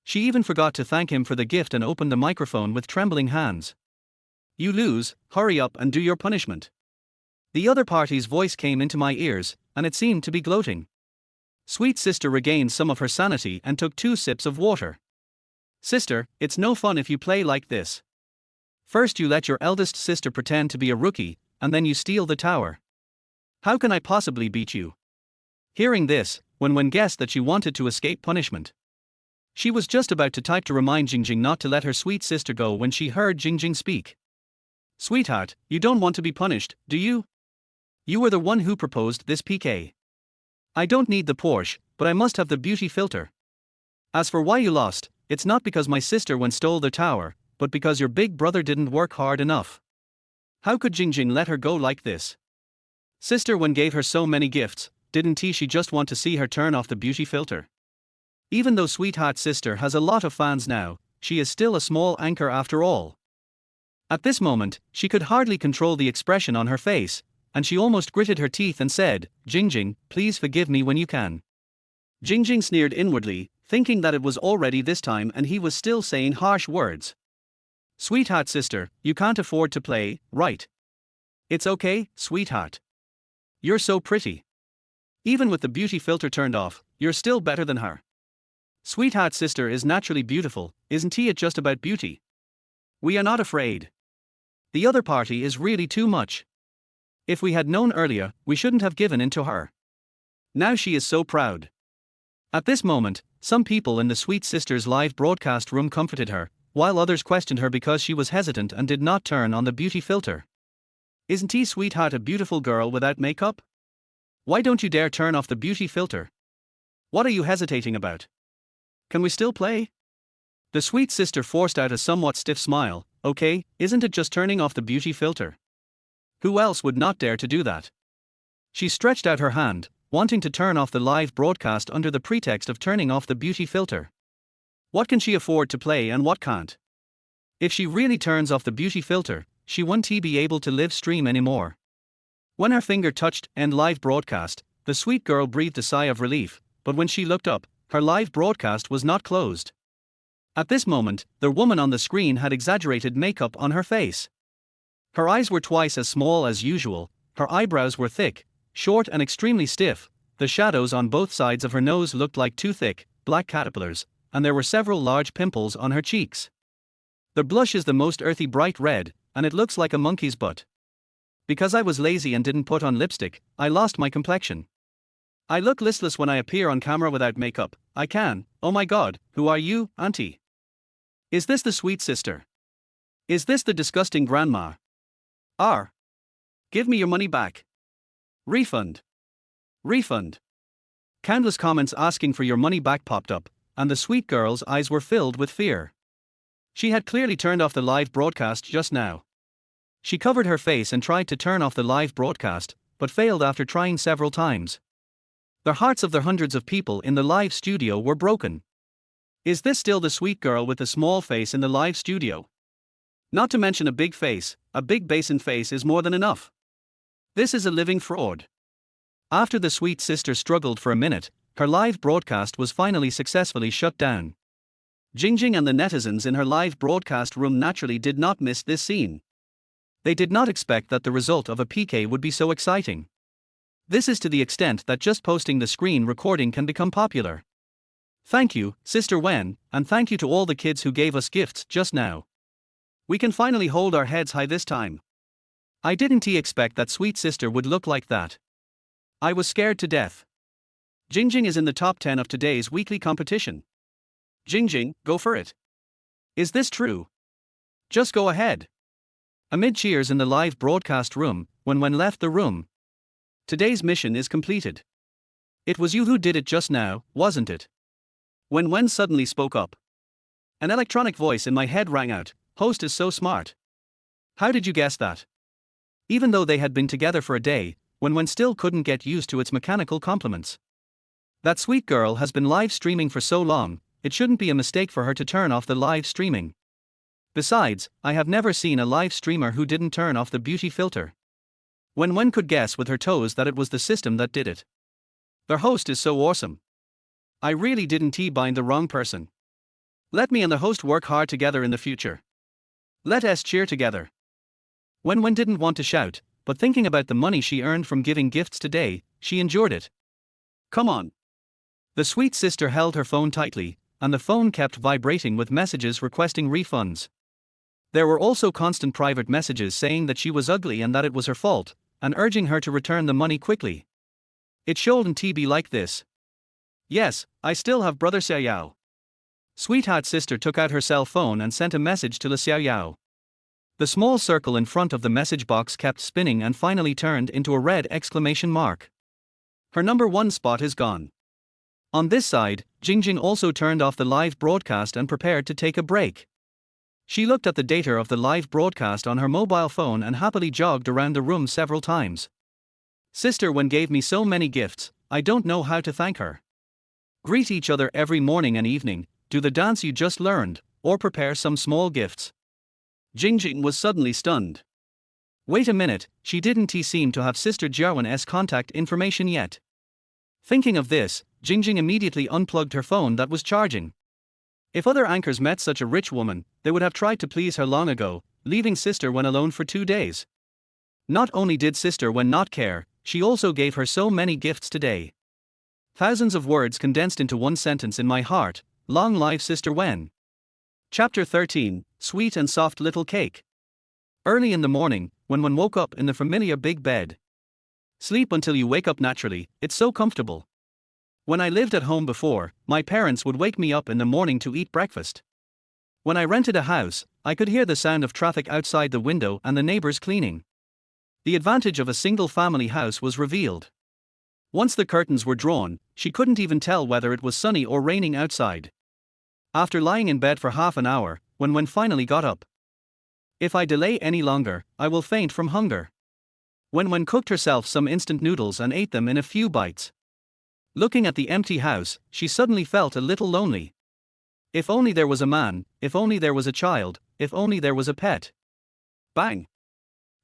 She even forgot to thank him for the gift and opened the microphone with trembling hands. You lose, hurry up and do your punishment. The other party's voice came into my ears, and it seemed to be gloating. Sweet Sister regained some of her sanity and took 2 sips of water. Sister, it's no fun if you play like this. First you let your eldest sister pretend to be a rookie, and then you steal the tower. How can I possibly beat you? Hearing this, Wen Wen guessed that she wanted to escape punishment. She was just about to type to remind Jingjing not to let her sweet sister go when she heard Jingjing speak. Sweetheart, you don't want to be punished, do you? You were the one who proposed this PK. I don't need the Porsche, but I must have the beauty filter. As for why you lost, it's not because my sister Wen stole the tower, but because your big brother didn't work hard enough. How could Jingjing let her go like this? Sister Wen gave her so many gifts, didn't she just want to see her turn off the beauty filter? Even though Sweetheart Sister has a lot of fans now, she is still a small anchor after all. At this moment, she could hardly control the expression on her face, and she almost gritted her teeth and said, Jingjing, please forgive me when you can. Jingjing sneered inwardly, thinking that it was already this time and he was still saying harsh words. Sweetheart Sister, you can't afford to play, right? It's okay, sweetheart. You're so pretty. Even with the beauty filter turned off, you're still better than her. Sweetheart Sister is naturally beautiful, isn't it just about beauty? We are not afraid. The other party is really too much. If we had known earlier, we shouldn't have given in to her. Now she is so proud. At this moment, some people in the Sweet Sister's live broadcast room comforted her, while others questioned her because she was hesitant and did not turn on the beauty filter. Isn't Sweetheart a beautiful girl without makeup? Why don't you dare turn off the beauty filter? What are you hesitating about? Can we still play? The Sweet Sister forced out a somewhat stiff smile. Okay, isn't it just turning off the beauty filter? Who else would not dare to do that? She stretched out her hand, wanting to turn off the live broadcast under the pretext of turning off the beauty filter. What can she afford to play and what can't? If she really turns off the beauty filter, she won't be able to live stream anymore. When her finger touched end live broadcast, the sweet girl breathed a sigh of relief, but when she looked up, her live broadcast was not closed. At this moment, the woman on the screen had exaggerated makeup on her face. Her eyes were twice as small as usual, her eyebrows were thick, short and extremely stiff, the shadows on both sides of her nose looked like 2 thick, black caterpillars, and there were several large pimples on her cheeks. The blush is the most earthy bright red, and it looks like a monkey's butt. Because I was lazy and didn't put on lipstick, I lost my complexion. I look listless when I appear on camera without makeup. I can. Oh my god, who are you, auntie? Is this the Sweet Sister? Is this the disgusting grandma? Give me your money back. Refund. Refund. Countless comments asking for your money back popped up, and the sweet girl's eyes were filled with fear. She had clearly turned off the live broadcast just now. She covered her face and tried to turn off the live broadcast, but failed after trying several times. The hearts of the hundreds of people in the live studio were broken. Is this still the sweet girl with the small face in the live studio? Not to mention a big face, a big basin face is more than enough. This is a living fraud. After the Sweet Sister struggled for a minute, her live broadcast was finally successfully shut down. Jingjing and the netizens in her live broadcast room naturally did not miss this scene. They did not expect that the result of a PK would be so exciting. This is to the extent that just posting the screen recording can become popular. Thank you, Sister Wen, and thank you to all the kids who gave us gifts just now. We can finally hold our heads high this time. I didn't expect that sweet sister would look like that. I was scared to death. Jingjing is in the top 10 of today's weekly competition. Jingjing, go for it. Is this true? Just go ahead. Amid cheers in the live broadcast room, Wen Wen left the room. Today's mission is completed. It was you who did it just now, wasn't it? Wen Wen suddenly spoke up. An electronic voice in my head rang out, "Host is so smart. How did you guess that?" Even though they had been together for a day, Wen Wen still couldn't get used to its mechanical compliments. That sweet girl has been live streaming for so long, it shouldn't be a mistake for her to turn off the live streaming. Besides, I have never seen a live streamer who didn't turn off the beauty filter. Wen Wen could guess with her toes that it was the system that did it. Their host is so awesome. I really didn't bind the wrong person. Let me and the host work hard together in the future. Let us cheer together. Wen Wen didn't want to shout, but thinking about the money she earned from giving gifts today, she endured it. Come on. The sweet sister held her phone tightly, and the phone kept vibrating with messages requesting refunds. There were also constant private messages saying that she was ugly and that it was her fault, and urging her to return the money quickly. It shouldn't be like this. Yes, I still have brother Xiaoyao. Sweetheart sister took out her cell phone and sent a message to Le Xiaoyao. The small circle in front of the message box kept spinning and finally turned into a red exclamation mark. Her number 1 spot is gone. On this side, Jingjing also turned off the live broadcast and prepared to take a break. She looked at the data of the live broadcast on her mobile phone and happily jogged around the room several times. Sister Wen gave me so many gifts, I don't know how to thank her. Greet each other every morning and evening, do the dance you just learned, or prepare some small gifts. Jingjing was suddenly stunned. Wait a minute, she didn't seem to have Sister Jiawen's contact information yet. Thinking of this, Jingjing immediately unplugged her phone that was charging. If other anchors met such a rich woman, they would have tried to please her long ago, leaving Sister Wen alone for 2 days. Not only did Sister Wen not care, she also gave her so many gifts today. Thousands of words condensed into one sentence in my heart. Long live Sister Wen. Chapter 13, Sweet and Soft Little Cake. Early in the morning, Wen Wen woke up in the familiar big bed. Sleep until you wake up naturally, it's so comfortable. When I lived at home before, my parents would wake me up in the morning to eat breakfast. When I rented a house, I could hear the sound of traffic outside the window and the neighbors cleaning. The advantage of a single-family house was revealed. Once the curtains were drawn, she couldn't even tell whether it was sunny or raining outside. After lying in bed for half an hour, Wen Wen finally got up. If I delay any longer, I will faint from hunger. Wen Wen cooked herself some instant noodles and ate them in a few bites. Looking at the empty house, she suddenly felt a little lonely. If only there was a man, if only there was a child, if only there was a pet. Bang!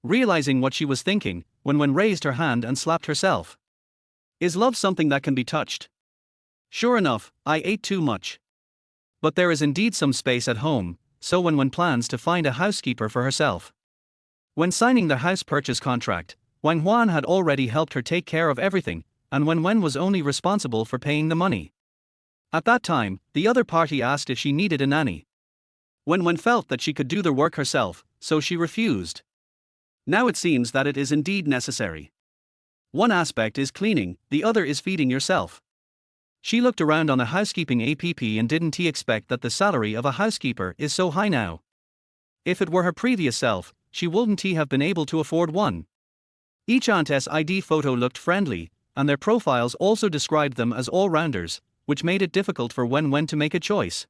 Realizing what she was thinking, Wen Wen raised her hand and slapped herself. Is love something that can be touched? Sure enough, I ate too much. But there is indeed some space at home, so Wen Wen plans to find a housekeeper for herself. When signing the house purchase contract, Wang Huan had already helped her take care of everything, and Wen Wen was only responsible for paying the money. At that time, the other party asked if she needed a nanny. Wen Wen felt that she could do the work herself, so she refused. Now it seems that it is indeed necessary. One aspect is cleaning, the other is feeding yourself. She looked around on the housekeeping app and didn't expect that the salary of a housekeeper is so high now. If it were her previous self, she wouldn't have been able to afford one. Each aunt's ID photo looked friendly, and their profiles also described them as all-rounders, which made it difficult for Wen Wen to make a choice.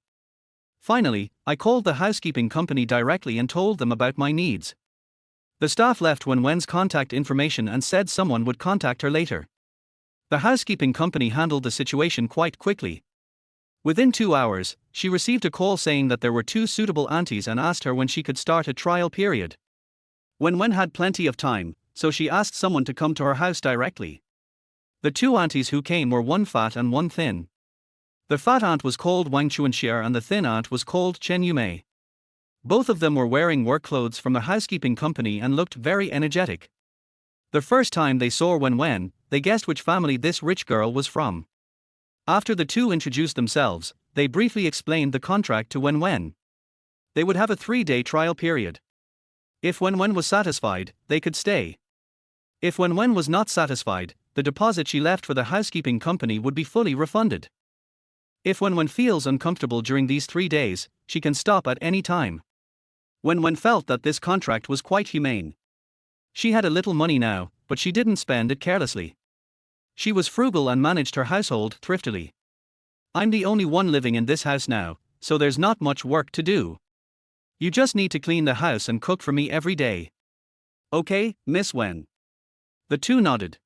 Finally, I called the housekeeping company directly and told them about my needs. The staff left Wen Wen's contact information and said someone would contact her later. The housekeeping company handled the situation quite quickly. Within 2 hours, she received a call saying that there were 2 suitable aunties and asked her when she could start a trial period. Wen Wen had plenty of time, so she asked someone to come to her house directly. The 2 aunties who came were one fat and one thin. The fat aunt was called Wang Chuanxia and the thin aunt was called Chen Yumei. Both of them were wearing work clothes from the housekeeping company and looked very energetic. The first time they saw Wen Wen, they guessed which family this rich girl was from. After the 2 introduced themselves, they briefly explained the contract to Wen Wen. they would have a 3-day trial period. If Wen Wen was satisfied, they could stay. If Wen Wen was not satisfied, the deposit she left for the housekeeping company would be fully refunded. If Wen Wen feels uncomfortable during these 3 days, she can stop at any time. Wen Wen felt that this contract was quite humane. She had a little money now, but she didn't spend it carelessly. She was frugal and managed her household thriftily. I'm the only one living in this house now, so there's not much work to do. You just need to clean the house and cook for me every day. Okay, Miss Wen. The two nodded.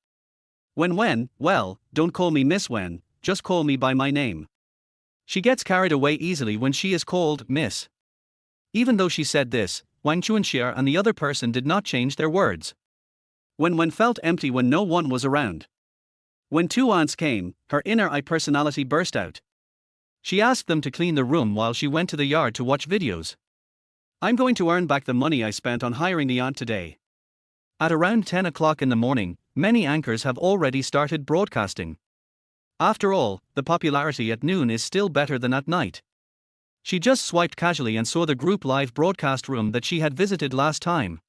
Wen Wen, well, don't call me Miss Wen, just call me by my name. She gets carried away easily when she is called Miss. Even though she said this, Wang Chuanxia and the other person did not change their words. Wen Wen felt empty when no one was around. When two aunts came, her inner I personality burst out. She asked them to clean the room while she went to the yard to watch videos. I'm going to earn back the money I spent on hiring the aunt today. At around 10 o'clock in the morning, many anchors have already started broadcasting. After all, the popularity at noon is still better than at night. She just swiped casually and saw the group live broadcast room that she had visited last time.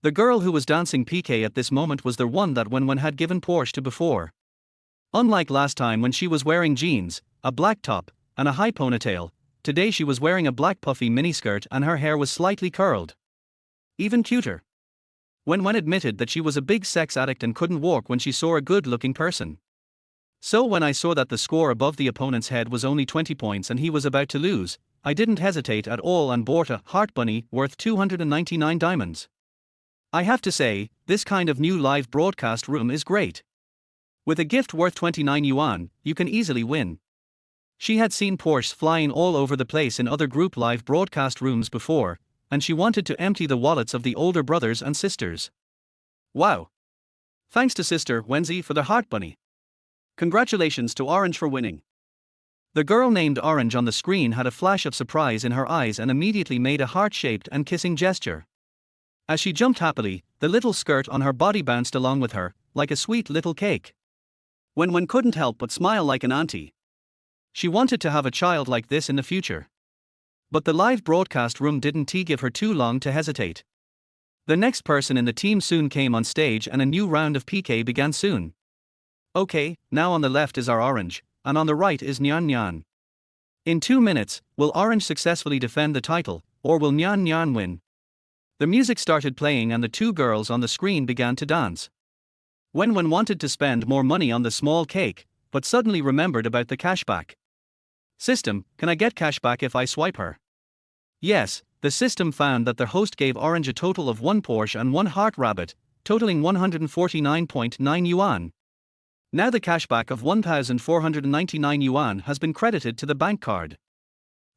The girl who was dancing PK at this moment was the one that Wen Wen had given Porsche to before. Unlike last time when she was wearing jeans, a black top, and a high ponytail, today she was wearing a black puffy miniskirt and her hair was slightly curled. Even cuter. Wen Wen admitted that she was a big sex addict and couldn't walk when she saw a good-looking person. So when I saw that the score above the opponent's head was only 20 points and he was about to lose, I didn't hesitate at all and bought a heart bunny worth 299 diamonds. I have to say, this kind of new live broadcast room is great. With a gift worth 29 yuan, you can easily win. She had seen Porsches flying all over the place in other group live broadcast rooms before, and she wanted to empty the wallets of the older brothers and sisters. Wow! Thanks to Sister Wenzi for the heart bunny. Congratulations to Orange for winning. The girl named Orange on the screen had a flash of surprise in her eyes and immediately made a heart-shaped and kissing gesture. As she jumped happily, the little skirt on her body bounced along with her, like a sweet little cake. Wen Wen couldn't help but smile like an auntie. She wanted to have a child like this in the future. But the live broadcast room didn't give her too long to hesitate. The next person in the team soon came on stage and a new round of PK began soon. Okay, now on the left is our Orange, and on the right is Nyan Nyan. In 2 minutes, will Orange successfully defend the title, or will Nyan Nyan win? The music started playing and the two girls on the screen began to dance. Wen Wen wanted to spend more money on the small cake, but suddenly remembered about the cashback. System, can I get cashback if I swipe her? Yes, the system found that the host gave Orange a total of 1 Porsche and 1 heart rabbit, totaling 149.9 yuan. Now the cashback of 1,499 yuan has been credited to the bank card.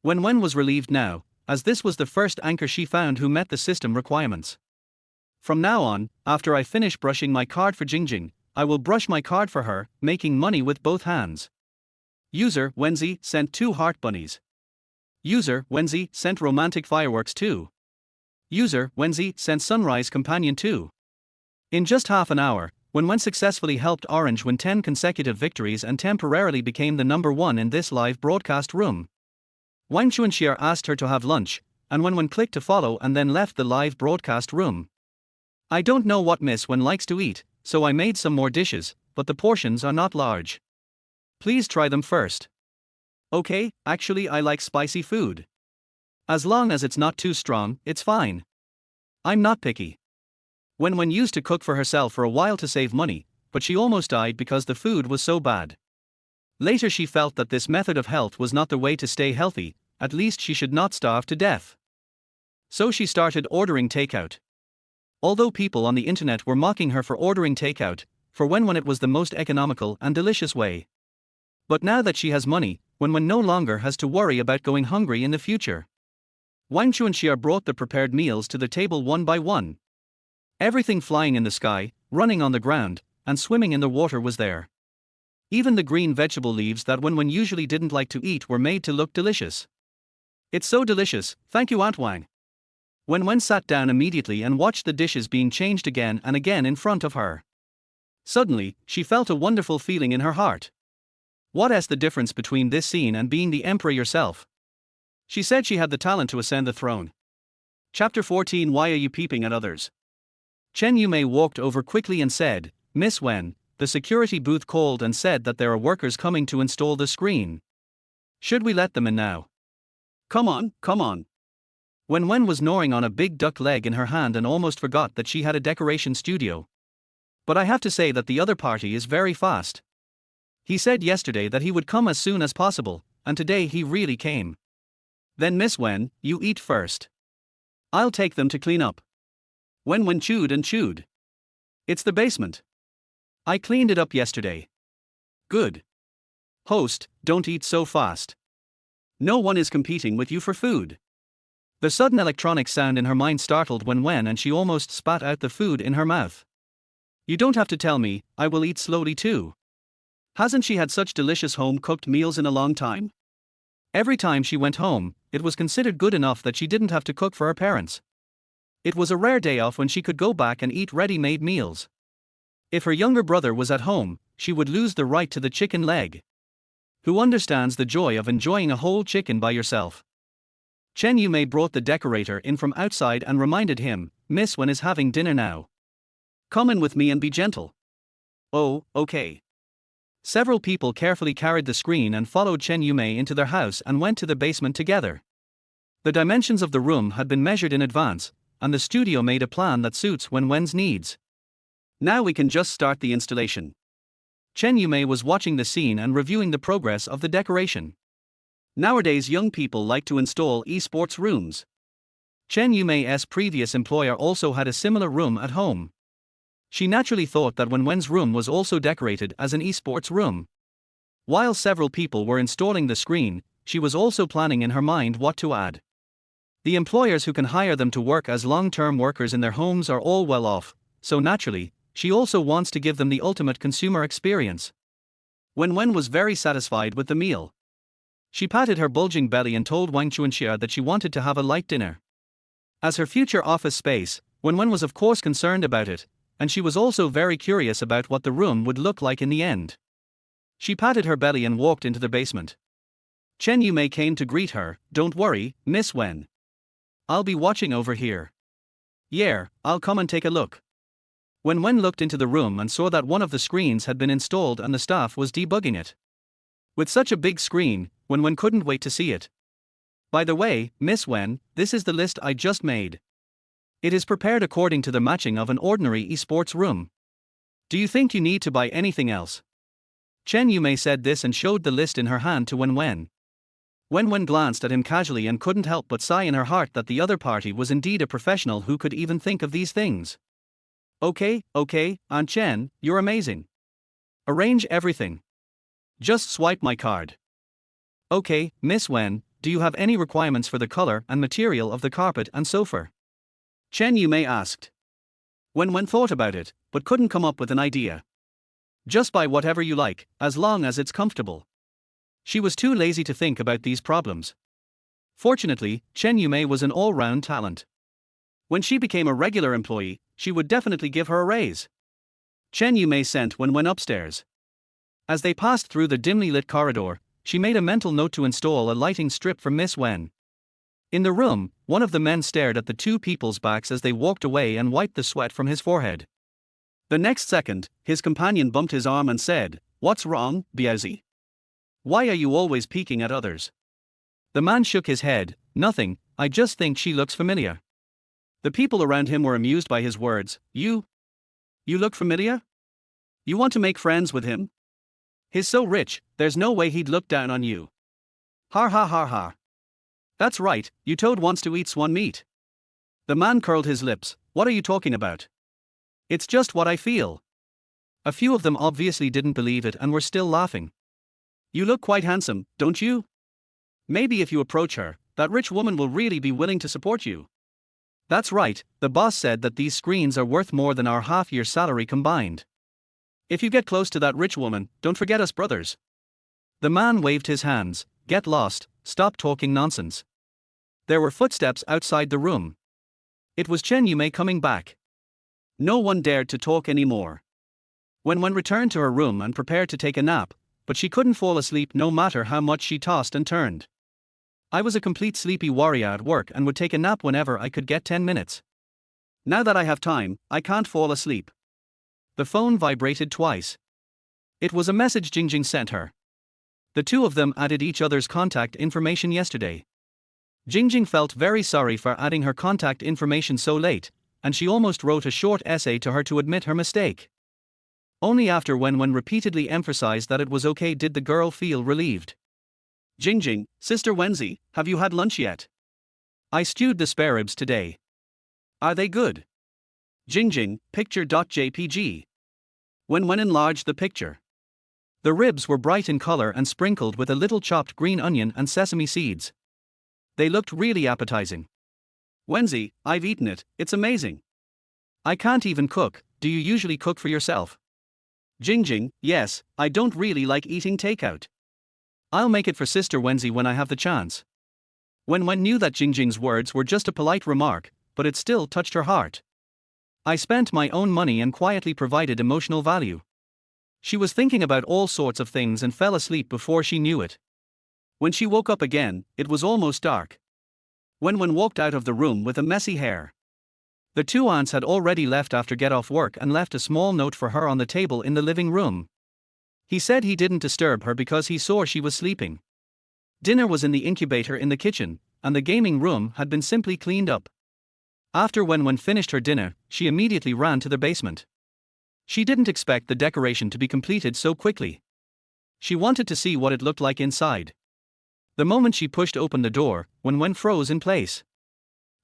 Wen Wen was relieved now, as this was the first anchor she found who met the system requirements. From now on, after I finish brushing my card for Jingjing, I will brush my card for her, making money with both hands. User Wenzi sent 2 heart bunnies. User Wenzi sent romantic fireworks 2. User Wenzi sent sunrise companion 2. In just half an hour, Wen Wen successfully helped Orange win 10 consecutive victories and temporarily became the number 1 in this live broadcast room. Wang Chuanxia asked her to have lunch, and Wen Wen clicked to follow and then left the live broadcast room. I don't know what Miss Wen likes to eat, so I made some more dishes, but the portions are not large. Please try them first. Okay, actually I like spicy food. As long as it's not too strong, it's fine. I'm not picky. Wen Wen used to cook for herself for a while to save money, but she almost died because the food was so bad. Later she felt that this method of health was not the way to stay healthy, at least she should not starve to death. So she started ordering takeout. Although people on the internet were mocking her for ordering takeout, for Wen Wen it was the most economical and delicious way. But now that she has money, Wen Wen no longer has to worry about going hungry in the future. Wang Chuanxia brought the prepared meals to the table one by one. Everything flying in the sky, running on the ground, and swimming in the water was there. Even the green vegetable leaves that Wen Wen usually didn't like to eat were made to look delicious. It's so delicious, thank you Aunt Wang. Wen Wen sat down immediately and watched the dishes being changed again and again in front of her. Suddenly, she felt a wonderful feeling in her heart. What is the difference between this scene and being the emperor yourself? She said she had the talent to ascend the throne. Chapter 14. Why are you peeping at others? Chen Yumei walked over quickly and said, Miss Wen, the security booth called and said that there are workers coming to install the screen. Should we let them in now? Come on, come on. Wen Wen was gnawing on a big duck leg in her hand and almost forgot that she had a decoration studio. But I have to say that the other party is very fast. He said yesterday that he would come as soon as possible, and today he really came. Then Miss Wen, you eat first. I'll take them to clean up. Wen Wen chewed and chewed. It's the basement. I cleaned it up yesterday. Good. Host, don't eat so fast. No one is competing with you for food. The sudden electronic sound in her mind startled Wen Wen and she almost spat out the food in her mouth. You don't have to tell me, I will eat slowly too. Hasn't she had such delicious home-cooked meals in a long time? Every time she went home, it was considered good enough that she didn't have to cook for her parents. It was a rare day off when she could go back and eat ready-made meals. If her younger brother was at home, she would lose the right to the chicken leg. Who understands the joy of enjoying a whole chicken by yourself? Chen Yumei brought the decorator in from outside and reminded him, Miss Wen is having dinner now. Come in with me and be gentle. Oh, okay. Several people carefully carried the screen and followed Chen Yumei into their house and went to the basement together. The dimensions of the room had been measured in advance, and the studio made a plan that suits Wen Wen's needs. Now we can just start the installation. Chen Yumei was watching the scene and reviewing the progress of the decoration. Nowadays young people like to install esports rooms. Chen Yumei's previous employer also had a similar room at home. She naturally thought that Wen Wen's room was also decorated as an esports room. While several people were installing the screen, she was also planning in her mind what to add. The employers who can hire them to work as long-term workers in their homes are all well off, so naturally, she also wants to give them the ultimate consumer experience. Wen Wen was very satisfied with the meal. She patted her bulging belly and told Wang Chuanxia that she wanted to have a light dinner. As her future office space, Wen Wen was of course concerned about it, and she was also very curious about what the room would look like in the end. She patted her belly and walked into the basement. Chen Yumei came to greet her. Don't worry, Miss Wen. I'll be watching over here. Yeah, I'll come and take a look. Wen Wen looked into the room and saw that one of the screens had been installed and the staff was debugging it. With such a big screen, Wen Wen couldn't wait to see it. By the way, Miss Wen, this is the list I just made. It is prepared according to the matching of an ordinary esports room. Do you think you need to buy anything else? Chen Yumei said this and showed the list in her hand to Wen Wen. Wen Wen glanced at him casually and couldn't help but sigh in her heart that the other party was indeed a professional who could even think of these things. Okay, Aunt Chen, you're amazing. Arrange everything. Just swipe my card. Okay, Miss Wen, do you have any requirements for the color and material of the carpet and sofa? Chen Yumei asked. Wen Wen thought about it, but couldn't come up with an idea. Just buy whatever you like, as long as it's comfortable. She was too lazy to think about these problems. Fortunately, Chen Yumei was an all-round talent. When she became a regular employee, she would definitely give her a raise. Chen Yumei sent Wen Wen upstairs. As they passed through the dimly lit corridor, she made a mental note to install a lighting strip for Miss Wen. In the room, one of the men stared at the two people's backs as they walked away and wiped the sweat from his forehead. The next second, his companion bumped his arm and said, "What's wrong, Biaozi? Why are you always peeking at others?" The man shook his head. "Nothing, I just think she looks familiar." The people around him were amused by his words. You look familiar? You want to make friends with him? He's so rich, there's no way he'd look down on you. Har ha har ha. That's right, you toad wants to eat swan meat. The man curled his lips. What are you talking about? It's just what I feel. A few of them obviously didn't believe it and were still laughing. You look quite handsome, don't you? Maybe if you approach her, that rich woman will really be willing to support you. That's right, the boss said that these screens are worth more than our half-year salary combined. If you get close to that rich woman, don't forget us brothers. The man waved his hands. Get lost, stop talking nonsense. There were footsteps outside the room. It was Chen Yumei coming back. No one dared to talk anymore. Wen Wen returned to her room and prepared to take a nap, but she couldn't fall asleep no matter how much she tossed and turned. I was a complete sleepy warrior at work and would take a nap whenever I could get 10 minutes. Now that I have time, I can't fall asleep. The phone vibrated twice. It was a message Jingjing sent her. The two of them added each other's contact information yesterday. Jingjing felt very sorry for adding her contact information so late, and she almost wrote a short essay to her to admit her mistake. Only after Wen Wen repeatedly emphasized that it was okay did the girl feel relieved. Jingjing, Sister Wenzi, have you had lunch yet? I stewed the spare ribs today. Are they good? Jingjing, picture.jpg. Wen Wen enlarged the picture. The ribs were bright in color and sprinkled with a little chopped green onion and sesame seeds. They looked really appetizing. Wenzi, I've eaten it, it's amazing. I can't even cook. Do you usually cook for yourself? Jingjing, yes, I don't really like eating takeout. I'll make it for Sister Wenzi when I have the chance. Wen Wen knew that Jingjing's words were just a polite remark, but it still touched her heart. I spent my own money and quietly provided emotional value. She was thinking about all sorts of things and fell asleep before she knew it. When she woke up again, it was almost dark. Wen Wen walked out of the room with a messy hair. The two aunts had already left after get off work and left a small note for her on the table in the living room. He said he didn't disturb her because he saw she was sleeping. Dinner was in the incubator in the kitchen, and the gaming room had been simply cleaned up. After Wen Wen finished her dinner, she immediately ran to the basement. She didn't expect the decoration to be completed so quickly. She wanted to see what it looked like inside. The moment she pushed open the door, Wen Wen froze in place.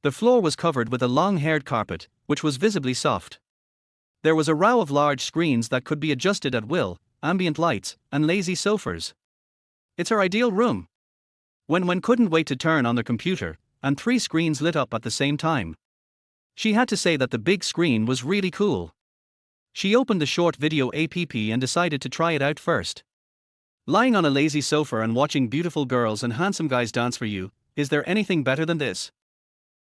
The floor was covered with a long-haired carpet, which was visibly soft. There was a row of large screens that could be adjusted at will, ambient lights, and lazy sofas. It's her ideal room. Wen Wen couldn't wait to turn on the computer, and 3 screens lit up at the same time. She had to say that the big screen was really cool. She opened the short video app and decided to try it out first. Lying on a lazy sofa and watching beautiful girls and handsome guys dance for you, is there anything better than this?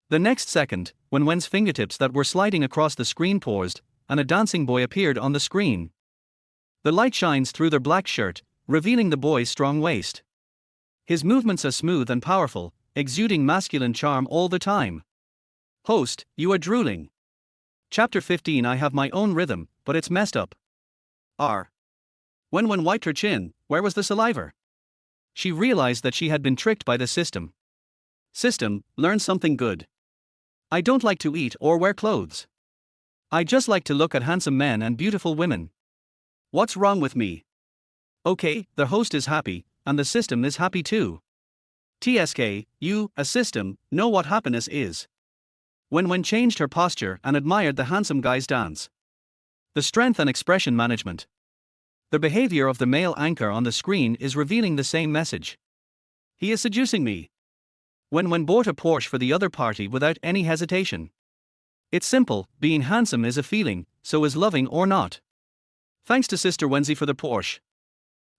The next second, Wen Wen's fingertips that were sliding across the screen paused, and a dancing boy appeared on the screen. The light shines through their black shirt, revealing the boy's strong waist. His movements are smooth and powerful, exuding masculine charm all the time. Host, you are drooling. Chapter 15. I have my own rhythm, but it's messed up. R. Wen Wen wiped her chin. Where was the saliva? She realized that she had been tricked by the system. System, learn something good. I don't like to eat or wear clothes. I just like to look at handsome men and beautiful women. What's wrong with me? Okay, the host is happy, and the system is happy too. TSK, you, a system, know what happiness is. Wen Wen changed her posture and admired the handsome guy's dance. The strength and expression management. The behavior of the male anchor on the screen is revealing the same message. He is seducing me. Wen Wen bought a Porsche for the other party without any hesitation. It's simple, being handsome is a feeling, so is loving or not. Thanks to Sister Wenzi for the Porsche.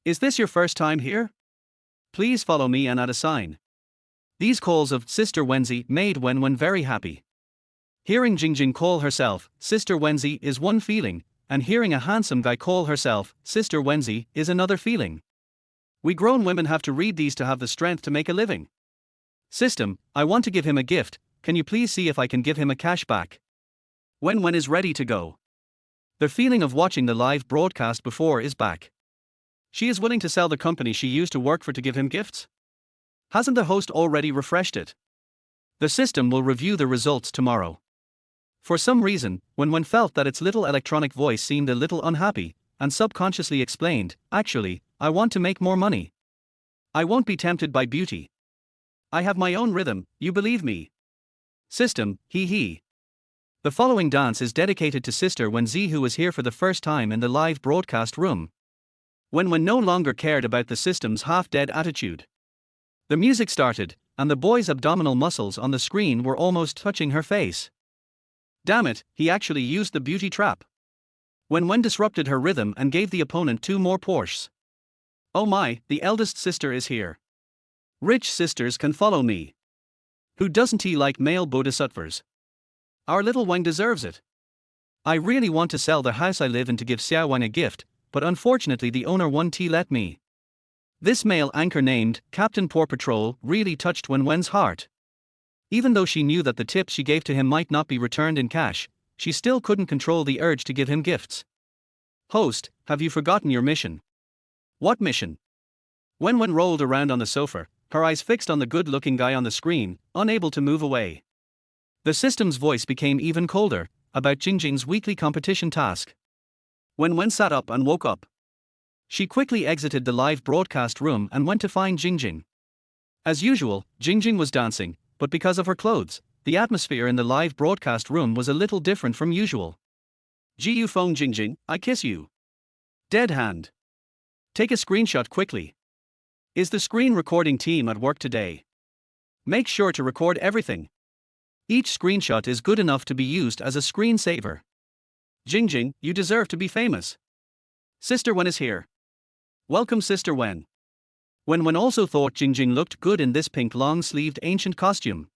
Is this your first time here? Please follow me and add a sign. These calls of Sister Wenzi made Wen Wen very happy. Hearing Jingjing call herself Sister Wenzi is one feeling, and hearing a handsome guy call herself Sister Wenzi is another feeling. We grown women have to read these to have the strength to make a living. System, I want to give him a gift, can you please see if I can give him a cash back? Wen Wen is ready to go. The feeling of watching the live broadcast before is back. She is willing to sell the company she used to work for to give him gifts? Hasn't the host already refreshed it? The system will review the results tomorrow. For some reason, Wen Wen felt that its little electronic voice seemed a little unhappy, and subconsciously explained, actually, I want to make more money. I won't be tempted by beauty. I have my own rhythm, you believe me? System, hee hee. The following dance is dedicated to Sister Wenzi, who was here for the first time in the live broadcast room. Wen Wen no longer cared about the system's half-dead attitude. The music started, and the boy's abdominal muscles on the screen were almost touching her face. Damn it, he actually used the beauty trap. Wen Wen disrupted her rhythm and gave the opponent 2 more Porsches. Oh my, the eldest sister is here. Rich sisters can follow me. Who doesn't he like male bodhisattvas? Our little Wang deserves it. I really want to sell the house I live in to give Xiao Wang a gift, but unfortunately the owner won't let me. This male anchor named Captain Paw Patrol really touched Wen Wen's heart. Even though she knew that the tips she gave to him might not be returned in cash, she still couldn't control the urge to give him gifts. Host, have you forgotten your mission? What mission? Wen Wen rolled around on the sofa, her eyes fixed on the good-looking guy on the screen, unable to move away. The system's voice became even colder, about Jingjing's weekly competition task. Wen Wen sat up and woke up. She quickly exited the live broadcast room and went to find Jingjing. As usual, Jingjing was dancing, but because of her clothes, the atmosphere in the live broadcast room was a little different from usual. "Gu phone Jingjing, I kiss you." Dead hand. Take a screenshot quickly. Is the screen recording team at work today? Make sure to record everything. Each screenshot is good enough to be used as a screensaver. Jingjing, you deserve to be famous. Sister Wen is here. Welcome Sister Wen. Wen Wen also thought Jingjing looked good in this pink long-sleeved ancient costume.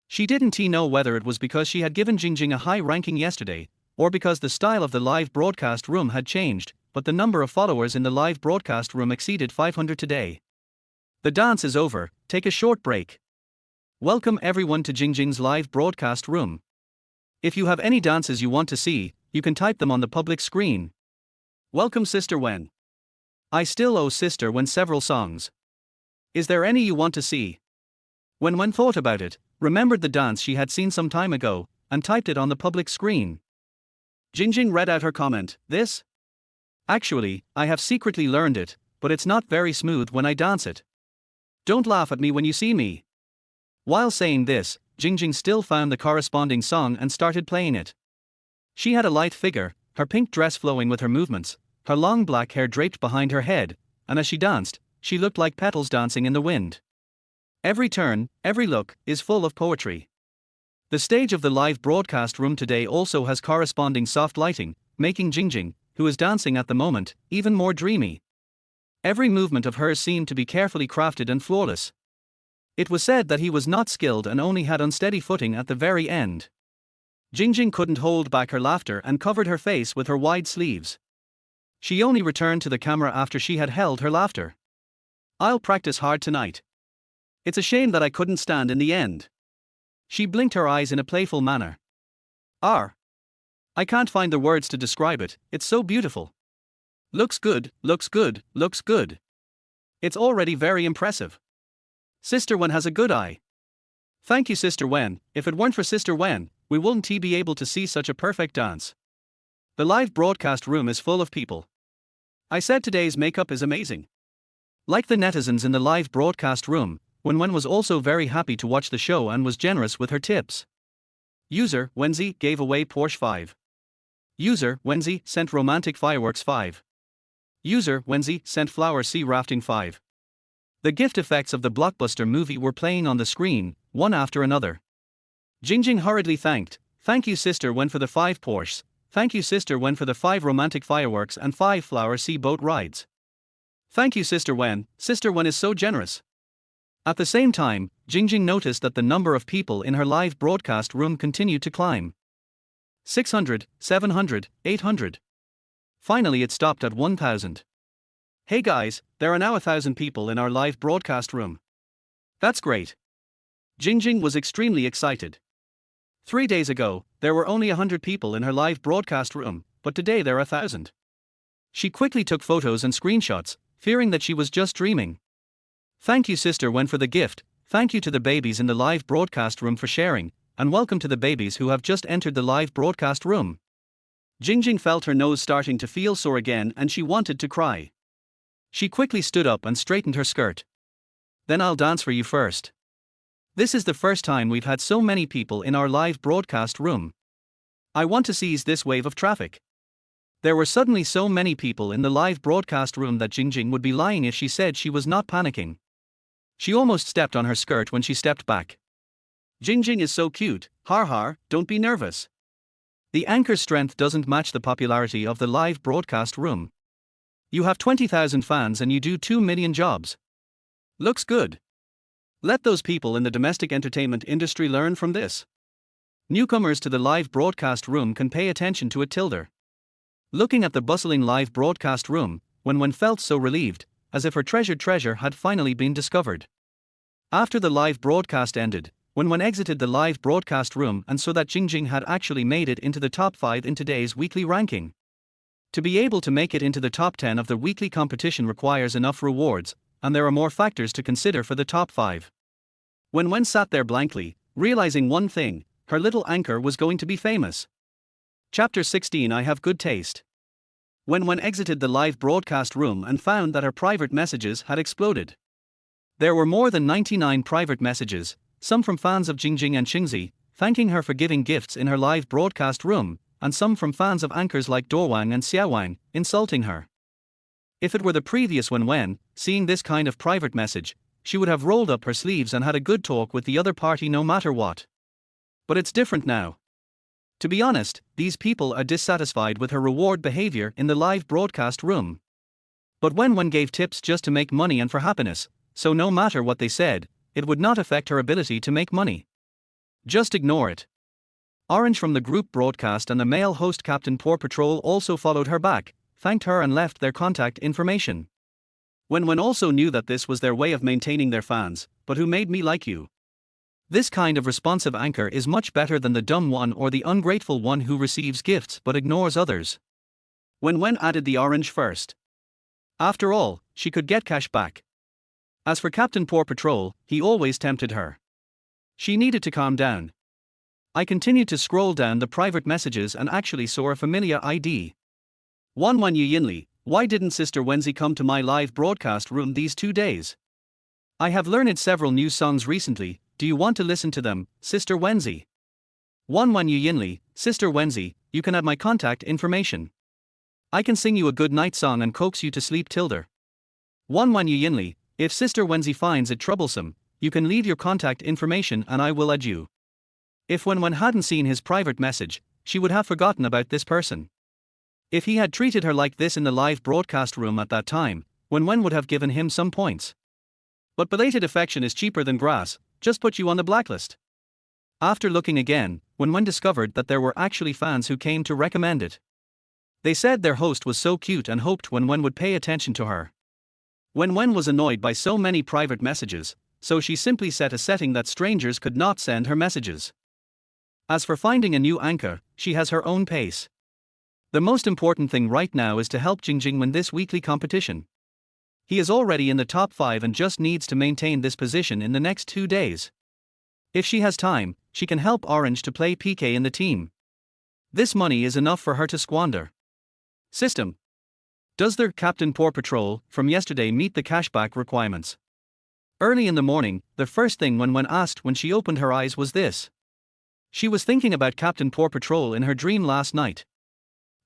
She didn't know whether it was because she had given Jingjing a high ranking yesterday, or because the style of the live broadcast room had changed, but the number of followers in the live broadcast room exceeded 500 today. The dance is over, take a short break. Welcome everyone to Jingjing's live broadcast room. If you have any dances you want to see, you can type them on the public screen. Welcome Sister Wen. I still owe Sister Wen several songs. Is there any you want to see? Wen Wen thought about it, remembered the dance she had seen some time ago, and typed it on the public screen. Jingjing read out her comment, this? Actually, I have secretly learned it, but it's not very smooth when I dance it. Don't laugh at me when you see me. While saying this, Jingjing still found the corresponding song and started playing it. She had a light figure, her pink dress flowing with her movements, her long black hair draped behind her head, and as she danced, she looked like petals dancing in the wind. Every turn, every look, is full of poetry. The stage of the live broadcast room today also has corresponding soft lighting, making Jingjing, who is dancing at the moment, even more dreamy. Every movement of hers seemed to be carefully crafted and flawless. It was said that he was not skilled and only had unsteady footing at the very end. Jingjing couldn't hold back her laughter and covered her face with her wide sleeves. She only returned to the camera after she had held her laughter. I'll practice hard tonight. It's a shame that I couldn't stand in the end. She blinked her eyes in a playful manner. I can't find the words to describe it, it's so beautiful. Looks good, looks good, looks good. It's already very impressive. Sister Wen has a good eye. Thank you Sister Wen, if it weren't for Sister Wen, we wouldn't be able to see such a perfect dance. The live broadcast room is full of people. I said today's makeup is amazing. Like the netizens in the live broadcast room, Wen Wen was also very happy to watch the show and was generous with her tips. User Wenzi gave away Porsche 5. User Wenzi sent romantic fireworks 5. User Wenzi sent flower sea rafting 5. The gift effects of the blockbuster movie were playing on the screen, one after another. Jingjing hurriedly thanked, "Thank you Sister Wen for the 5 Porsches, thank you Sister Wen for the 5 romantic fireworks and 5 flower sea boat rides. Thank you Sister Wen is so generous." At the same time, Jingjing noticed that the number of people in her live broadcast room continued to climb. 600, 700, 800. Finally it stopped at 1,000. Hey guys, there are now 1,000 people in our live broadcast room. That's great. Jingjing was extremely excited. 3 days ago, there were only 100 people in her live broadcast room, but today there are 1,000. She quickly took photos and screenshots, fearing that she was just dreaming. Thank you Sister Wen for the gift, thank you to the babies in the live broadcast room for sharing, and welcome to the babies who have just entered the live broadcast room. Jingjing felt her nose starting to feel sore again and she wanted to cry. She quickly stood up and straightened her skirt. Then I'll dance for you first. This is the first time we've had so many people in our live broadcast room. I want to seize this wave of traffic. There were suddenly so many people in the live broadcast room that Jingjing would be lying if she said she was not panicking. She almost stepped on her skirt when she stepped back. Jingjing is so cute, har har, don't be nervous. The anchor's strength doesn't match the popularity of the live broadcast room. You have 20,000 fans and you do 2 million jobs. Looks good. Let those people in the domestic entertainment industry learn from this. Newcomers to the live broadcast room can pay attention to it tilde. Looking at the bustling live broadcast room, Wen Wen felt so relieved, as if her treasured treasure had finally been discovered. After the live broadcast ended, Wen Wen exited the live broadcast room and saw that Jingjing had actually made it into the top 5 in today's weekly ranking. To be able to make it into the top 10 of the weekly competition requires enough rewards, and there are more factors to consider for the top 5. Wen Wen sat there blankly, realizing one thing: her little anchor was going to be famous. Chapter 16. I have good taste. Wen Wen exited the live broadcast room and found that her private messages had exploded. There were more than 99 private messages, some from fans of Jingjing and Xingzi, thanking her for giving gifts in her live broadcast room, and some from fans of anchors like Dorwang and Xiaowang, insulting her. If it were the previous Wen Wen, seeing this kind of private message, she would have rolled up her sleeves and had a good talk with the other party no matter what. But it's different now. To be honest, these people are dissatisfied with her reward behavior in the live broadcast room. But Wen Wen gave tips just to make money and for happiness, so no matter what they said, it would not affect her ability to make money. Just ignore it. Orange from the group broadcast and the male host Captain Paw Patrol also followed her back, thanked her and left their contact information. Wen Wen also knew that this was their way of maintaining their fans, but who made me like you? This kind of responsive anchor is much better than the dumb one or the ungrateful one who receives gifts but ignores others. Wen Wen added the orange first. After all, she could get cash back. As for Captain Paw Patrol, he always tempted her. She needed to calm down. I continued to scroll down the private messages and actually saw a familiar ID. Wan Wan Yu Yinli, why didn't Sister Wenzi come to my live broadcast room these 2 days? I have learned several new songs recently, do you want to listen to them, Sister Wenzi? Wan Wan Yu Yinli, Sister Wenzi, you can add my contact information. I can sing you a good night song and coax you to sleep Tilder. Wan Wan Yu Yinli, if Sister Wenzi finds it troublesome, you can leave your contact information and I will add you. If Wen Wen hadn't seen his private message, she would have forgotten about this person. If he had treated her like this in the live broadcast room at that time, Wen Wen would have given him some points. But belated affection is cheaper than grass, just put you on the blacklist. After looking again, Wen Wen discovered that there were actually fans who came to recommend it. They said their host was so cute and hoped Wen Wen would pay attention to her. Wen Wen was annoyed by so many private messages, so she simply set a setting that strangers could not send her messages. As for finding a new anchor, she has her own pace. The most important thing right now is to help Jingjing win this weekly competition. He is already in the top 5 and just needs to maintain this position in the next 2 days. If she has time, she can help Orange to play PK in the team. This money is enough for her to squander. System. Does their Captain Paw Patrol from yesterday meet the cashback requirements? Early in the morning, the first thing Wen Wen asked when she opened her eyes was this. She was thinking about Captain Paw Patrol in her dream last night.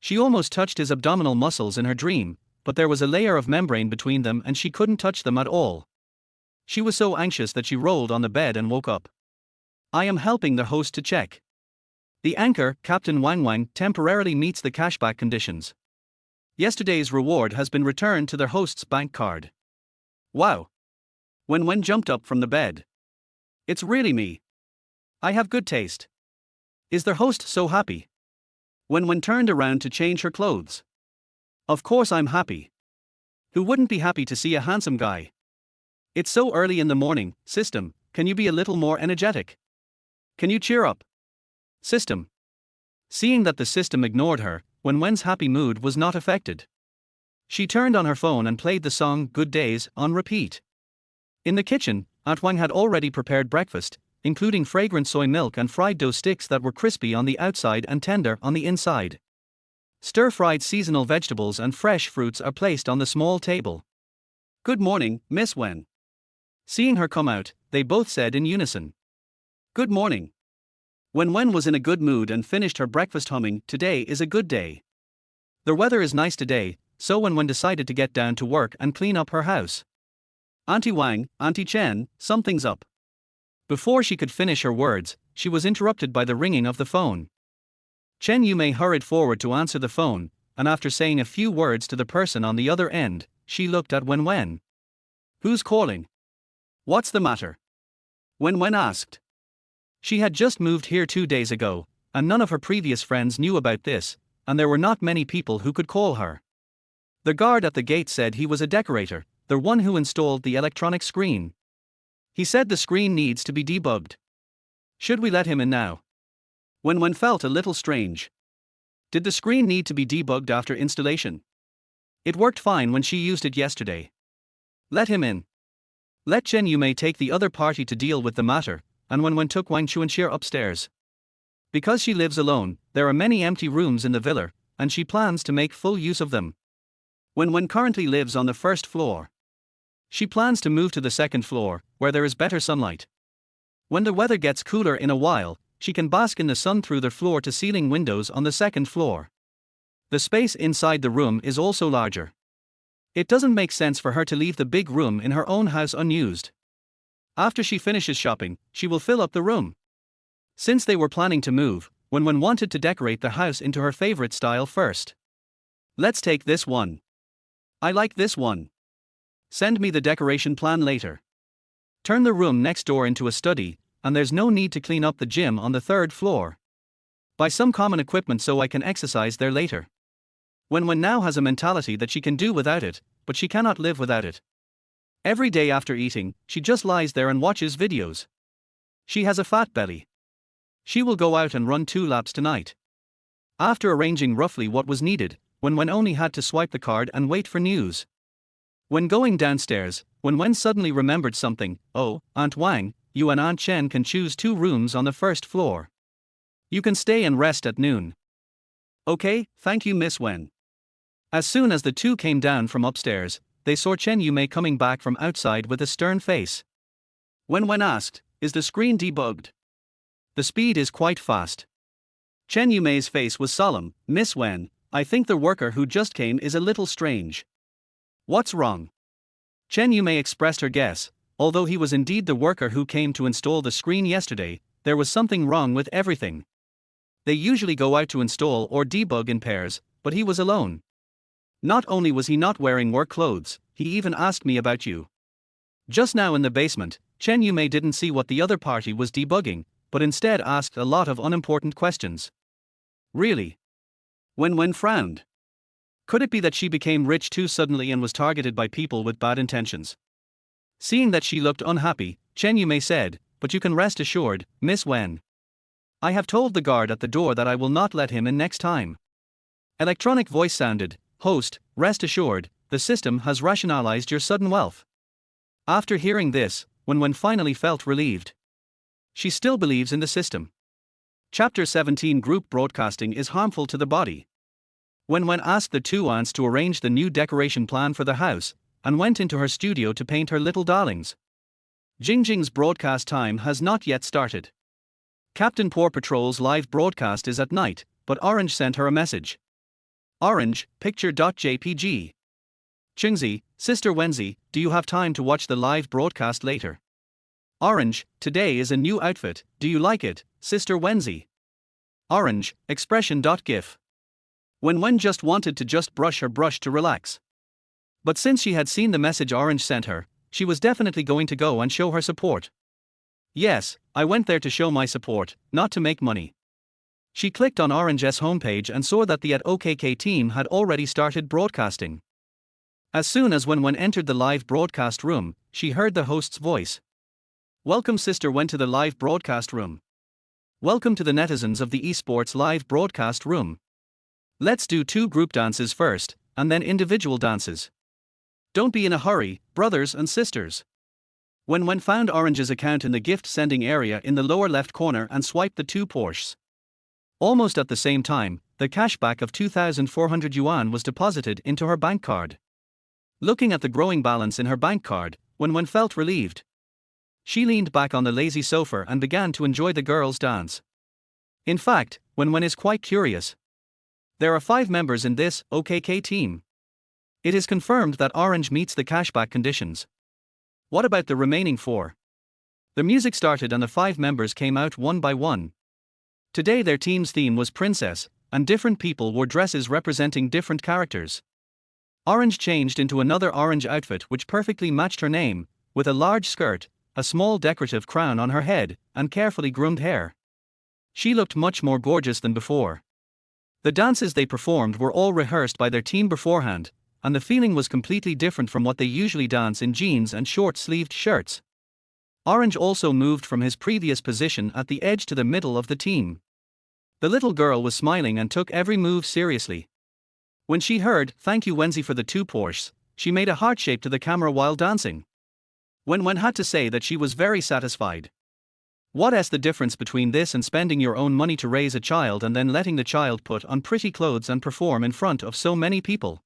She almost touched his abdominal muscles in her dream, but there was a layer of membrane between them and she couldn't touch them at all. She was so anxious that she rolled on the bed and woke up. I am helping the host to check. The anchor, Captain Wang Wang, temporarily meets the cashback conditions. Yesterday's reward has been returned to their host's bank card. Wow! Wen Wen jumped up from the bed. It's really me. I have good taste. Is their host so happy? Wen Wen turned around to change her clothes. Of course I'm happy. Who wouldn't be happy to see a handsome guy? It's so early in the morning, System, can you be a little more energetic? Can you cheer up? System. Seeing that the system ignored her, Wen Wen's happy mood was not affected. She turned on her phone and played the song Good Days on repeat. In the kitchen, Aunt Wang had already prepared breakfast, including fragrant soy milk and fried dough sticks that were crispy on the outside and tender on the inside. Stir-fried seasonal vegetables and fresh fruits are placed on the small table. Good morning, Miss Wen. Seeing her come out, they both said in unison. Good morning. Wen Wen was in a good mood and finished her breakfast humming, today is a good day. The weather is nice today, so Wen Wen decided to get down to work and clean up her house. Auntie Wang, Auntie Chen, something's up. Before she could finish her words, she was interrupted by the ringing of the phone. Chen Yumei hurried forward to answer the phone, and after saying a few words to the person on the other end, she looked at Wen Wen. Who's calling? What's the matter? Wen Wen asked. She had just moved here 2 days ago, and none of her previous friends knew about this, and there were not many people who could call her. The guard at the gate said he was a decorator, the one who installed the electronic screen. He said the screen needs to be debugged. Should we let him in now? Wen Wen felt a little strange. Did the screen need to be debugged after installation? It worked fine when she used it yesterday. Let him in. Let Chen Yumei take the other party to deal with the matter, and Wen Wen took Wang Chuanxie upstairs. Because she lives alone, there are many empty rooms in the villa, and she plans to make full use of them. Wen Wen currently lives on the first floor. She plans to move to the second floor, where there is better sunlight. When the weather gets cooler in a while, she can bask in the sun through the floor-to-ceiling windows on the second floor. The space inside the room is also larger. It doesn't make sense for her to leave the big room in her own house unused. After she finishes shopping, she will fill up the room. Since they were planning to move, Wen Wen wanted to decorate the house into her favorite style first. Let's take this one. I like this one. Send me the decoration plan later. Turn the room next door into a study, and there's no need to clean up the gym on the third floor. Buy some common equipment so I can exercise there later. Wen Wen now has a mentality that she can do without it, but she cannot live without it. Every day after eating, she just lies there and watches videos. She has a fat belly. She will go out and run 2 laps tonight. After arranging roughly what was needed, Wen Wen only had to swipe the card and wait for news. When going downstairs, Wen Wen suddenly remembered something. Oh, Aunt Wang, you and Aunt Chen can choose 2 rooms on the first floor. You can stay and rest at noon. Okay, thank you, Miss Wen. As soon as the 2 came down from upstairs, they saw Chen Yumei coming back from outside with a stern face. Wen Wen asked, "Is the screen debugged?" The speed is quite fast. Chen Yumei's face was solemn. "Miss Wen, I think the worker who just came is a little strange." What's wrong? Chen Yumei expressed her guess. Although he was indeed the worker who came to install the screen yesterday, there was something wrong with everything. They usually go out to install or debug in pairs, but he was alone. Not only was he not wearing work clothes, he even asked me about you. Just now in the basement, Chen Yumei didn't see what the other party was debugging, but instead asked a lot of unimportant questions. Really? Wen Wen frowned. Could it be that she became rich too suddenly and was targeted by people with bad intentions? Seeing that she looked unhappy, Chen Yumei said, "But you can rest assured, Miss Wen. I have told the guard at the door that I will not let him in next time." Electronic voice sounded. "Host, rest assured, the system has rationalized your sudden wealth." After hearing this, Wen Wen finally felt relieved. She still believes in the system. Chapter 17 Group broadcasting is harmful to the body. Wen Wen asked the 2 aunts to arrange the new decoration plan for the house, and went into her studio to paint her little darlings. Jingjing's broadcast time has not yet started. Captain Paw Patrol's live broadcast is at night, but Orange sent her a message. Orange, picture.jpg. Chungzi, Sister Wenzi, do you have time to watch the live broadcast later? Orange, today is a new outfit, do you like it, Sister Wenzi? Orange, expression.gif. Wen Wen just wanted to just brush her brush to relax. But since she had seen the message Orange sent her, she was definitely going to go and show her support. Yes, I went there to show my support, not to make money. She clicked on Orange's homepage and saw that the @OKK team had already started broadcasting. As soon as Wen Wen entered the live broadcast room, she heard the host's voice. "Welcome Sister Wen to the live broadcast room. Welcome to the netizens of the esports live broadcast room. Let's do 2 group dances first, and then individual dances. Don't be in a hurry, brothers and sisters." Wen Wen found Orange's account in the gift sending area in the lower left corner and swiped the 2 Porsches. Almost at the same time, the cashback of 2,400 yuan was deposited into her bank card. Looking at the growing balance in her bank card, Wen Wen felt relieved. She leaned back on the lazy sofa and began to enjoy the girls' dance. In fact, Wen Wen is quite curious. There are 5 members in this OKK team. It is confirmed that Orange meets the cashback conditions. What about the remaining 4? The music started and the 5 members came out one by one. Today their team's theme was princess, and different people wore dresses representing different characters. Orange changed into another orange outfit which perfectly matched her name, with a large skirt, a small decorative crown on her head, and carefully groomed hair. She looked much more gorgeous than before. The dances they performed were all rehearsed by their team beforehand, and the feeling was completely different from what they usually dance in jeans and short-sleeved shirts. Orange also moved from his previous position at the edge to the middle of the team. The little girl was smiling and took every move seriously. When she heard, "Thank you Wenzi for the 2 Porsches," she made a heart shape to the camera while dancing. Wen Wen had to say that she was very satisfied. What's the difference between this and spending your own money to raise a child and then letting the child put on pretty clothes and perform in front of so many people?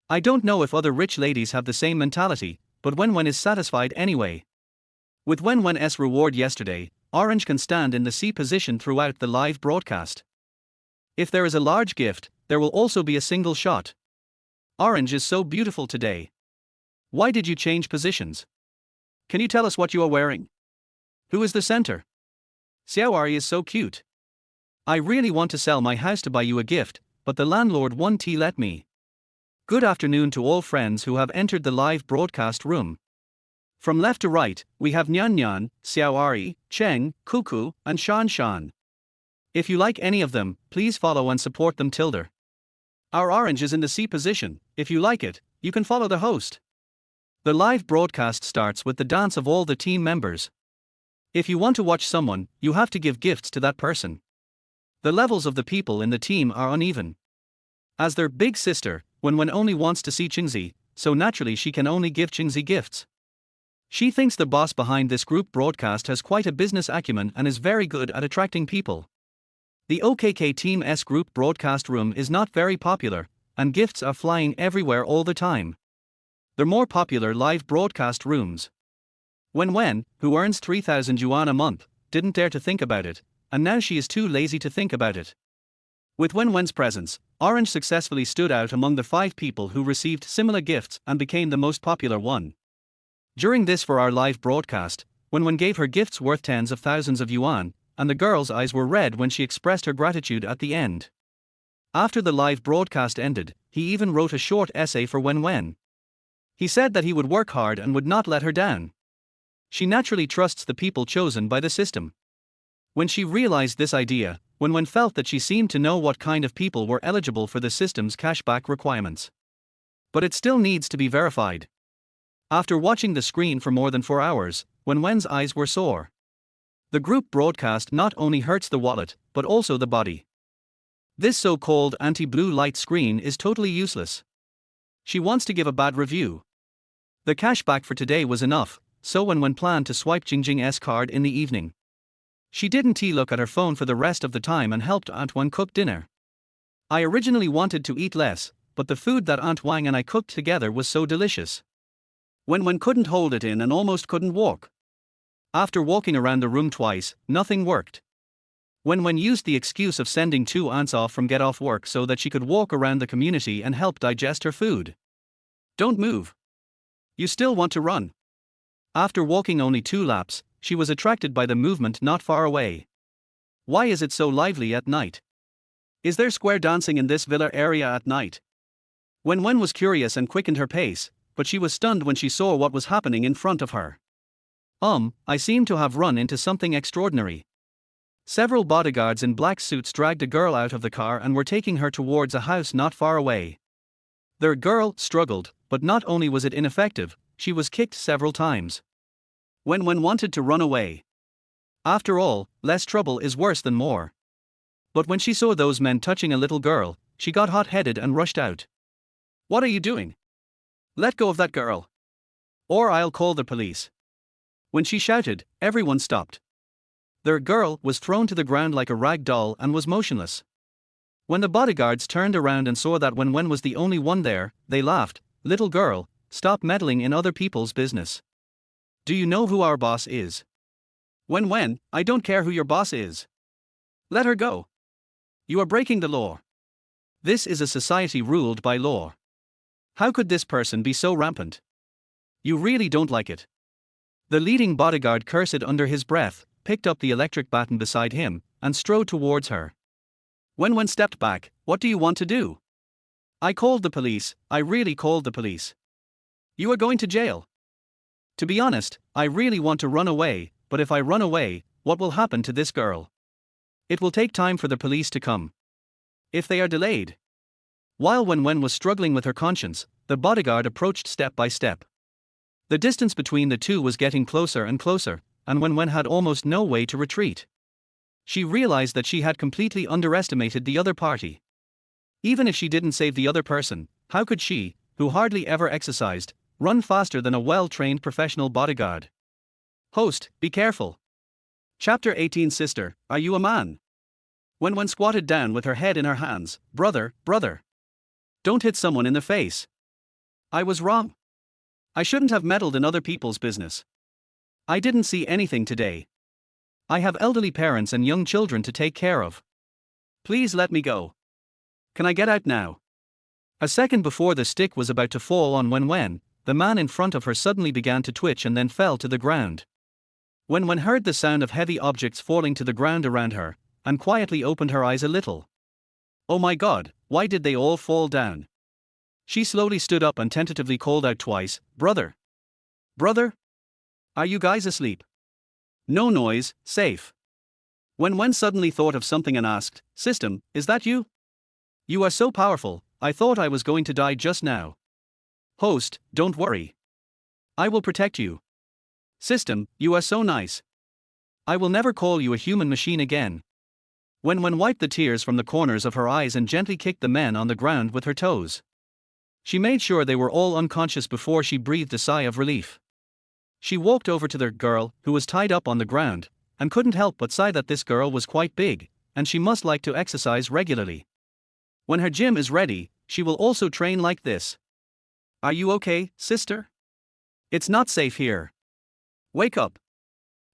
I don't know if other rich ladies have the same mentality, but Wen Wen is satisfied anyway. With Wen Wen's reward yesterday, Orange can stand in the C position throughout the live broadcast. If there is a large gift, there will also be a single shot. Orange is so beautiful today. Why did you change positions? Can you tell us what you are wearing? Who is the center? Xiaoari is so cute. I really want to sell my house to buy you a gift, but the landlord won't let me. Good afternoon to all friends who have entered the live broadcast room. From left to right, we have Nyan Nyan, Xiaoari, Cheng, Kuku, and Shan Shan. If you like any of them, please follow and support them. Our Orange is in the C position. If you like it, you can follow the host. The live broadcast starts with the dance of all the team members. If you want to watch someone, you have to give gifts to that person. The levels of the people in the team are uneven. As their big sister, Wen Wen only wants to see Qingzi, so naturally she can only give Qingzi gifts. She thinks the boss behind this group broadcast has quite a business acumen and is very good at attracting people. The OKK Team S group broadcast room is not very popular, and gifts are flying everywhere all the time. They're more popular live broadcast rooms. Wen Wen, who earns 3,000 yuan a month, didn't dare to think about it, and now she is too lazy to think about it. With Wen Wen's presence, Orange successfully stood out among the 5 people who received similar gifts and became the most popular one. During this for our live broadcast, Wen Wen gave her gifts worth tens of thousands of yuan, and the girl's eyes were red when she expressed her gratitude at the end. After the live broadcast ended, he even wrote a short essay for Wen Wen. He said that he would work hard and would not let her down. She naturally trusts the people chosen by the system. When she realized this idea, Wen Wen felt that she seemed to know what kind of people were eligible for the system's cashback requirements. But it still needs to be verified. After watching the screen for more than 4 hours, Wen Wen's eyes were sore. The group broadcast not only hurts the wallet, but also the body. This so-called anti-blue light screen is totally useless. She wants to give a bad review. The cashback for today was enough, so Wen Wen planned to swipe Jingjing's card in the evening. She didn't look at her phone for the rest of the time and helped Aunt Wen cook dinner. I originally wanted to eat less, but the food that Aunt Wang and I cooked together was so delicious. Wen Wen couldn't hold it in and almost couldn't walk. After walking around the room twice, nothing worked. Wen Wen used the excuse of sending 2 aunts off from get off work so that she could walk around the community and help digest her food. Don't move. You still want to run. After walking only 2 laps, she was attracted by the movement not far away. Why is it so lively at night? Is there square dancing in this villa area at night? Wen Wen was curious and quickened her pace, but she was stunned when she saw what was happening in front of her. I seem to have run into something extraordinary. Several bodyguards in black suits dragged a girl out of the car and were taking her towards a house not far away. The girl struggled, but not only was it ineffective, she was kicked several times. Wen Wen wanted to run away. After all, less trouble is worse than more. But when she saw those men touching a little girl, she got hot-headed and rushed out. What are you doing? Let go of that girl. Or I'll call the police. When she shouted, everyone stopped. The girl was thrown to the ground like a rag doll and was motionless. When the bodyguards turned around and saw that Wen Wen was the only one there, they laughed. Little girl, stop meddling in other people's business. Do you know who our boss is? Wen Wen, I don't care who your boss is. Let her go. You are breaking the law. This is a society ruled by law. How could this person be so rampant? You really don't like it. The leading bodyguard cursed under his breath, picked up the electric baton beside him, and strode towards her. Wen Wen stepped back. What do you want to do? I called the police, I really called the police. You are going to jail. To be honest, I really want to run away, but if I run away, what will happen to this girl? It will take time for the police to come. If they are delayed. While Wen Wen was struggling with her conscience, the bodyguard approached step by step. The distance between the two was getting closer and closer, and Wen Wen had almost no way to retreat. She realized that she had completely underestimated the other party. Even if she didn't save the other person, how could she, who hardly ever exercised, run faster than a well-trained professional bodyguard? Host, be careful. Chapter 18. Sister, are you a man? Wen Wen squatted down with her head in her hands. Brother, brother. Don't hit someone in the face. I was wrong. I shouldn't have meddled in other people's business. I didn't see anything today. I have elderly parents and young children to take care of. Please let me go. Can I get out now? A second before the stick was about to fall on Wen Wen, the man in front of her suddenly began to twitch and then fell to the ground. Wen Wen heard the sound of heavy objects falling to the ground around her, and quietly opened her eyes a little. Oh my God, why did they all fall down? She slowly stood up and tentatively called out twice, Brother! Brother? Are you guys asleep? No noise, safe. Wen Wen suddenly thought of something and asked, System, is that you? You are so powerful, I thought I was going to die just now. Host, don't worry. I will protect you. System, you are so nice. I will never call you a human machine again. Wen Wen wiped the tears from the corners of her eyes and gently kicked the men on the ground with her toes. She made sure they were all unconscious before she breathed a sigh of relief. She walked over to the girl, who was tied up on the ground, and couldn't help but sigh that this girl was quite big, and she must like to exercise regularly. When her gym is ready, she will also train like this. Are you okay, sister? It's not safe here. Wake up.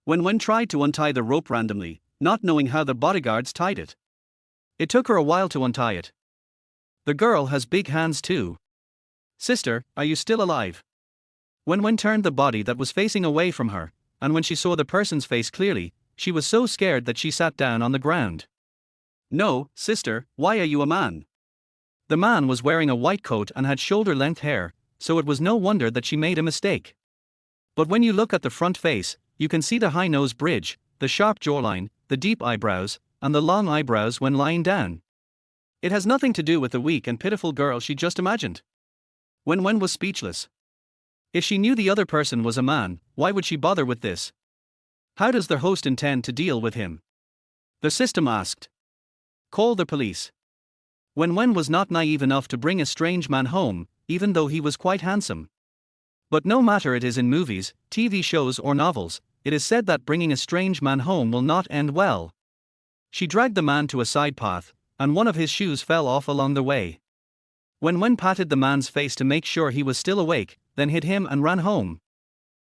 Wen Wen tried to untie the rope randomly, not knowing how the bodyguards tied it. It took her a while to untie it. The girl has big hands too. Sister, are you still alive? Wen Wen turned the body that was facing away from her, and when she saw the person's face clearly, she was so scared that she sat down on the ground. No, sister, why are you a man? The man was wearing a white coat and had shoulder-length hair, so it was no wonder that she made a mistake. But when you look at the front face, you can see the high nose bridge, the sharp jawline, the deep eyebrows, and the long eyebrows when lying down. It has nothing to do with the weak and pitiful girl she just imagined. Wen Wen was speechless. If she knew the other person was a man, why would she bother with this? How does the host intend to deal with him? The system asked. Call the police. Wen Wen was not naive enough to bring a strange man home, even though he was quite handsome. But no matter it is in movies, TV shows or novels, it is said that bringing a strange man home will not end well. She dragged the man to a side path, and one of his shoes fell off along the way. Wen Wen patted the man's face to make sure he was still awake, then hit him and ran home.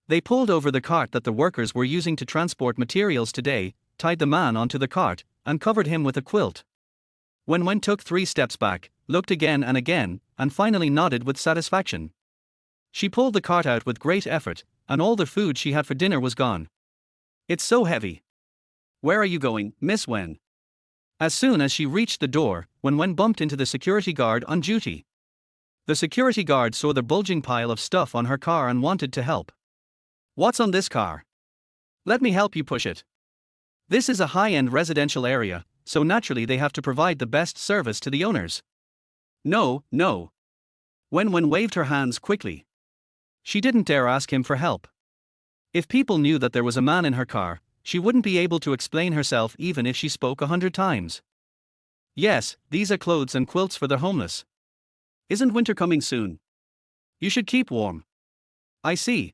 They pulled over the cart that the workers were using to transport materials today, tied the man onto the cart, and covered him with a quilt. Wen Wen took 3 steps back, looked again, and finally nodded with satisfaction. She pulled the cart out with great effort, and all the food she had for dinner was gone. It's so heavy. Where are you going, Miss Wen? As soon as she reached the door, Wen Wen bumped into the security guard on duty. The security guard saw the bulging pile of stuff on her car and wanted to help. What's on this car? Let me help you push it. This is a high-end residential area, so naturally they have to provide the best service to the owners. No, no. Wen Wen waved her hands quickly. She didn't dare ask him for help. If people knew that there was a man in her car, she wouldn't be able to explain herself even if she spoke 100 times. Yes, these are clothes and quilts for the homeless. Isn't winter coming soon? You should keep warm. I see.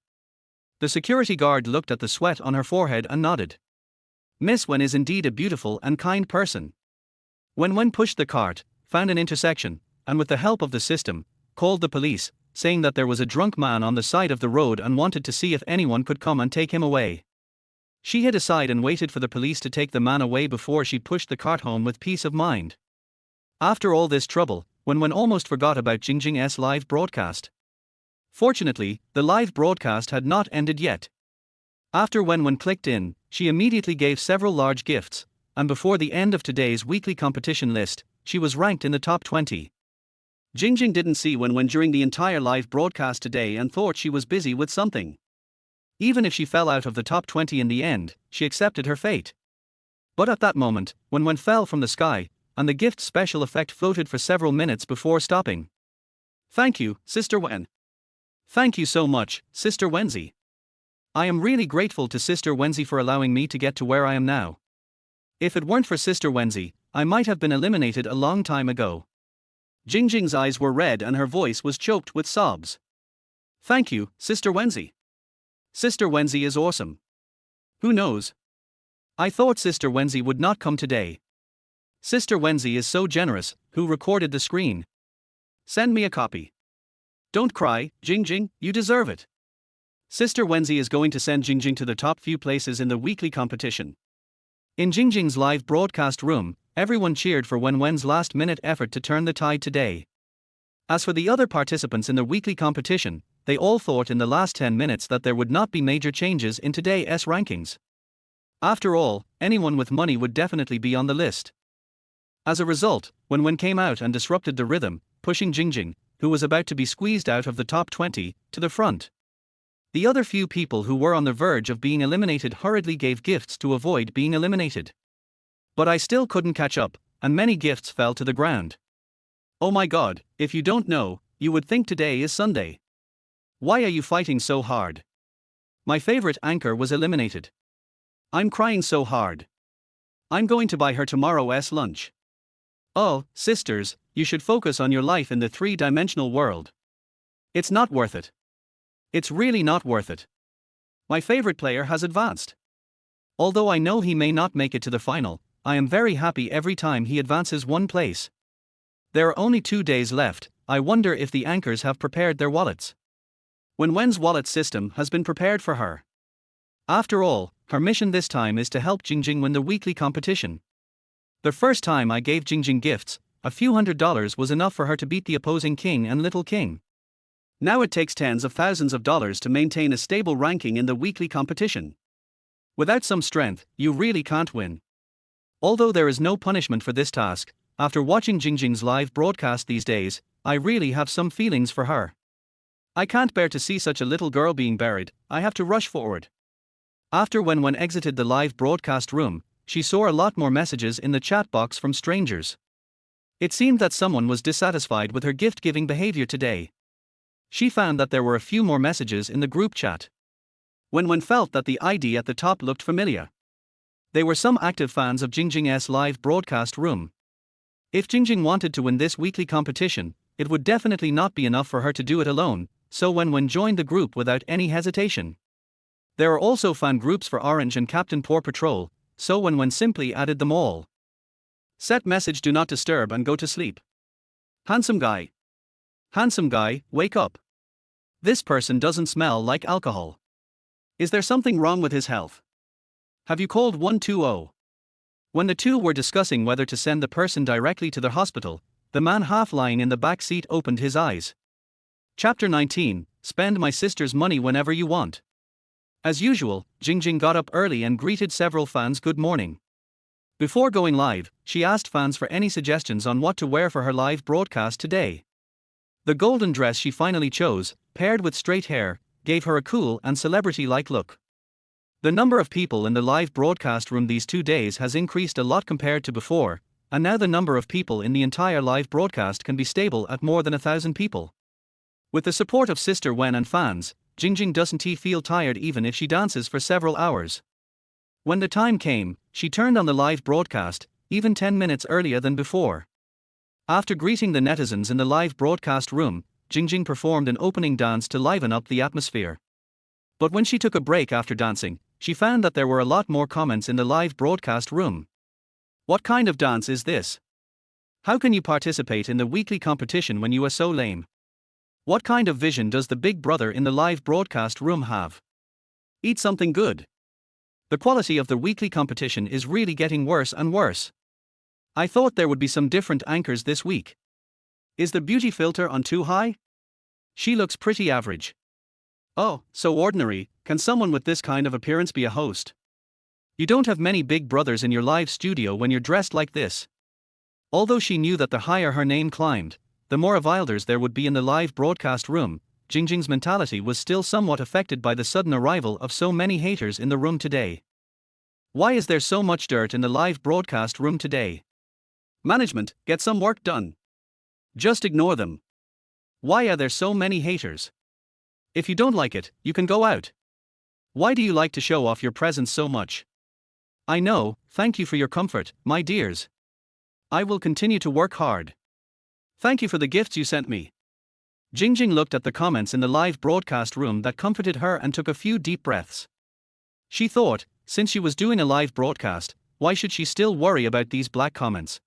The security guard looked at the sweat on her forehead and nodded. Miss Wen is indeed a beautiful and kind person. Wen Wen pushed the cart, found an intersection, and with the help of the system, called the police, saying that there was a drunk man on the side of the road and wanted to see if anyone could come and take him away. She hid aside and waited for the police to take the man away before she pushed the cart home with peace of mind. After all this trouble, Wen Wen almost forgot about Jingjing's live broadcast. Fortunately, the live broadcast had not ended yet. After Wen Wen clicked in, she immediately gave several large gifts, and before the end of today's weekly competition list, she was ranked in the top 20. Jingjing didn't see Wen Wen during the entire live broadcast today and thought she was busy with something. Even if she fell out of the top 20 in the end, she accepted her fate. But at that moment, Wen Wen fell from the sky, and the gift special effect floated for several minutes before stopping. Thank you, Sister Wen. Thank you so much, Sister Wenzi. I am really grateful to Sister Wenzi for allowing me to get to where I am now. If it weren't for Sister Wenzi, I might have been eliminated a long time ago. Jingjing's eyes were red and her voice was choked with sobs. Thank you, Sister Wenzi. Sister Wenzi is awesome. Who knows? I thought Sister Wenzi would not come today. Sister Wenzi is so generous. Who recorded the screen? Send me a copy. Don't cry, Jingjing, you deserve it. Sister Wenzi is going to send Jingjing to the top few places in the weekly competition. In Jingjing's live broadcast room, everyone cheered for Wen Wen's last-minute effort to turn the tide today. As for the other participants in the weekly competition, they all thought in the last 10 minutes that there would not be major changes in today's rankings. After all, anyone with money would definitely be on the list. As a result, Wen Wen came out and disrupted the rhythm, pushing Jingjing, who was about to be squeezed out of the top 20, to the front. The other few people who were on the verge of being eliminated hurriedly gave gifts to avoid being eliminated. But I still couldn't catch up, and many gifts fell to the ground. Oh my god, if you don't know, you would think today is Sunday. Why are you fighting so hard? My favorite anchor was eliminated. I'm crying so hard. I'm going to buy her tomorrow's lunch. Oh, sisters, you should focus on your life in the three-dimensional world. It's not worth it. It's really not worth it. My favorite player has advanced. Although I know he may not make it to the final, I am very happy every time he advances one place. There are only 2 days left. I wonder if the anchors have prepared their wallets. Wen Wen's wallet system has been prepared for her. After all, her mission this time is to help Jingjing win the weekly competition. The first time I gave Jingjing gifts, a few $100s was enough for her to beat the opposing king and little king. Now it takes tens of thousands of dollars to maintain a stable ranking in the weekly competition. Without some strength, you really can't win. Although there is no punishment for this task, after watching Jingjing's live broadcast these days, I really have some feelings for her. I can't bear to see such a little girl being buried. I have to rush forward. After Wen Wen exited the live broadcast room, she saw a lot more messages in the chat box from strangers. It seemed that someone was dissatisfied with her gift-giving behavior today. She found that there were a few more messages in the group chat. Wen Wen felt that the ID at the top looked familiar. They were some active fans of Jingjing's live broadcast room. If Jingjing wanted to win this weekly competition, it would definitely not be enough for her to do it alone, so Wen Wen joined the group without any hesitation. There are also fan groups for Orange and Captain Paw Patrol, so Wen Wen simply added them all. Set message: do not disturb and go to sleep. Handsome guy. Handsome guy, wake up. This person doesn't smell like alcohol. Is there something wrong with his health? Have you called 120? When the two were discussing whether to send the person directly to the hospital, the man half lying in the back seat opened his eyes. Chapter 19, Spend my sister's money whenever you want. As usual, Jingjing got up early and greeted several fans good morning. Before going live, she asked fans for any suggestions on what to wear for her live broadcast today. The golden dress she finally chose, paired with straight hair, gave her a cool and celebrity-like look. The number of people in the live broadcast room these 2 days has increased a lot compared to before, and now the number of people in the entire live broadcast can be stable at more than 1,000 people. With the support of Sister Wen and fans, Jingjing doesn't feel tired even if she dances for several hours. When the time came, she turned on the live broadcast, even 10 minutes earlier than before. After greeting the netizens in the live broadcast room, Jingjing performed an opening dance to liven up the atmosphere. But when she took a break after dancing, she found that there were a lot more comments in the live broadcast room. What kind of dance is this? How can you participate in the weekly competition when you are so lame? What kind of vision does the big brother in the live broadcast room have? Eat something good. The quality of the weekly competition is really getting worse and worse. I thought there would be some different anchors this week. Is the beauty filter on too high? She looks pretty average. Oh, so ordinary. Can someone with this kind of appearance be a host? You don't have many big brothers in your live studio when you're dressed like this. Although she knew that the higher her name climbed, the more Avilders there would be in the live broadcast room, Jingjing's mentality was still somewhat affected by the sudden arrival of so many haters in the room today. Why is there so much dirt in the live broadcast room today? Management, get some work done. Just ignore them. Why are there so many haters? If you don't like it, you can go out. Why do you like to show off your presence so much? I know, thank you for your comfort, my dears. I will continue to work hard. Thank you for the gifts you sent me. Jingjing looked at the comments in the live broadcast room that comforted her and took a few deep breaths. She thought, since she was doing a live broadcast, why should she still worry about these black comments?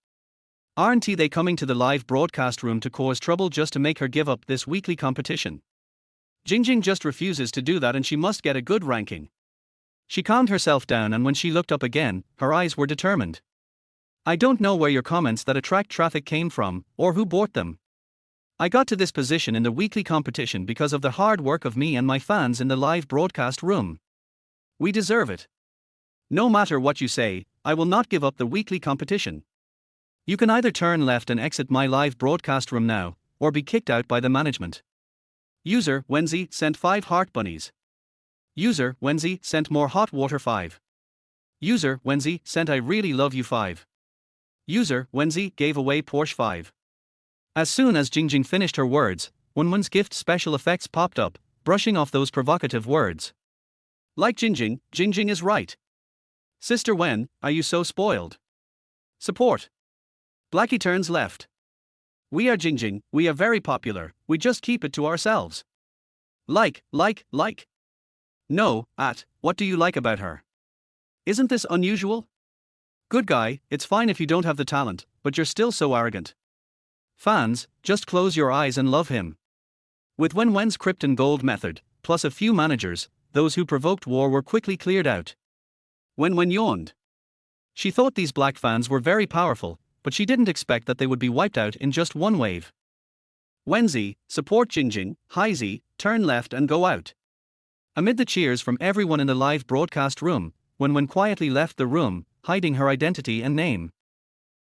Aren't they coming to the live broadcast room to cause trouble just to make her give up this weekly competition? Jingjing just refuses to do that and she must get a good ranking. She calmed herself down and when she looked up again, her eyes were determined. I don't know where your comments that attract traffic came from, or who bought them. I got to this position in the weekly competition because of the hard work of me and my fans in the live broadcast room. We deserve it. No matter what you say, I will not give up the weekly competition. You can either turn left and exit my live broadcast room now, or be kicked out by the management. User Wenzi sent 5 heart bunnies. User Wenzi sent more hot water 5. User Wenzi sent I really love you 5. User Wenzi gave away Porsche 5. As soon as Jingjing finished her words, Wen Wen's gift special effects popped up, brushing off those provocative words. Like Jingjing, Jingjing is right. Sister Wen, are you so spoiled? Support. Blackie turns left. We are Jingjing, we are very popular, we just keep it to ourselves. Like. No, what do you like about her? Isn't this unusual? Good guy, it's fine if you don't have the talent, but you're still so arrogant. Fans, just close your eyes and love him. With Wen Wen's Krypton Gold method, plus a few managers, those who provoked war were quickly cleared out. Wen Wen yawned. She thought these black fans were very powerful, but she didn't expect that they would be wiped out in just one wave. Wenzi, support Jingjing, Hizi, turn left and go out. Amid the cheers from everyone in the live broadcast room, Wen Wen quietly left the room, hiding her identity and name.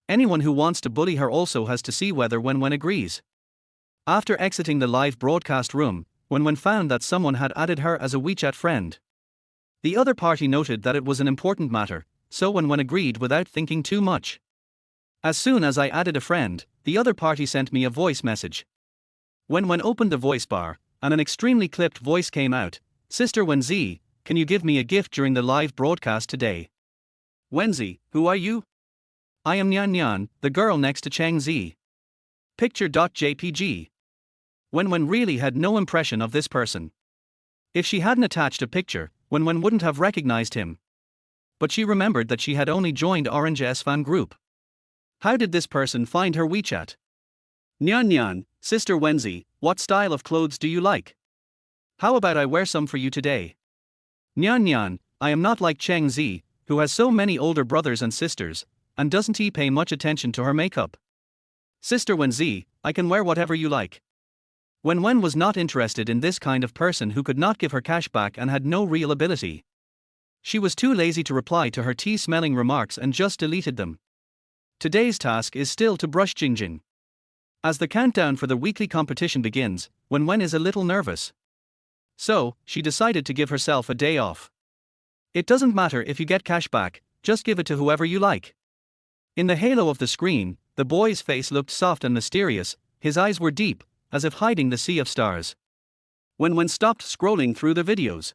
Anyone who wants to bully her also has to see whether Wen Wen agrees. After exiting the live broadcast room, Wen Wen found that someone had added her as a WeChat friend. The other party noted that it was an important matter, so Wen Wen agreed without thinking too much. As soon as I added a friend, the other party sent me a voice message. Wen Wen opened the voice bar, and an extremely clipped voice came out. Sister Wenzi, can you give me a gift during the live broadcast today? Wenzi, who are you? I am Nyan Nyan, the girl next to Chang Zi. Picture.jpg. Wen Wen really had no impression of this person. If she hadn't attached a picture, Wen Wen wouldn't have recognized him. But she remembered that she had only joined Orange S fan group. How did this person find her WeChat? Nyan Nyan, Sister Wenzi, what style of clothes do you like? How about I wear some for you today? Nyan Nyan, I am not like Cheng Zi, who has so many older brothers and sisters, and doesn't he pay much attention to her makeup? Sister Wenzi, I can wear whatever you like. Wen Wen was not interested in this kind of person who could not give her cash back and had no real ability. She was too lazy to reply to her tea-smelling remarks and just deleted them. Today's task is still to brush Jingjing. As the countdown for the weekly competition begins, Wen Wen is a little nervous. So, she decided to give herself a day off. It doesn't matter if you get cash back, just give it to whoever you like. In the halo of the screen, the boy's face looked soft and mysterious, his eyes were deep, as if hiding the sea of stars. Wen Wen stopped scrolling through the videos.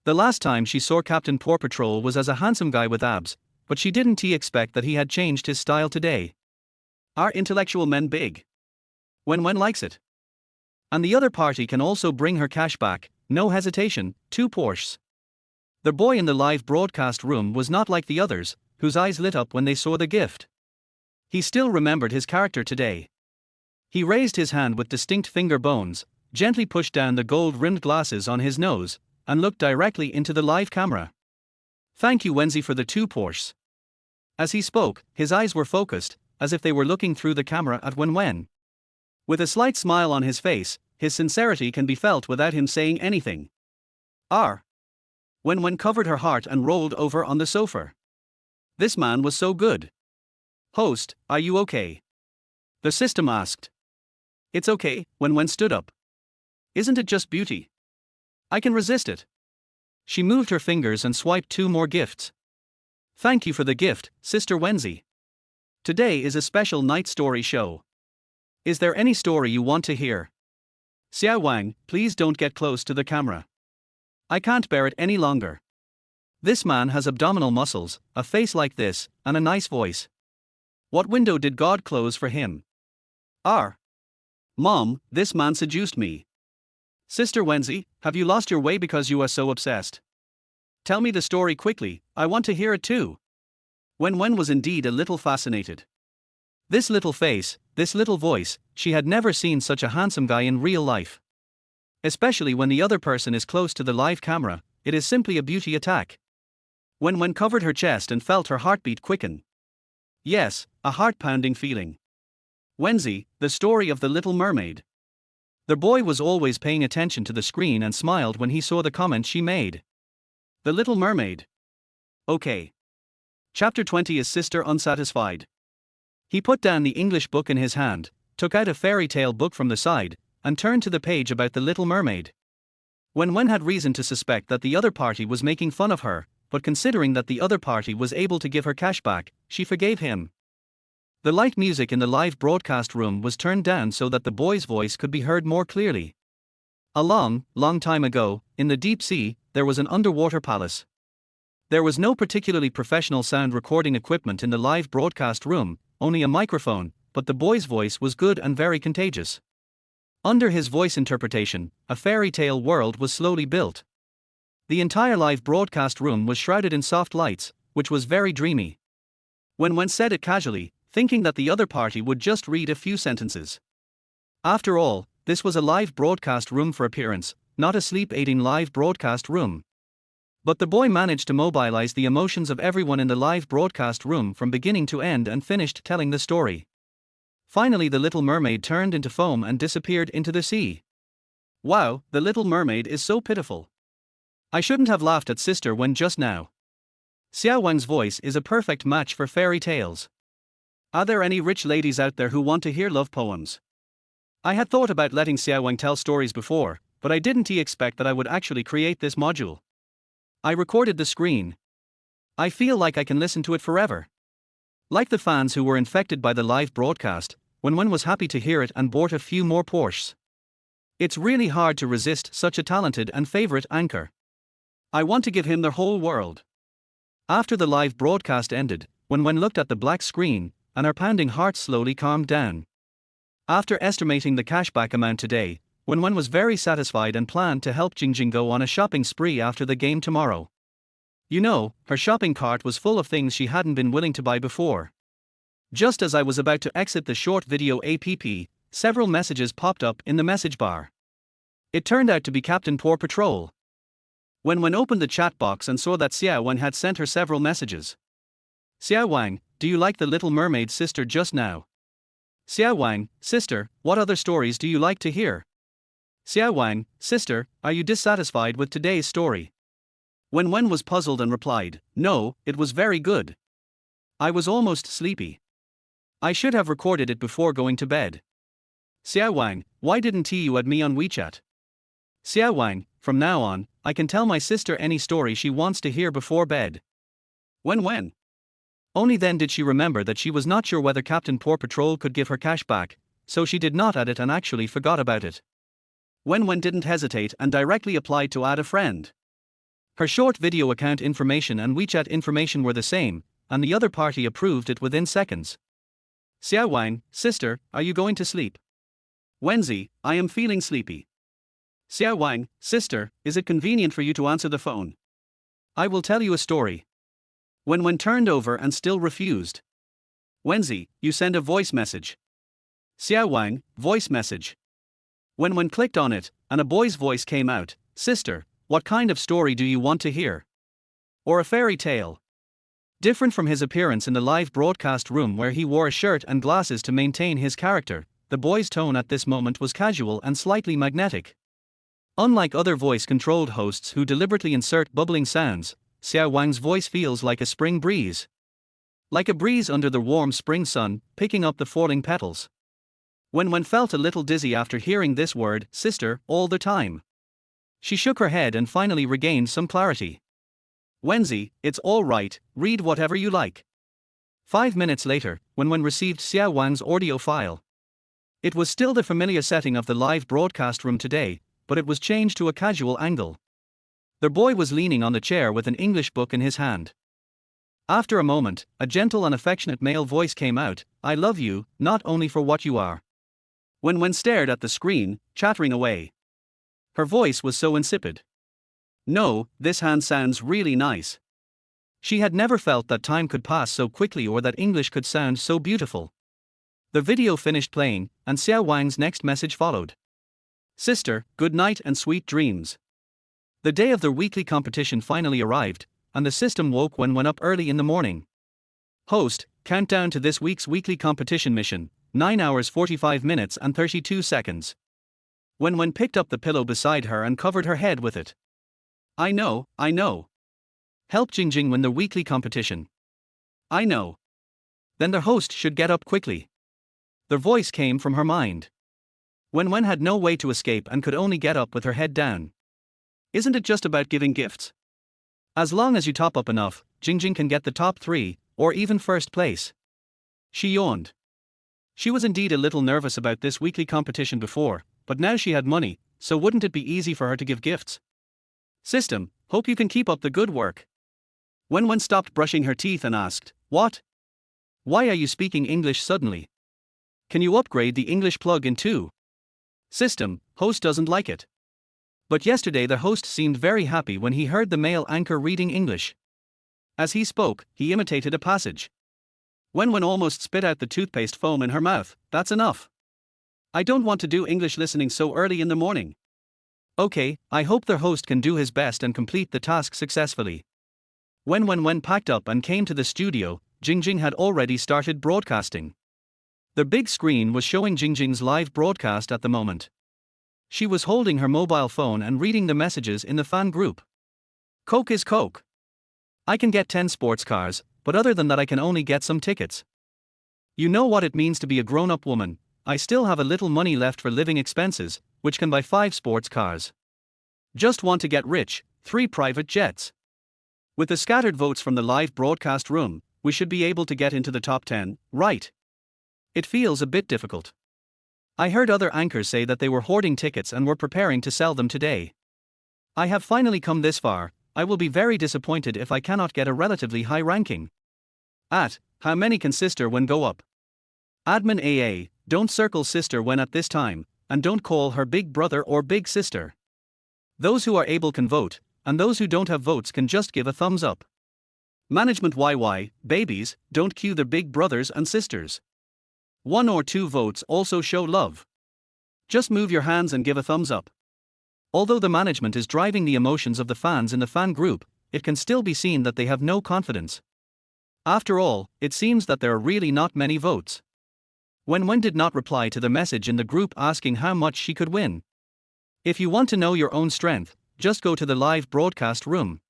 The last time she saw Captain Paw Patrol was as a handsome guy with abs, but she didn't expect that he had changed his style today. Are intellectual men big? Wen Wen likes it. And the other party can also bring her cash back, no hesitation, 2 Porsches. The boy in the live broadcast room was not like the others, whose eyes lit up when they saw the gift. He still remembered his character today. He raised his hand with distinct finger bones, gently pushed down the gold-rimmed glasses on his nose, and looked directly into the live camera. Thank you Wenzi for the 2 Porsches. As he spoke, his eyes were focused, as if they were looking through the camera at Wen Wen. With a slight smile on his face, his sincerity can be felt without him saying anything. Wen Wen covered her heart and rolled over on the sofa. This man was so good. Host, are you okay? The system asked. It's okay, Wen Wen stood up. Isn't it just beauty? I can resist it. She moved her fingers and swiped 2 more gifts. Thank you for the gift, Sister Wenzi. Today is a special night story show. Is there any story you want to hear? Xiao Wang, please don't get close to the camera. I can't bear it any longer. This man has abdominal muscles, a face like this, and a nice voice. What window did God close for him? Mom, this man seduced me. Sister Wenzi, have you lost your way because you are so obsessed? Tell me the story quickly, I want to hear it too. Wen Wen was indeed a little fascinated. This little face, this little voice, she had never seen such a handsome guy in real life. Especially when the other person is close to the live camera, it is simply a beauty attack. Wen Wen covered her chest and felt her heartbeat quicken. Yes, a heart-pounding feeling. Wenzi, the story of the Little Mermaid. The boy was always paying attention to the screen and smiled when he saw the comment she made. The Little Mermaid. Okay. Chapter 20 is Sister Unsatisfied. He put down the English book in his hand, took out a fairy tale book from the side, and turned to the page about the Little Mermaid. Wen Wen had reason to suspect that the other party was making fun of her, but considering that the other party was able to give her cash back, she forgave him. The light music in the live broadcast room was turned down so that the boy's voice could be heard more clearly. A long, long time ago, in the deep sea, there was an underwater palace. There was no particularly professional sound recording equipment in the live broadcast room, only a microphone, but the boy's voice was good and very contagious. Under his voice interpretation, a fairy tale world was slowly built. The entire live broadcast room was shrouded in soft lights, which was very dreamy. Wen Wen said it casually, thinking that the other party would just read a few sentences. After all, this was a live broadcast room for appearance, not a sleep-aiding live broadcast room. But the boy managed to mobilize the emotions of everyone in the live broadcast room from beginning to end and finished telling the story. Finally, the Little Mermaid turned into foam and disappeared into the sea. Wow, the Little Mermaid is so pitiful. I shouldn't have laughed at Sister Wen just now. Xiao Wang's voice is a perfect match for fairy tales. Are there any rich ladies out there who want to hear love poems? I had thought about letting Xiao Wang tell stories before, but I didn't expect that I would actually create this module. I recorded the screen. I feel like I can listen to it forever. Like the fans who were infected by the live broadcast, Wen Wen was happy to hear it and bought a few more Porsches. It's really hard to resist such a talented and favorite anchor. I want to give him their whole world. After the live broadcast ended, Wen Wen looked at the black screen, and her pounding heart slowly calmed down. After estimating the cashback amount today, Wen Wen was very satisfied and planned to help Jingjing go on a shopping spree after the game tomorrow. You know, her shopping cart was full of things she hadn't been willing to buy before. Just as I was about to exit the short video app, several messages popped up in the message bar. It turned out to be Captain Paw Patrol. Wen Wen opened the chat box and saw that Xiao Wang had sent her several messages. Xiao Wang, do you like the Little Mermaid sister just now? Xiao Wang, sister, what other stories do you like to hear? Xiao Wang, sister, are you dissatisfied with today's story? Wen Wen was puzzled and replied, no, it was very good. I was almost sleepy. I should have recorded it before going to bed. Xiao Wang, why didn't you add me on WeChat? Xiao Wang, from now on, I can tell my sister any story she wants to hear before bed. Wen Wen. Only then did she remember that she was not sure whether Captain Paw Patrol could give her cash back, so she did not add it and actually forgot about it. Wen Wen didn't hesitate and directly applied to add a friend. Her short video account information and WeChat information were the same, and the other party approved it within seconds. Xiao Wang, sister, are you going to sleep? Wenzi, I am feeling sleepy. Xiao Wang, sister, is it convenient for you to answer the phone? I will tell you a story. Wen Wen turned over and still refused. Wenzi, you send a voice message. Xiao Wang, voice message. Wen Wen clicked on it, and a boy's voice came out. Sister, what kind of story do you want to hear? Or a fairy tale? Different from his appearance in the live broadcast room where he wore a shirt and glasses to maintain his character, the boy's tone at this moment was casual and slightly magnetic. Unlike other voice-controlled hosts who deliberately insert bubbling sounds, Xiao Wang's voice feels like a spring breeze. Like a breeze under the warm spring sun, picking up the falling petals. Wen Wen felt a little dizzy after hearing this word, sister, all the time. She shook her head and finally regained some clarity. Wenzi, it's all right, read whatever you like. 5 minutes later, Wen Wen received Xiao Wang's audio file. It was still the familiar setting of the live broadcast room today, but it was changed to a casual angle. The boy was leaning on the chair with an English book in his hand. After a moment, a gentle and affectionate male voice came out, "I love you, not only for what you are." Wen Wen stared at the screen, chattering away. Her voice was so insipid. "No, this hand sounds really nice." She had never felt that time could pass so quickly or that English could sound so beautiful. The video finished playing, and Xiao Wang's next message followed. "Sister, good night and sweet dreams." The day of the weekly competition finally arrived, and the system woke Wen Wen up early in the morning. Host, countdown to this week's weekly competition mission, 9 hours 45 minutes and 32 seconds. Wen Wen picked up the pillow beside her and covered her head with it. I know. Help Jingjing win the weekly competition. I know. Then the host should get up quickly. The voice came from her mind. Wen Wen had no way to escape and could only get up with her head down. Isn't it just about giving gifts? As long as you top up enough, Jingjing can get the top 3, or even first place. She yawned. She was indeed a little nervous about this weekly competition before, but now she had money, so wouldn't it be easy for her to give gifts? System, hope you can keep up the good work. Wen Wen stopped brushing her teeth and asked, "What? Why are you speaking English suddenly? Can you upgrade the English plug-in too?" System, host doesn't like it. But yesterday the host seemed very happy when he heard the male anchor reading English. As he spoke, he imitated a passage. Wen Wen almost spit out the toothpaste foam in her mouth. "That's enough. I don't want to do English listening so early in the morning." Okay, I hope the host can do his best and complete the task successfully. When Wen Wen packed up and came to the studio, Jingjing had already started broadcasting. The big screen was showing Jingjing's live broadcast at the moment. She was holding her mobile phone and reading the messages in the fan group. "Coke is Coke. I can get 10 sports cars, but other than that I can only get some tickets. You know what it means to be a grown-up woman. I still have a little money left for living expenses, which can buy 5 sports cars. Just want to get rich, 3 private jets." With the scattered votes from the live broadcast room, we should be able to get into the top 10, right? It feels a bit difficult. I heard other anchors say that they were hoarding tickets and were preparing to sell them today. I have finally come this far. I will be very disappointed if I cannot get a relatively high ranking. How many can Sister Wen go up? Admin AA, don't circle Sister Wen at this time, and don't call her big brother or big sister. Those who are able can vote, and those who don't have votes can just give a thumbs up. Management YY, babies, don't cue their big brothers and sisters. 1 or 2 votes also show love. Just move your hands and give a thumbs up. Although the management is driving the emotions of the fans in the fan group, it can still be seen that they have no confidence. After all, it seems that there are really not many votes. Wen Wen did not reply to the message in the group asking how much she could win. If you want to know your own strength, just go to the live broadcast room.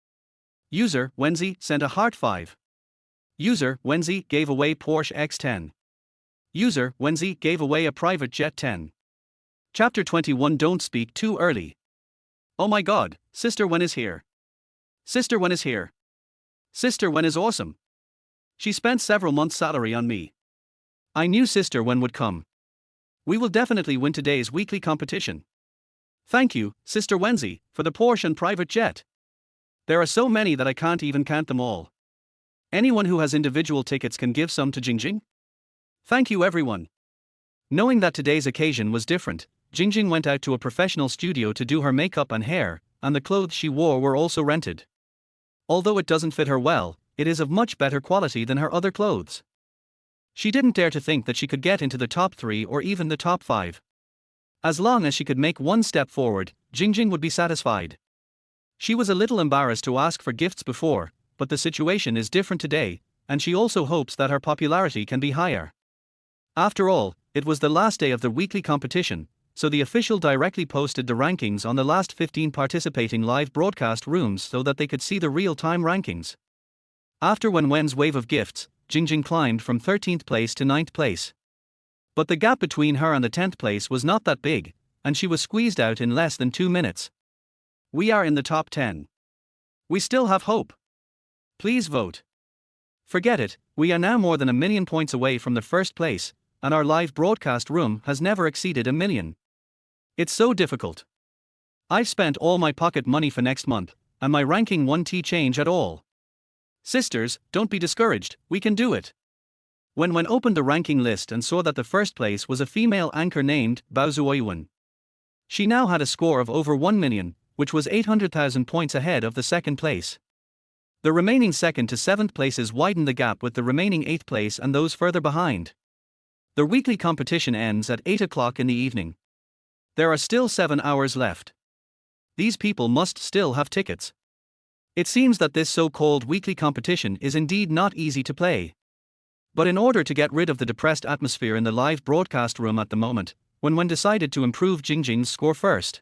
User Wenzi sent a heart 5. User Wenzi gave away Porsche X10. User Wenzi gave away a private jet 10. Chapter 21. Don't speak too early. Oh my god, Sister Wen is here. Sister Wen is here. Sister Wen is awesome. She spent several months' salary on me. I knew Sister Wen would come. We will definitely win today's weekly competition. Thank you, Sister Wenzi, for the Porsche and private jet. There are so many that I can't even count them all. Anyone who has individual tickets can give some to Jingjing? Thank you everyone. Knowing that today's occasion was different, Jingjing went out to a professional studio to do her makeup and hair, and the clothes she wore were also rented. Although it doesn't fit her well, it is of much better quality than her other clothes. She didn't dare to think that she could get into the top 3 or even the top 5. As long as she could make one step forward, Jingjing would be satisfied. She was a little embarrassed to ask for gifts before, but the situation is different today, and she also hopes that her popularity can be higher. After all, it was the last day of the weekly competition, so the official directly posted the rankings on the last 15 participating live broadcast rooms so that they could see the real-time rankings. After Wen Wen's wave of gifts, Jingjing climbed from 13th place to 9th place. But the gap between her and the 10th place was not that big, and she was squeezed out in less than 2 minutes. We are in the top 10. We still have hope. Please vote. Forget it, we are now more than 1 million points away from the first place, and our live broadcast room has never exceeded 1 million. It's so difficult. I've spent all my pocket money for next month, and my ranking won't change at all. Sisters, don't be discouraged, we can do it. Wen Wen opened the ranking list and saw that the first place was a female anchor named Wen. She now had a score of over 1 million, which was 800,000 points ahead of the second place. The remaining second to seventh places widened the gap with the remaining 8th place and those further behind. The weekly competition ends at 8 o'clock in the evening. There are still 7 hours left. These people must still have tickets. It seems that this so-called weekly competition is indeed not easy to play. But in order to get rid of the depressed atmosphere in the live broadcast room at the moment, Wen Wen decided to improve Jingjing's score first.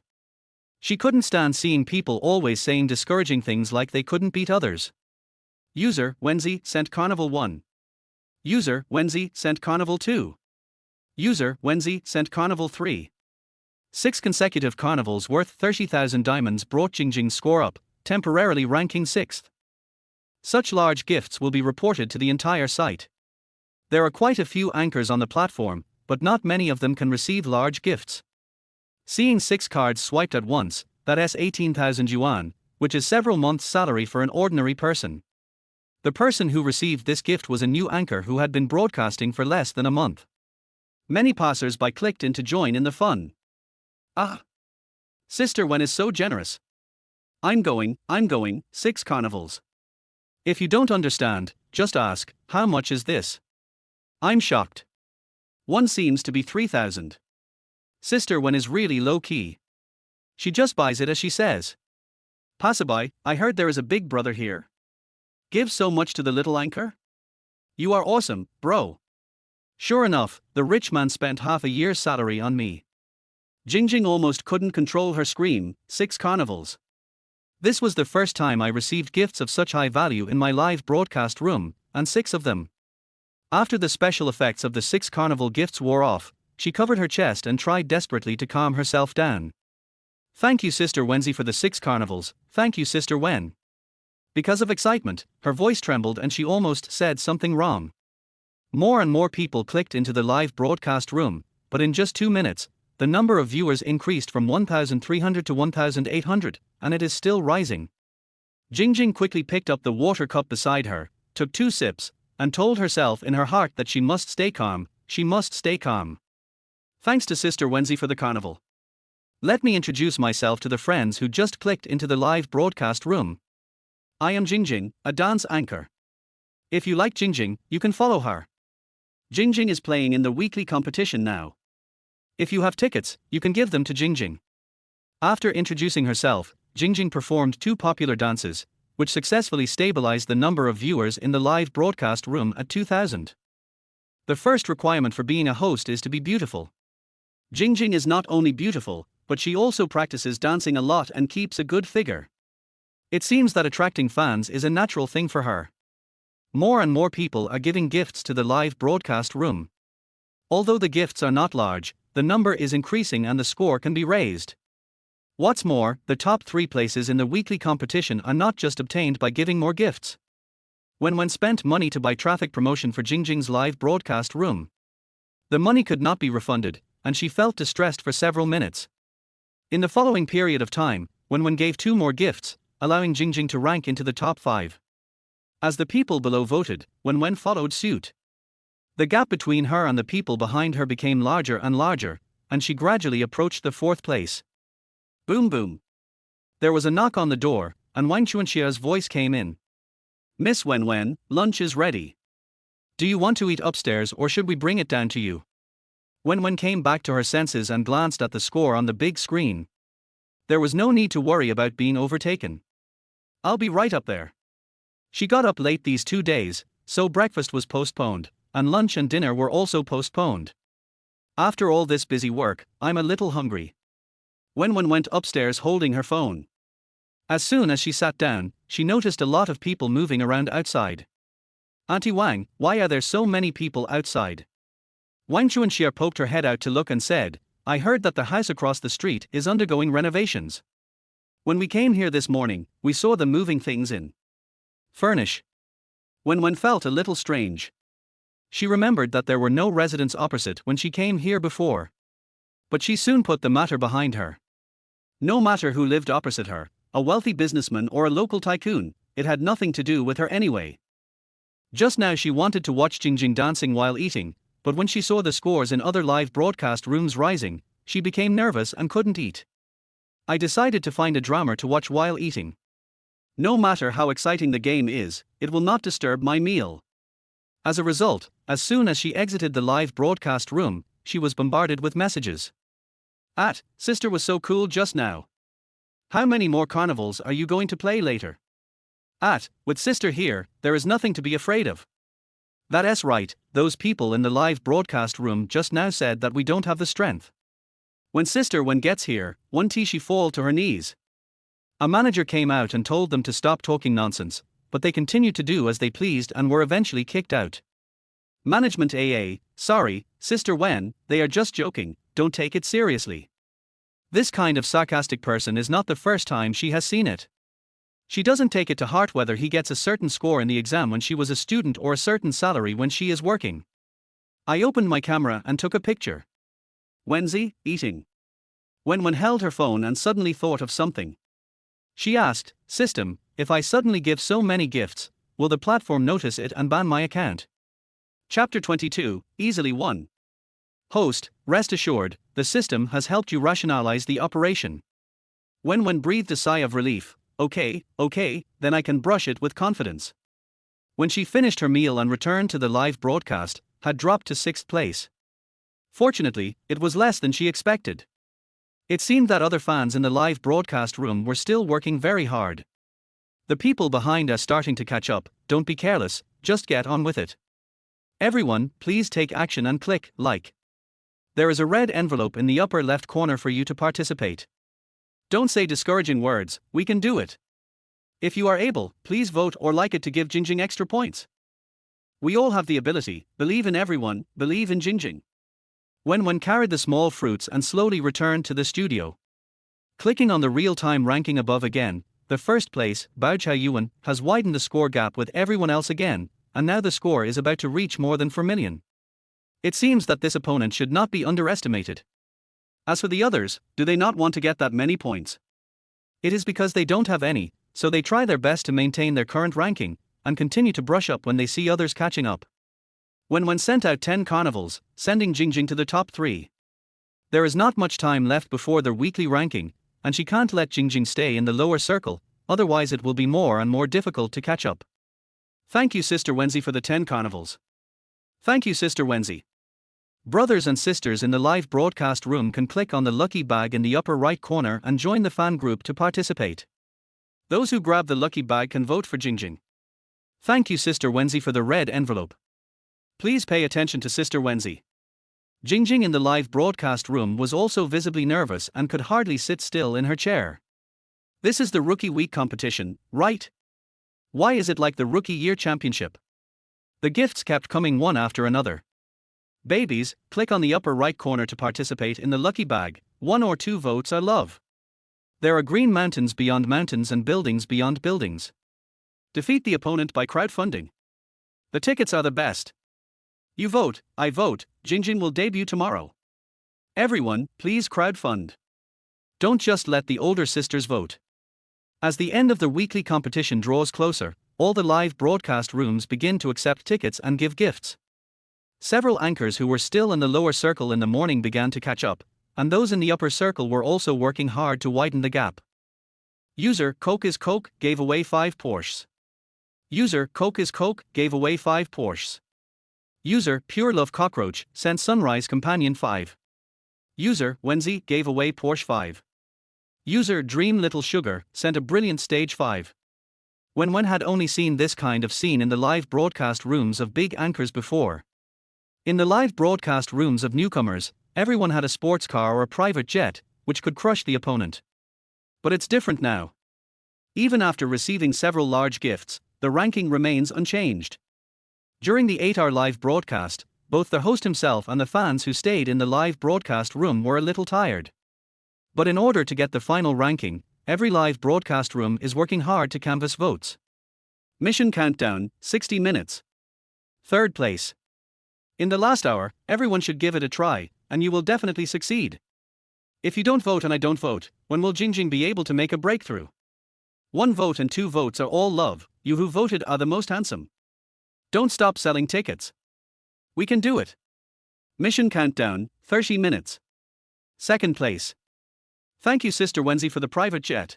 She couldn't stand seeing people always saying discouraging things like they couldn't beat others. User Wenzi sent Carnival 1. User Wenzi sent Carnival 2. User Wenzi sent Carnival 3. 6 consecutive carnivals worth 30,000 diamonds brought Jingjing's score up, temporarily ranking 6th. Such large gifts will be reported to the entire site. There are quite a few anchors on the platform, but not many of them can receive large gifts. Seeing 6 cards swiped at once, that's 18,000 yuan, which is several months' salary for an ordinary person. The person who received this gift was a new anchor who had been broadcasting for less than a month. Many passers-by clicked in to join in the fun. Ah! Sister Wen is so generous. I'm going, 6 carnivals. If you don't understand, just ask, how much is this? I'm shocked. One seems to be 3,000. Sister Wen is really low-key. She just buys it as she says. Passerby, I heard there is a big brother here. Give so much to the little anchor? You are awesome, bro. Sure enough, the rich man spent half a year's salary on me. Jingjing almost couldn't control her scream, 6 carnivals. This was the first time I received gifts of such high value in my live broadcast room, and 6 of them. After the special effects of the 6 carnival gifts wore off, she covered her chest and tried desperately to calm herself down. Thank you Sister Wenzi for the 6 carnivals, thank you Sister Wen. Because of excitement, her voice trembled and she almost said something wrong. More and more people clicked into the live broadcast room, but in just 2 minutes, the number of viewers increased from 1,300 to 1,800, and it is still rising. Jingjing quickly picked up the water cup beside her, took 2 sips, and told herself in her heart that she must stay calm, she must stay calm. Thanks to Sister Wenzi for the carnival. Let me introduce myself to the friends who just clicked into the live broadcast room. I am Jingjing, a dance anchor. If you like Jingjing, you can follow her. Jingjing is playing in the weekly competition now. If you have tickets, you can give them to Jingjing. After introducing herself, Jingjing performed 2 popular dances, which successfully stabilized the number of viewers in the live broadcast room at 2,000. The first requirement for being a host is to be beautiful. Jingjing is not only beautiful, but she also practices dancing a lot and keeps a good figure. It seems that attracting fans is a natural thing for her. More and more people are giving gifts to the live broadcast room. Although the gifts are not large, the number is increasing and the score can be raised. What's more, the top 3 places in the weekly competition are not just obtained by giving more gifts. Wen Wen spent money to buy traffic promotion for Jingjing's live broadcast room. The money could not be refunded, and she felt distressed for several minutes. In the following period of time, Wen Wen gave 2 more gifts, allowing Jingjing to rank into the top 5. As the people below voted, Wen Wen followed suit. The gap between her and the people behind her became larger and larger, and she gradually approached the 4th place. Boom boom. There was a knock on the door, and Wang Chuanxia's voice came in. Miss Wen Wen, lunch is ready. Do you want to eat upstairs or should we bring it down to you? Wen Wen came back to her senses and glanced at the score on the big screen. There was no need to worry about being overtaken. I'll be right up there. She got up late these 2 days, so breakfast was postponed, and lunch and dinner were also postponed. After all this busy work, I'm a little hungry. Wen Wen went upstairs holding her phone. As soon as she sat down, she noticed a lot of people moving around outside. Auntie Wang, why are there so many people outside? Wang Chuanxia poked her head out to look and said, I heard that the house across the street is undergoing renovations. When we came here this morning, we saw them moving things in. Furnish. Wen Wen felt a little strange. She remembered that there were no residents opposite when she came here before. But she soon put the matter behind her. No matter who lived opposite her, a wealthy businessman or a local tycoon, it had nothing to do with her anyway. Just now she wanted to watch Jingjing dancing while eating, but when she saw the scores in other live broadcast rooms rising, she became nervous and couldn't eat. I decided to find a drama to watch while eating. No matter how exciting the game is, it will not disturb my meal. As a result, as soon as she exited the live broadcast room, she was bombarded with messages. Sister was so cool just now. How many more carnivals are you going to play later? With sister here, there is nothing to be afraid of. That's right, those people in the live broadcast room just now said that we don't have the strength. When sister Wen gets here, won't she fall to her knees? A manager came out and told them to stop talking nonsense, but they continued to do as they pleased and were eventually kicked out. Management sorry, sister Wen, they are just joking, don't take it seriously. This kind of sarcastic person is not the first time she has seen it. She doesn't take it to heart whether he gets a certain score in the exam when she was a student or a certain salary when she is working. I opened my camera and took a picture. Wenzi, eating. Wen Wen held her phone and suddenly thought of something. She asked, System, if I suddenly give so many gifts, will the platform notice it and ban my account? Chapter 22, Easily Won. Host, rest assured, the system has helped you rationalize the operation. Wen Wen breathed a sigh of relief. Okay, then I can brush it with confidence. When she finished her meal and returned to the live broadcast, had dropped to 6th place. Fortunately, it was less than she expected. It seemed that other fans in the live broadcast room were still working very hard. The people behind are starting to catch up, don't be careless, just get on with it. Everyone, please take action and click like. There is a red envelope in the upper left corner for you to participate. Don't say discouraging words, we can do it. If you are able, please vote or like it to give Jingjing extra points. We all have the ability, believe in everyone, believe in Jingjing. Wen Wen carried the small fruits and slowly returned to the studio. Clicking on the real-time ranking above again, the first place, Bao Chaiyuan, has widened the score gap with everyone else again, and now the score is about to reach more than 4 million. It seems that this opponent should not be underestimated. As for the others, do they not want to get that many points? It is because they don't have any, so they try their best to maintain their current ranking, and continue to brush up when they see others catching up. Wen Wen sent out 10 carnivals, sending Jingjing to the top 3. There is not much time left before their weekly ranking, and she can't let Jingjing stay in the lower circle, otherwise it will be more and more difficult to catch up. Thank you Sister Wenzi for the 10 carnivals. Thank you Sister Wenzi. Brothers and sisters in the live broadcast room can click on the lucky bag in the upper right corner and join the fan group to participate. Those who grab the lucky bag can vote for Jingjing. Thank you Sister Wenzi for the red envelope. Please pay attention to Sister Wenzi. Jingjing in the live broadcast room was also visibly nervous and could hardly sit still in her chair. This is the Rookie Week competition, right? Why is it like the Rookie Year Championship? The gifts kept coming one after another. Babies, click on the upper right corner to participate in the lucky bag. 1 or 2 votes are love. There are green mountains beyond mountains and buildings beyond buildings. Defeat the opponent by crowdfunding. The tickets are the best. You vote, I vote, Jingjing will debut tomorrow. Everyone, please crowdfund. Don't just let the older sisters vote. As the end of the weekly competition draws closer, all the live broadcast rooms begin to accept tickets and give gifts. Several anchors who were still in the lower circle in the morning began to catch up, and those in the upper circle were also working hard to widen the gap. User Coke is Coke gave away 5 Porsches. User Coke is Coke gave away 5 Porsches. User Pure Love Cockroach sent Sunrise Companion 5. User Wenzi gave away Porsche 5. User Dream Little Sugar sent a brilliant Stage 5. Wen Wen had only seen this kind of scene in the live broadcast rooms of big anchors before. In the live broadcast rooms of newcomers, everyone had a sports car or a private jet, which could crush the opponent. But it's different now. Even after receiving several large gifts, the ranking remains unchanged. During the 8-hour live broadcast, both the host himself and the fans who stayed in the live broadcast room were a little tired. But in order to get the final ranking, every live broadcast room is working hard to canvass votes. Mission countdown, 60 minutes. 3rd place. In the last hour, everyone should give it a try, and you will definitely succeed. If you don't vote and I don't vote, when will Jingjing be able to make a breakthrough? 1 vote and 2 votes are all love, you who voted are the most handsome. Don't stop selling tickets. We can do it. Mission countdown, 30 minutes. Second place. Thank you Sister Wenzi for the private jet.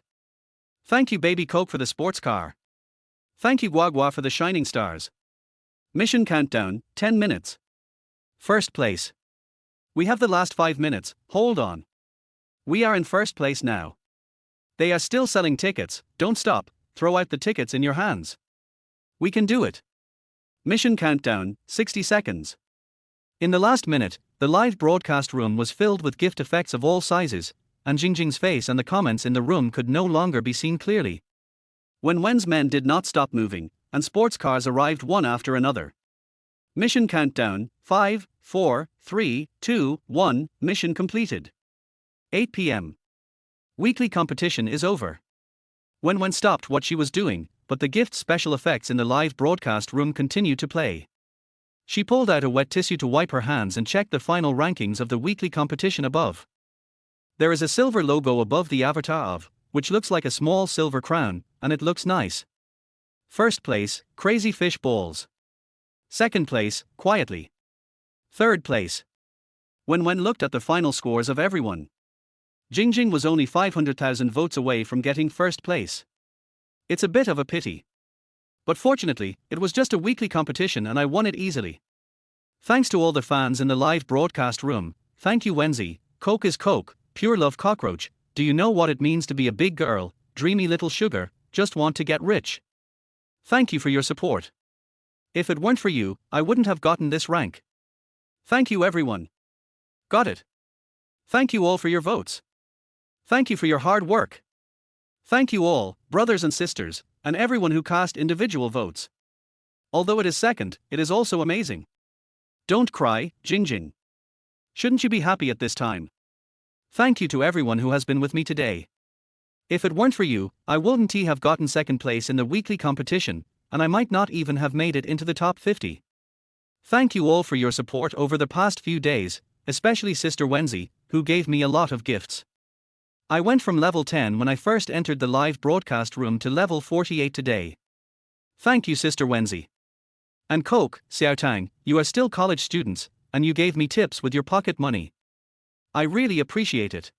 Thank you Baby Coke for the sports car. Thank you Guagua for the shining stars. Mission countdown, 10 minutes. First place. We have the last 5 minutes, hold on. We are in first place now. They are still selling tickets, don't stop, throw out the tickets in your hands. We can do it. Mission countdown, 60 seconds. In the last minute, the live broadcast room was filled with gift effects of all sizes, and Jingjing's face and the comments in the room could no longer be seen clearly. Wen Wen's men did not stop moving, and sports cars arrived one after another. Mission countdown, 5, 4, 3, 2, 1, mission completed. 8 p.m. Weekly competition is over. Wen Wen stopped what she was doing, but the gift special effects in the live broadcast room continued to play. She pulled out a wet tissue to wipe her hands and checked the final rankings of the weekly competition above. There is a silver logo above the avatar of, which looks like a small silver crown, and it looks nice. First place, Crazy Fish Balls. Second place, Quietly. Third place. Wen Wen looked at the final scores of everyone. Jingjing was only 500,000 votes away from getting first place. It's a bit of a pity. But fortunately, it was just a weekly competition and I won it easily. Thanks to all the fans in the live broadcast room, thank you Wenzi, Coke is Coke, Pure Love Cockroach, do you know what it means to be a big girl, dreamy little sugar, just want to get rich? Thank you for your support. If it weren't for you, I wouldn't have gotten this rank. Thank you everyone. Got it. Thank you all for your votes. Thank you for your hard work. Thank you all, brothers and sisters, and everyone who cast individual votes. Although it is second, it is also amazing. Don't cry, Jingjing. Shouldn't you be happy at this time? Thank you to everyone who has been with me today. If it weren't for you, I wouldn't have gotten second place in the weekly competition, and I might not even have made it into the top 50. Thank you all for your support over the past few days, especially Sister Wenzi, who gave me a lot of gifts. I went from level 10 when I first entered the live broadcast room to level 48 today. Thank you Sister Wenzi. And Coke, Xiaotang, you are still college students, and you gave me tips with your pocket money. I really appreciate it.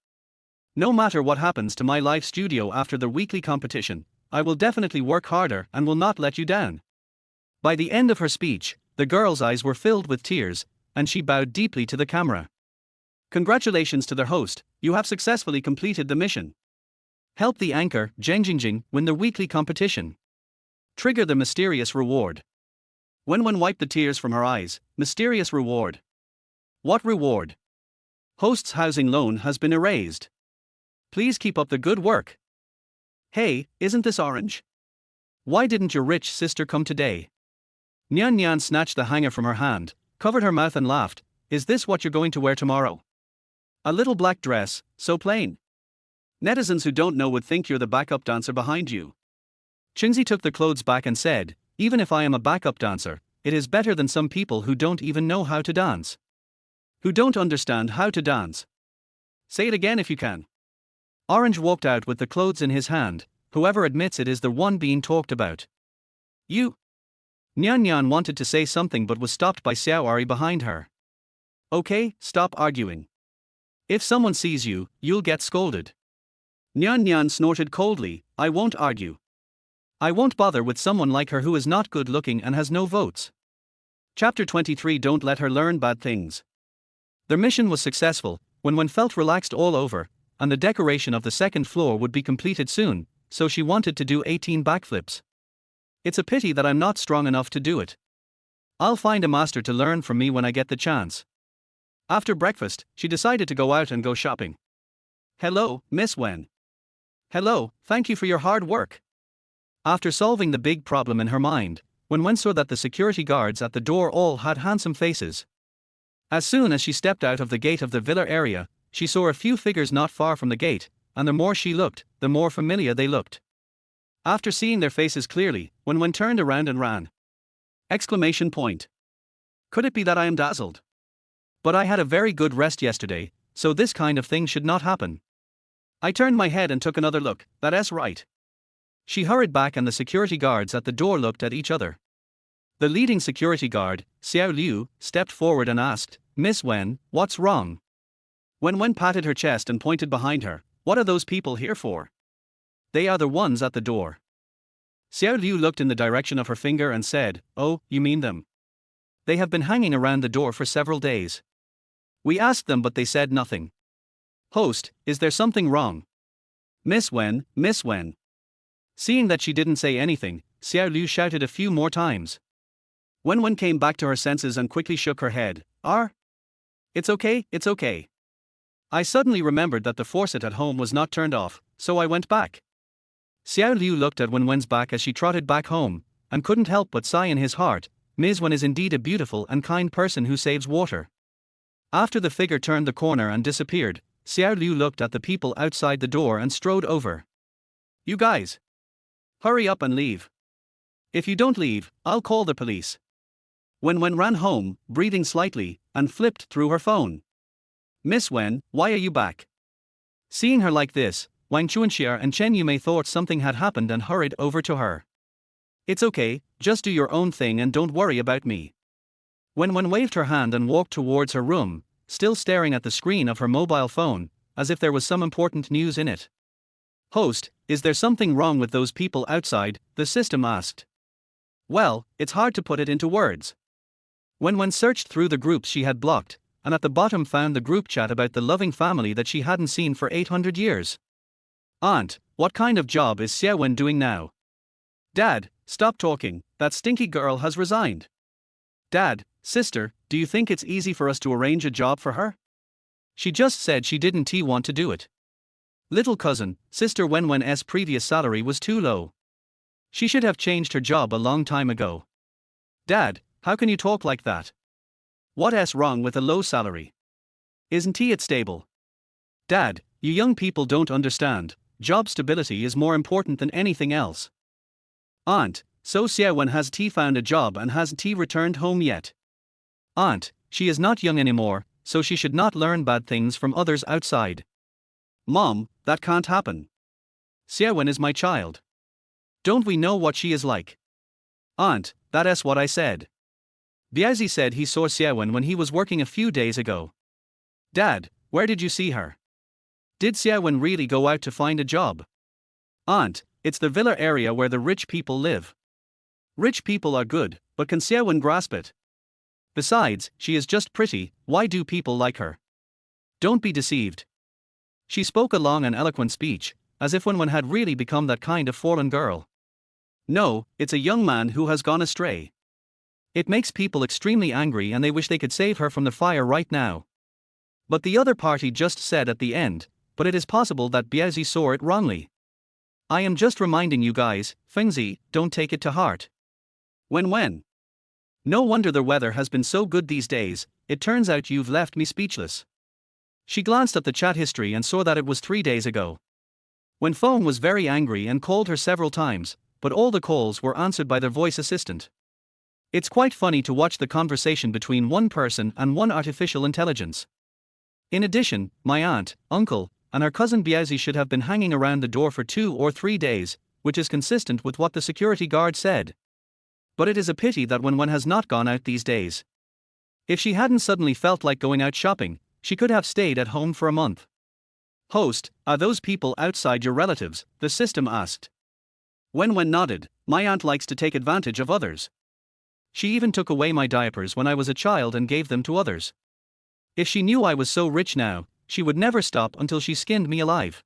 No matter what happens to my live studio after the weekly competition, I will definitely work harder and will not let you down. By the end of her speech, the girl's eyes were filled with tears, and she bowed deeply to the camera. Congratulations to the host, you have successfully completed the mission. Help the anchor, Zheng Jingjing, win the weekly competition. Trigger the mysterious reward. Wen Wen wiped the tears from her eyes, mysterious reward. What reward? Host's housing loan has been erased. Please keep up the good work. Hey, isn't this orange? Why didn't your rich sister come today? Nyan Nyan snatched the hanger from her hand, covered her mouth and laughed, is this what you're going to wear tomorrow? A little black dress, so plain. Netizens who don't know would think you're the backup dancer behind you. Qingzi took the clothes back and said, even if I am a backup dancer, it is better than some people who don't even know how to dance. Who don't understand how to dance. Say it again if you can. Orange walked out with the clothes in his hand, whoever admits it is the one being talked about. You. Nyan Nyan wanted to say something but was stopped by Xiaoari behind her. Okay, stop arguing. If someone sees you, you'll get scolded. Nyan Nyan snorted coldly, I won't argue. I won't bother with someone like her who is not good looking and has no votes. Chapter 23 Don't let her learn bad things. Their mission was successful, Wen Wen felt relaxed all over, and the decoration of the second floor would be completed soon, so she wanted to do 18 backflips. It's a pity that I'm not strong enough to do it. I'll find a master to learn from me when I get the chance. After breakfast, she decided to go out and go shopping. Hello, Miss Wen. Hello, thank you for your hard work. After solving the big problem in her mind, Wen Wen saw that the security guards at the door all had handsome faces. As soon as she stepped out of the gate of the villa area, she saw a few figures not far from the gate, and the more she looked, the more familiar they looked. After seeing their faces clearly, Wen Wen turned around and ran. Exclamation point. Could it be that I am dazzled? But I had a very good rest yesterday, so this kind of thing should not happen. I turned my head and took another look. That's right. She hurried back and the security guards at the door looked at each other. The leading security guard, Xiao Liu, stepped forward and asked, Miss Wen, what's wrong? Wen Wen patted her chest and pointed behind her. What are those people here for? They are the ones at the door. Xiao Liu looked in the direction of her finger and said, Oh, you mean them? They have been hanging around the door for several days. We asked them but they said nothing. Host, is there something wrong? Miss Wen, Miss Wen. Seeing that she didn't say anything, Xiao Liu shouted a few more times. Wen Wen came back to her senses and quickly shook her head. It's okay, it's okay. I suddenly remembered that the faucet at home was not turned off, so I went back. Xiao Liu looked at Wen Wen's back as she trotted back home, and couldn't help but sigh in his heart. Ms. Wen is indeed a beautiful and kind person who saves water. After the figure turned the corner and disappeared, Xiao Liu looked at the people outside the door and strode over. You guys! Hurry up and leave. If you don't leave, I'll call the police. Wen Wen ran home, breathing slightly, and flipped through her phone. Miss Wen, why are you back? Seeing her like this, Wang Chuanxia and Chen Yumei thought something had happened and hurried over to her. It's okay, just do your own thing and don't worry about me. Wen Wen waved her hand and walked towards her room, still staring at the screen of her mobile phone, as if there was some important news in it. Host, is there something wrong with those people outside? The system asked. Well, it's hard to put it into words. Wen Wen searched through the groups she had blocked, and at the bottom found the group chat about the loving family that she hadn't seen for 800 years. Aunt, what kind of job is Xia Wen doing now? Dad, stop talking, that stinky girl has resigned. Dad, sister, do you think it's easy for us to arrange a job for her? She just said she didn't want to do it. Little cousin, sister Wen Wen's previous salary was too low. She should have changed her job a long time ago. Dad, how can you talk like that? What's wrong with a low salary? Isn't it stable? Dad, you young people don't understand, job stability is more important than anything else. Aunt, so Xia Wen has found a job and hasn't returned home yet? Aunt, she is not young anymore, so she should not learn bad things from others outside. Mom, that can't happen. Xia Wen is my child. Don't we know what she is like? Aunt, that's what I said. Biazi said he saw Xia Wen when he was working a few days ago. Dad, where did you see her? Did Xia Wen really go out to find a job? Aunt, it's the villa area where the rich people live. Rich people are good, but can Xia Wen grasp it? Besides, she is just pretty, why do people like her? Don't be deceived. She spoke a long and eloquent speech, as if Wen Wen had really become that kind of fallen girl. No, it's a young man who has gone astray. It makes people extremely angry and they wish they could save her from the fire right now. But the other party just said at the end, but it is possible that Biazi saw it wrongly. I am just reminding you guys, Fengzi, don't take it to heart. Wen Wen. No wonder the weather has been so good these days, it turns out you've left me speechless. She glanced at the chat history and saw that it was 3 days ago. Wen Feng was very angry and called her several times, but all the calls were answered by their voice assistant. It's quite funny to watch the conversation between one person and one artificial intelligence. In addition, my aunt, uncle, and her cousin Biazi should have been hanging around the door for 2 or 3 days, which is consistent with what the security guard said. But it is a pity that Wen Wen has not gone out these days. If she hadn't suddenly felt like going out shopping, she could have stayed at home for a month. Host, are those people outside your relatives? The system asked. Wen Wen nodded. My aunt likes to take advantage of others. She even took away my diapers when I was a child and gave them to others. If she knew I was so rich now, she would never stop until she skinned me alive.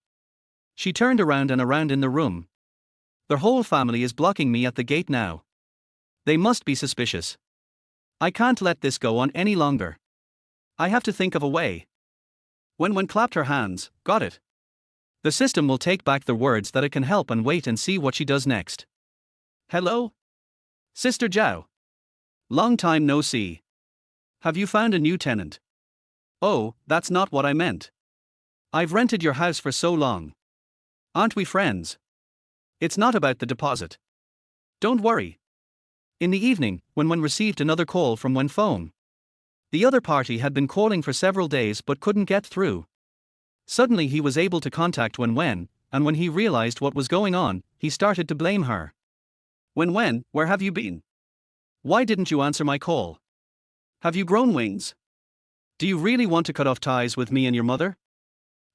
She turned around and around in the room. Their whole family is blocking me at the gate now. They must be suspicious. I can't let this go on any longer. I have to think of a way. Wen Wen clapped her hands. Got it. The system will take back the words that it can help and wait and see what she does next. Hello? Sister Zhao. Long time no see. Have you found a new tenant? Oh, that's not what I meant. I've rented your house for so long. Aren't we friends? It's not about the deposit. Don't worry. In the evening, Wen Wen received another call from Wen Feng. The other party had been calling for several days but couldn't get through. Suddenly he was able to contact Wen Wen, and when he realized what was going on, he started to blame her. Wen Wen, where have you been? Why didn't you answer my call? Have you grown wings? Do you really want to cut off ties with me and your mother?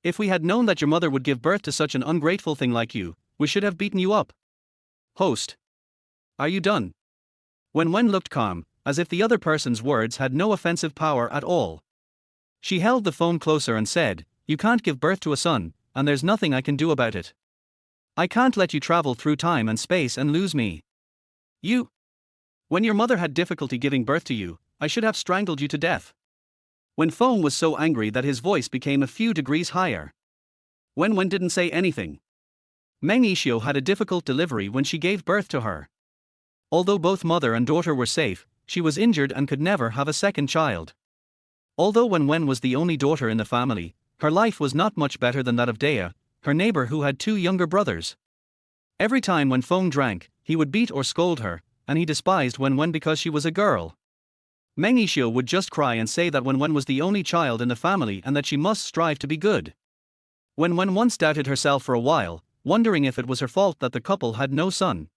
If we had known that your mother would give birth to such an ungrateful thing like you, we should have beaten you up. Host. Are you done? Wen Wen looked calm, as if the other person's words had no offensive power at all. She held the phone closer and said, "You can't give birth to a son, and there's nothing I can do about it. I can't let you travel through time and space and lose me. You. When your mother had difficulty giving birth to you, I should have strangled you to death." Wen Feng was so angry that his voice became a few degrees higher. Wen Wen didn't say anything. Meng Yixio had a difficult delivery when she gave birth to her. Although both mother and daughter were safe, she was injured and could never have a second child. Although Wen Wen was the only daughter in the family, her life was not much better than that of Dea, her neighbor who had 2 younger brothers. Every time Wen Feng drank, he would beat or scold her, and he despised Wen Wen because she was a girl. Meng Yixio would just cry and say that Wen Wen was the only child in the family and that she must strive to be good. Wen Wen once doubted herself for a while, wondering if it was her fault that the couple had no son.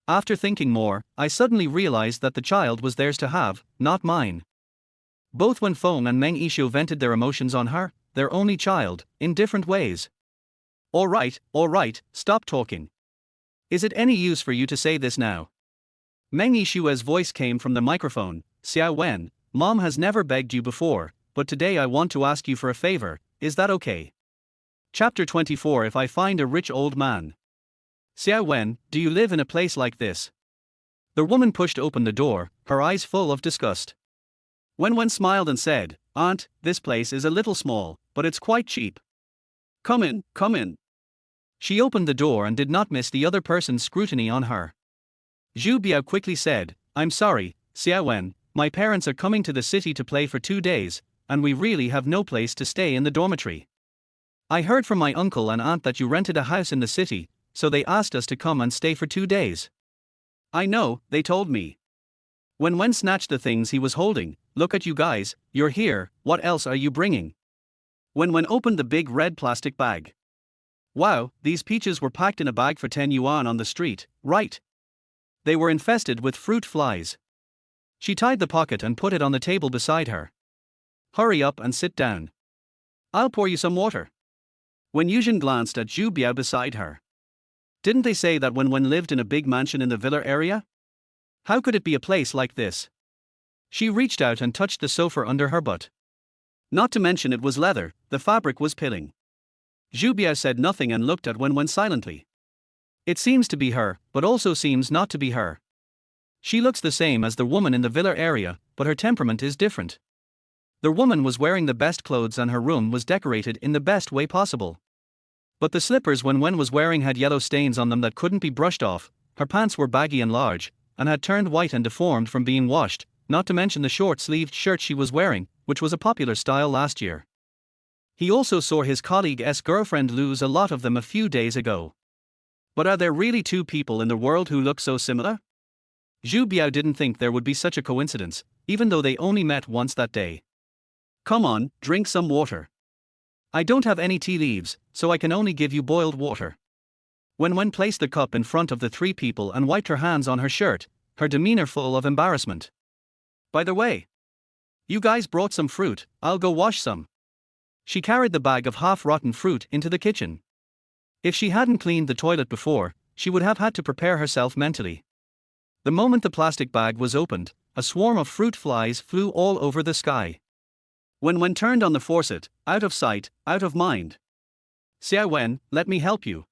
After thinking more, I suddenly realized that the child was theirs to have, not mine. Both Wen Feng and Meng Yixio vented their emotions on her, their only child, in different ways. All right, stop talking. Is it any use for you to say this now? Meng Yixio's voice came from the microphone. Xiao Wen, Mom has never begged you before, but today I want to ask you for a favor, is that okay? Chapter 24. If I find a rich old man. Xiao Wen, do you live in a place like this? The woman pushed open the door, her eyes full of disgust. Wen Wen smiled and said, "Aunt, this place is a little small, but it's quite cheap. Come in, come in." She opened the door and did not miss the other person's scrutiny on her. Zhu Biao quickly said, "I'm sorry, Xiao Wen, my parents are coming to the city to play for 2 days, and we really have no place to stay in the dormitory. I heard from my uncle and aunt that you rented a house in the city, so they asked us to come and stay for 2 days. I know, they told me." Wen Wen snatched the things he was holding. "Look at you guys, you're here, what else are you bringing?" Wen Wen opened the big red plastic bag. Wow, these peaches were packed in a bag for 10 yuan on the street, right? They were infested with fruit flies. She tied the pocket and put it on the table beside her. "Hurry up and sit down. I'll pour you some water." When Yuzhen glanced at Zhu Biao beside her. Didn't they say that Wen Wen lived in a big mansion in the villa area? How could it be a place like this? She reached out and touched the sofa under her butt. Not to mention it was leather, the fabric was pilling. Zhu Biao said nothing and looked at Wen Wen silently. It seems to be her, but also seems not to be her. She looks the same as the woman in the villa area, but her temperament is different. The woman was wearing the best clothes and her room was decorated in the best way possible. But the slippers Wen Wen was wearing had yellow stains on them that couldn't be brushed off, her pants were baggy and large, and had turned white and deformed from being washed, not to mention the short-sleeved shirt she was wearing, which was a popular style last year. He also saw his colleague's girlfriend lose a lot of them a few days ago. But are there really 2 people in the world who look so similar? Zhu Biao didn't think there would be such a coincidence, even though they only met once that day. "Come on, drink some water." "I don't have any tea leaves, so I can only give you boiled water." Wen Wen placed the cup in front of the 3 people and wiped her hands on her shirt, her demeanor full of embarrassment. "By the way, you guys brought some fruit, I'll go wash some." She carried the bag of half-rotten fruit into the kitchen. If she hadn't cleaned the toilet before, she would have had to prepare herself mentally. The moment the plastic bag was opened, a swarm of fruit flies flew all over the sky. Wen Wen turned on the faucet, out of sight, out of mind. "Xiao Wen, let me help you."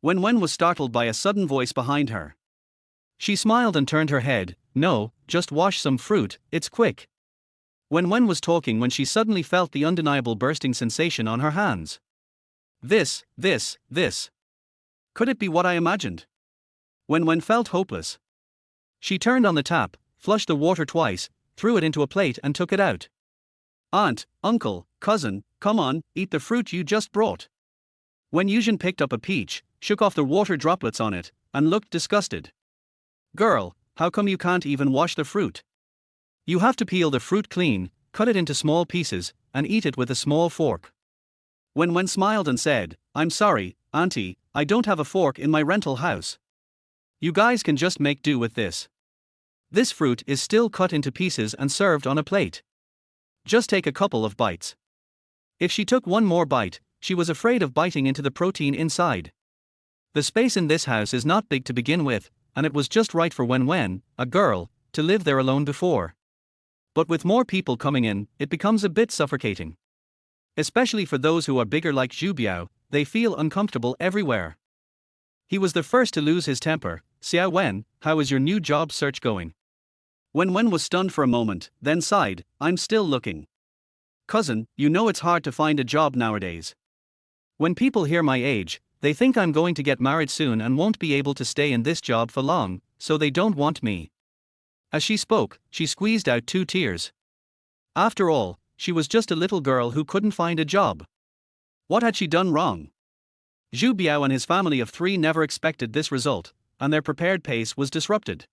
Wen Wen was startled by a sudden voice behind her. She smiled and turned her head. "No, just wash some fruit, it's quick." Wen Wen was talking when she suddenly felt the undeniable bursting sensation on her hands. This. Could it be what I imagined? Wen Wen felt hopeless. She turned on the tap, flushed the water twice, threw it into a plate and took it out. "Aunt, uncle, cousin, come on, eat the fruit you just brought." When Yuzhen picked up a peach, shook off the water droplets on it, and looked disgusted. "Girl, how come you can't even wash the fruit?" You have to peel the fruit clean, cut it into small pieces, and eat it with a small fork. Wen Wen smiled and said, I'm sorry, Auntie, I don't have a fork in my rental house. You guys can just make do with this. This fruit is still cut into pieces and served on a plate. Just take a couple of bites. If she took one more bite, she was afraid of biting into the protein inside. The space in this house is not big to begin with, and it was just right for Wen Wen, a girl, to live there alone before. But with more people coming in, it becomes a bit suffocating. Especially for those who are bigger like Zhu Biao, they feel uncomfortable everywhere. He was the first to lose his temper. Xiao Wen, how is your new job search going? Wen Wen was stunned for a moment, then sighed, I'm still looking. Cousin, you know it's hard to find a job nowadays. When people hear my age, they think I'm going to get married soon and won't be able to stay in this job for long, so they don't want me. As she spoke, she squeezed out 2 tears. After all, she was just a little girl who couldn't find a job. What had she done wrong? Zhu Biao and his family of 3 never expected this result, and their prepared pace was disrupted.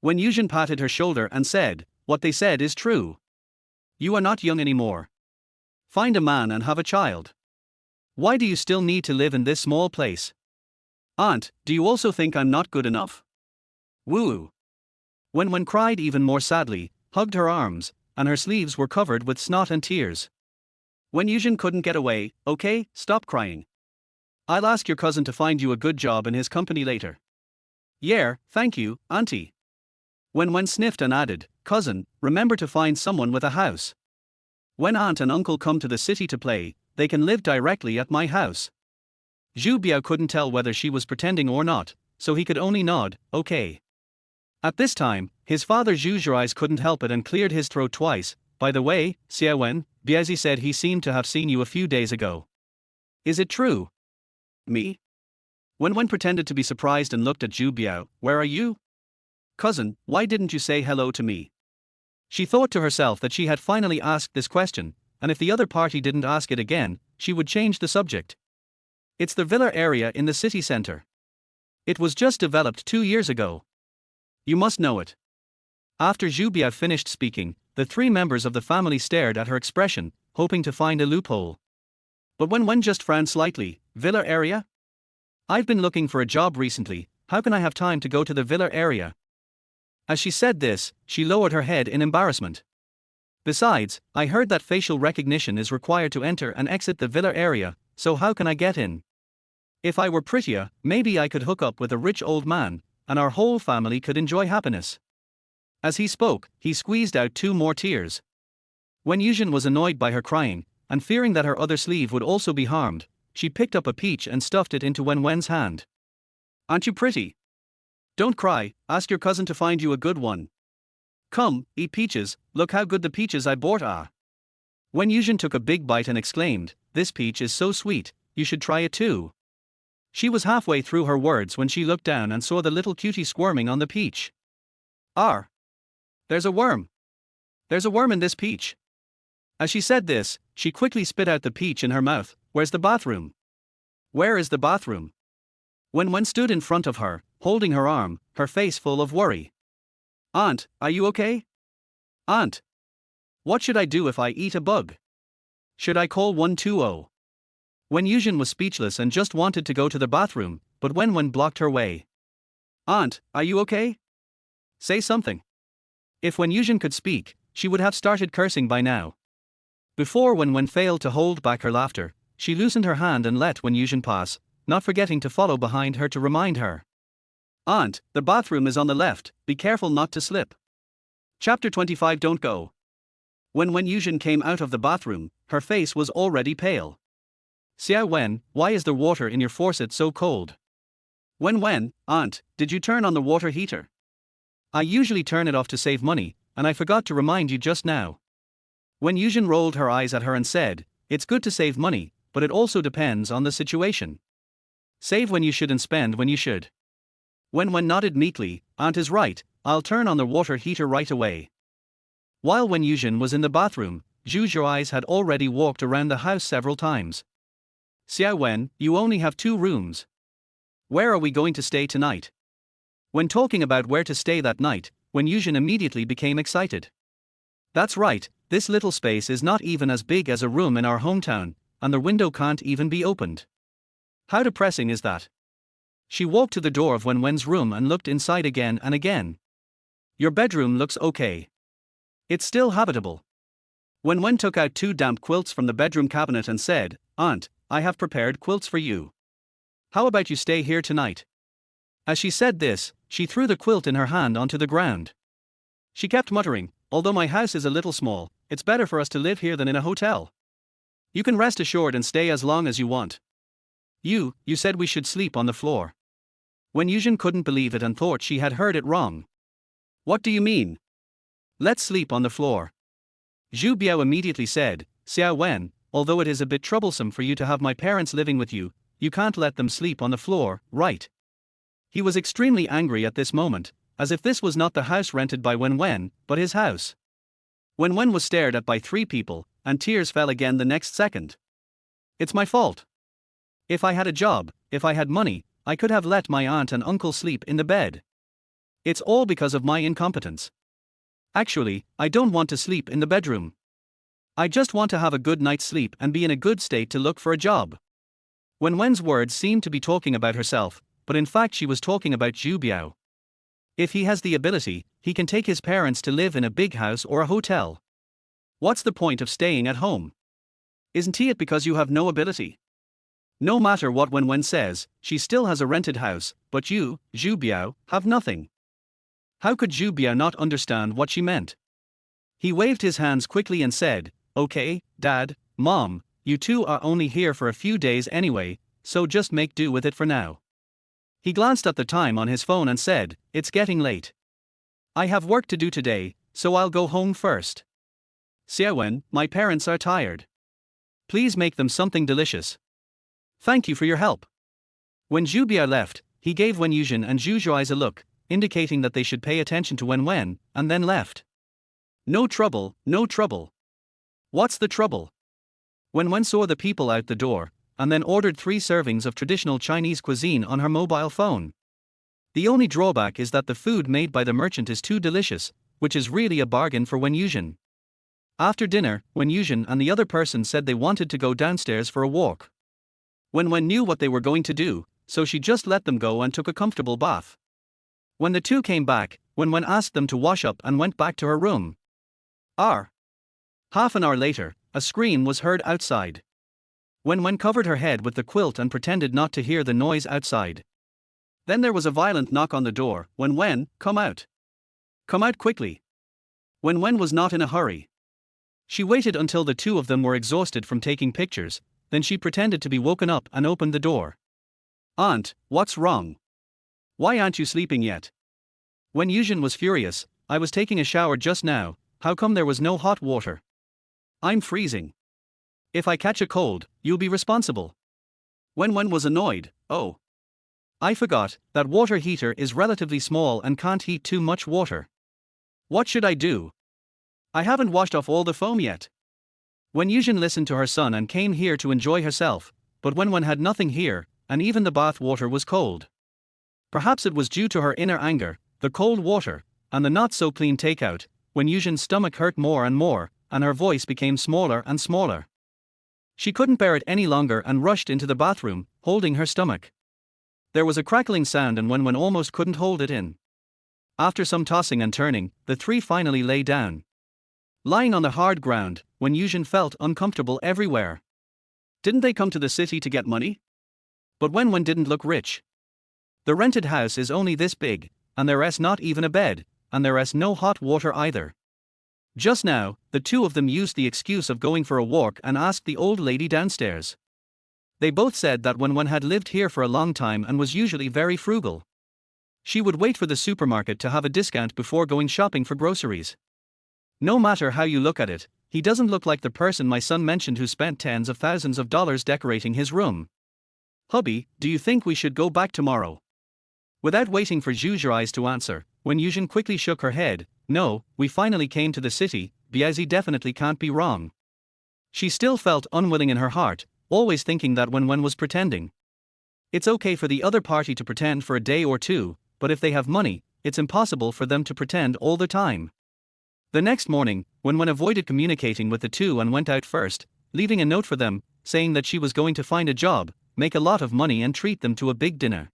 When Yuzhen patted her shoulder and said, what they said is true. You are not young anymore. Find a man and have a child. Why do you still need to live in this small place? Aunt, do you also think I'm not good enough? Woo. Wen Wen cried even more sadly, hugged her arms, and her sleeves were covered with snot and tears. When Yuzhen couldn't get away, okay, stop crying. I'll ask your cousin to find you a good job in his company later. Yeah, thank you, Auntie. Wen Wen sniffed and added, cousin, remember to find someone with a house. When aunt and uncle come to the city to play, they can live directly at my house. Zhu Biao couldn't tell whether she was pretending or not, so he could only nod, okay. At this time, his father Zhu Zhuai's couldn't help it and cleared his throat twice. By the way, Xiao Wen, Biazi said he seemed to have seen you a few days ago. Is it true? Me? Wen Wen pretended to be surprised and looked at Zhu Biao, where are you? Cousin, why didn't you say hello to me? She thought to herself that she had finally asked this question, and if the other party didn't ask it again, she would change the subject. It's the villa area in the city center. It was just developed 2 years ago. You must know it. After Zhu Biao finished speaking, the 3 members of the family stared at her expression, hoping to find a loophole. But Wen Wen just frowned slightly. Villa area? I've been looking for a job recently, how can I have time to go to the villa area? As she said this, she lowered her head in embarrassment. Besides, I heard that facial recognition is required to enter and exit the villa area, so how can I get in? If I were prettier, maybe I could hook up with a rich old man, and our whole family could enjoy happiness. As he spoke, he squeezed out 2 more tears. When Yuzhen was annoyed by her crying, and fearing that her other sleeve would also be harmed, she picked up a peach and stuffed it into Wen Wen's hand. Aren't you pretty? Don't cry, ask your cousin to find you a good one. Come, eat peaches, look how good the peaches I bought are. When Yuzhen took a big bite and exclaimed, this peach is so sweet, you should try it too. She was halfway through her words when she looked down and saw the little cutie squirming on the peach. There's a worm. There's a worm in this peach. As she said this, she quickly spit out the peach in her mouth. Where's the bathroom? Where is the bathroom? Wen Wen stood in front of her, holding her arm, her face full of worry. Aunt, are you okay? Aunt. What should I do if I eat a bug? Should I call 120? When Yuzhen was speechless and just wanted to go to the bathroom, but Wen Wen blocked her way. Aunt, are you okay? Say something. If Wen Yuzhen could speak, she would have started cursing by now. Before Wen Wen failed to hold back her laughter, she loosened her hand and let Wen Yuzhen pass, not forgetting to follow behind her to remind her. Aunt, the bathroom is on the left, be careful not to slip. Chapter 25 Don't go. When Yuzhen came out of the bathroom, her face was already pale. Xiao Wen, why is the water in your faucet so cold? Wen Wen, Aunt, did you turn on the water heater? I usually turn it off to save money, and I forgot to remind you just now. When Yuzhen rolled her eyes at her and said, it's good to save money, but it also depends on the situation. Save when you should and spend when you should. Wen Wen nodded meekly, Aunt is right, I'll turn on the water heater right away. While Wen Yuzhen was in the bathroom, Zhu Zhuai's had already walked around the house several times. Xiao Wen, you only have 2 rooms. Where are we going to stay tonight? When talking about where to stay that night, Wen Yuzhen immediately became excited. That's right, this little space is not even as big as a room in our hometown, and the window can't even be opened. How depressing is that? She walked to the door of Wen Wen's room and looked inside again and again. Your bedroom looks okay. It's still habitable. Wen Wen took out 2 damp quilts from the bedroom cabinet and said, Aunt, I have prepared quilts for you. How about you stay here tonight? As she said this, she threw the quilt in her hand onto the ground. She kept muttering, although my house is a little small, it's better for us to live here than in a hotel. You can rest assured and stay as long as you want. You said we should sleep on the floor. Wen Yuzhen couldn't believe it and thought she had heard it wrong. What do you mean? Let's sleep on the floor. Zhu Biao immediately said, Xiao Wen, although it is a bit troublesome for you to have my parents living with you, you can't let them sleep on the floor, right? He was extremely angry at this moment, as if this was not the house rented by Wen Wen, but his house. Wen Wen was stared at by 3 people, and tears fell again the next second. It's my fault. If I had a job, if I had money, I could have let my aunt and uncle sleep in the bed. It's all because of my incompetence. Actually, I don't want to sleep in the bedroom. I just want to have a good night's sleep and be in a good state to look for a job. Wen Wen's words seemed to be talking about herself, but in fact she was talking about Zhu Biao. If he has the ability, he can take his parents to live in a big house or a hotel. What's the point of staying at home? Isn't it because you have no ability? No matter what Wen Wen says, she still has a rented house, but you, Zhu Biao, have nothing. How could Zhu Biao not understand what she meant? He waved his hands quickly and said, Okay, Dad, Mom, you two are only here for a few days anyway, so just make do with it for now. He glanced at the time on his phone and said, It's getting late. I have work to do today, so I'll go home first. Xiao Wen, my parents are tired. Please make them something delicious. Thank you for your help. When Zhu Biao left, he gave Wen Yuzhen and Zhu Zhuai a look, indicating that they should pay attention to Wen Wen, and then left. No trouble, no trouble. What's the trouble? Wen Wen saw the people out the door, and then ordered 3 servings of traditional Chinese cuisine on her mobile phone. The only drawback is that the food made by the merchant is too delicious, which is really a bargain for Wen Yuzhen. After dinner, Wen Yuzhen and the other person said they wanted to go downstairs for a walk. Wen Wen knew what they were going to do, so she just let them go and took a comfortable bath. When the 2 came back, Wen Wen asked them to wash up and went back to her room. Half an hour later, a scream was heard outside. Wen Wen covered her head with the quilt and pretended not to hear the noise outside. Then there was a violent knock on the door. Wen Wen, come out. Come out quickly. Wen Wen was not in a hurry. She waited until the 2 of them were exhausted from taking pictures, then she pretended to be woken up and opened the door. Aunt, what's wrong? Why aren't you sleeping yet? Wen Yuzhen was furious. I was taking a shower just now, how come there was no hot water? I'm freezing. If I catch a cold, you'll be responsible. Wen Wen was annoyed. Oh. I forgot that water heater is relatively small and can't heat too much water. What should I do? I haven't washed off all the foam yet. Wen Yuzhen listened to her son and came here to enjoy herself, but Wen Wen had nothing here, and even the bath water was cold. Perhaps it was due to her inner anger, the cold water, and the not-so-clean takeout. Wen Yuzhen's stomach hurt more and more, and her voice became smaller and smaller. She couldn't bear it any longer and rushed into the bathroom, holding her stomach. There was a crackling sound and Wen Wen almost couldn't hold it in. After some tossing and turning, the 3 finally lay down. Lying on the hard ground, Wen Yuzhen felt uncomfortable everywhere. Didn't they come to the city to get money? But Wen Wen didn't look rich. The rented house is only this big, and there's not even a bed, and there's no hot water either. Just now, the 2 of them used the excuse of going for a walk and asked the old lady downstairs. They both said that Wen Wen had lived here for a long time and was usually very frugal. She would wait for the supermarket to have a discount before going shopping for groceries. No matter how you look at it, he doesn't look like the person my son mentioned who spent tens of thousands of dollars decorating his room. Hubby, do you think we should go back tomorrow? Without waiting for Zhu Zhuai to answer, Wen Yuzhen quickly shook her head. No, we finally came to the city, Biazi definitely can't be wrong. She still felt unwilling in her heart, always thinking that Wen Wen was pretending. It's okay for the other party to pretend for a day or 2, but if they have money, it's impossible for them to pretend all the time. The next morning, Wen Wen avoided communicating with the two and went out first, leaving a note for them, saying that she was going to find a job, make a lot of money and treat them to a big dinner.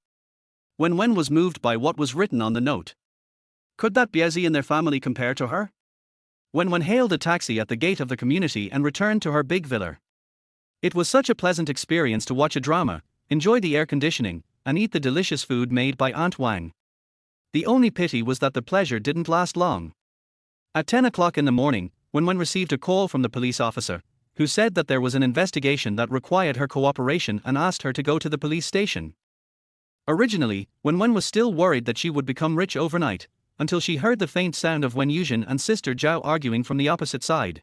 Wen Wen was moved by what was written on the note. Could that Biezi and their family compare to her? Wen Wen hailed a taxi at the gate of the community and returned to her big villa. It was such a pleasant experience to watch a drama, enjoy the air conditioning, and eat the delicious food made by Aunt Wang. The only pity was that the pleasure didn't last long. At 10 o'clock in the morning, Wen Wen received a call from the police officer, who said that there was an investigation that required her cooperation and asked her to go to the police station. Originally, Wen Wen was still worried that she would become rich overnight, until she heard the faint sound of Wen Yuzhen and Sister Zhao arguing from the opposite side.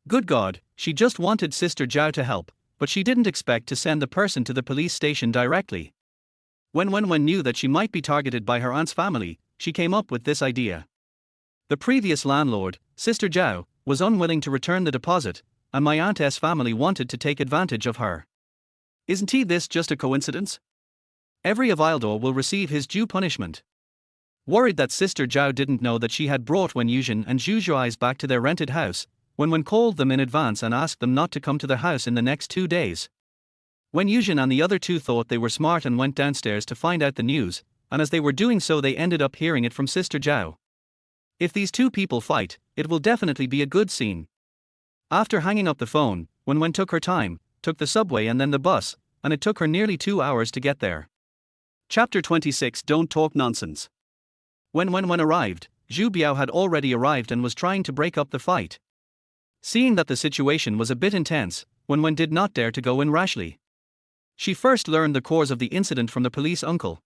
Good God, she just wanted Sister Zhao to help, but she didn't expect to send the person to the police station directly. When Wen Wen knew that she might be targeted by her aunt's family, she came up with this idea. The previous landlord, Sister Zhao, was unwilling to return the deposit, and my aunt's family wanted to take advantage of her. Isn't this just a coincidence? Every Avildor will receive his due punishment. Worried that Sister Zhao didn't know that she had brought Wen Yuzhen and Zhu Zhuai's back to their rented house, Wen Wen called them in advance and asked them not to come to the house in the next 2 days. Wen Yuzhen and the other two thought they were smart and went downstairs to find out the news, and as they were doing so they ended up hearing it from Sister Zhao. If these two people fight, it will definitely be a good scene. After hanging up the phone, Wen Wen took her time, took the subway and then the bus, and it took her nearly 2 hours to get there. Chapter 26 Don't Talk Nonsense. When Wen Wen arrived, Zhu Biao had already arrived and was trying to break up the fight. Seeing that the situation was a bit intense, Wen Wen did not dare to go in rashly. She first learned the cause of the incident from the police uncle.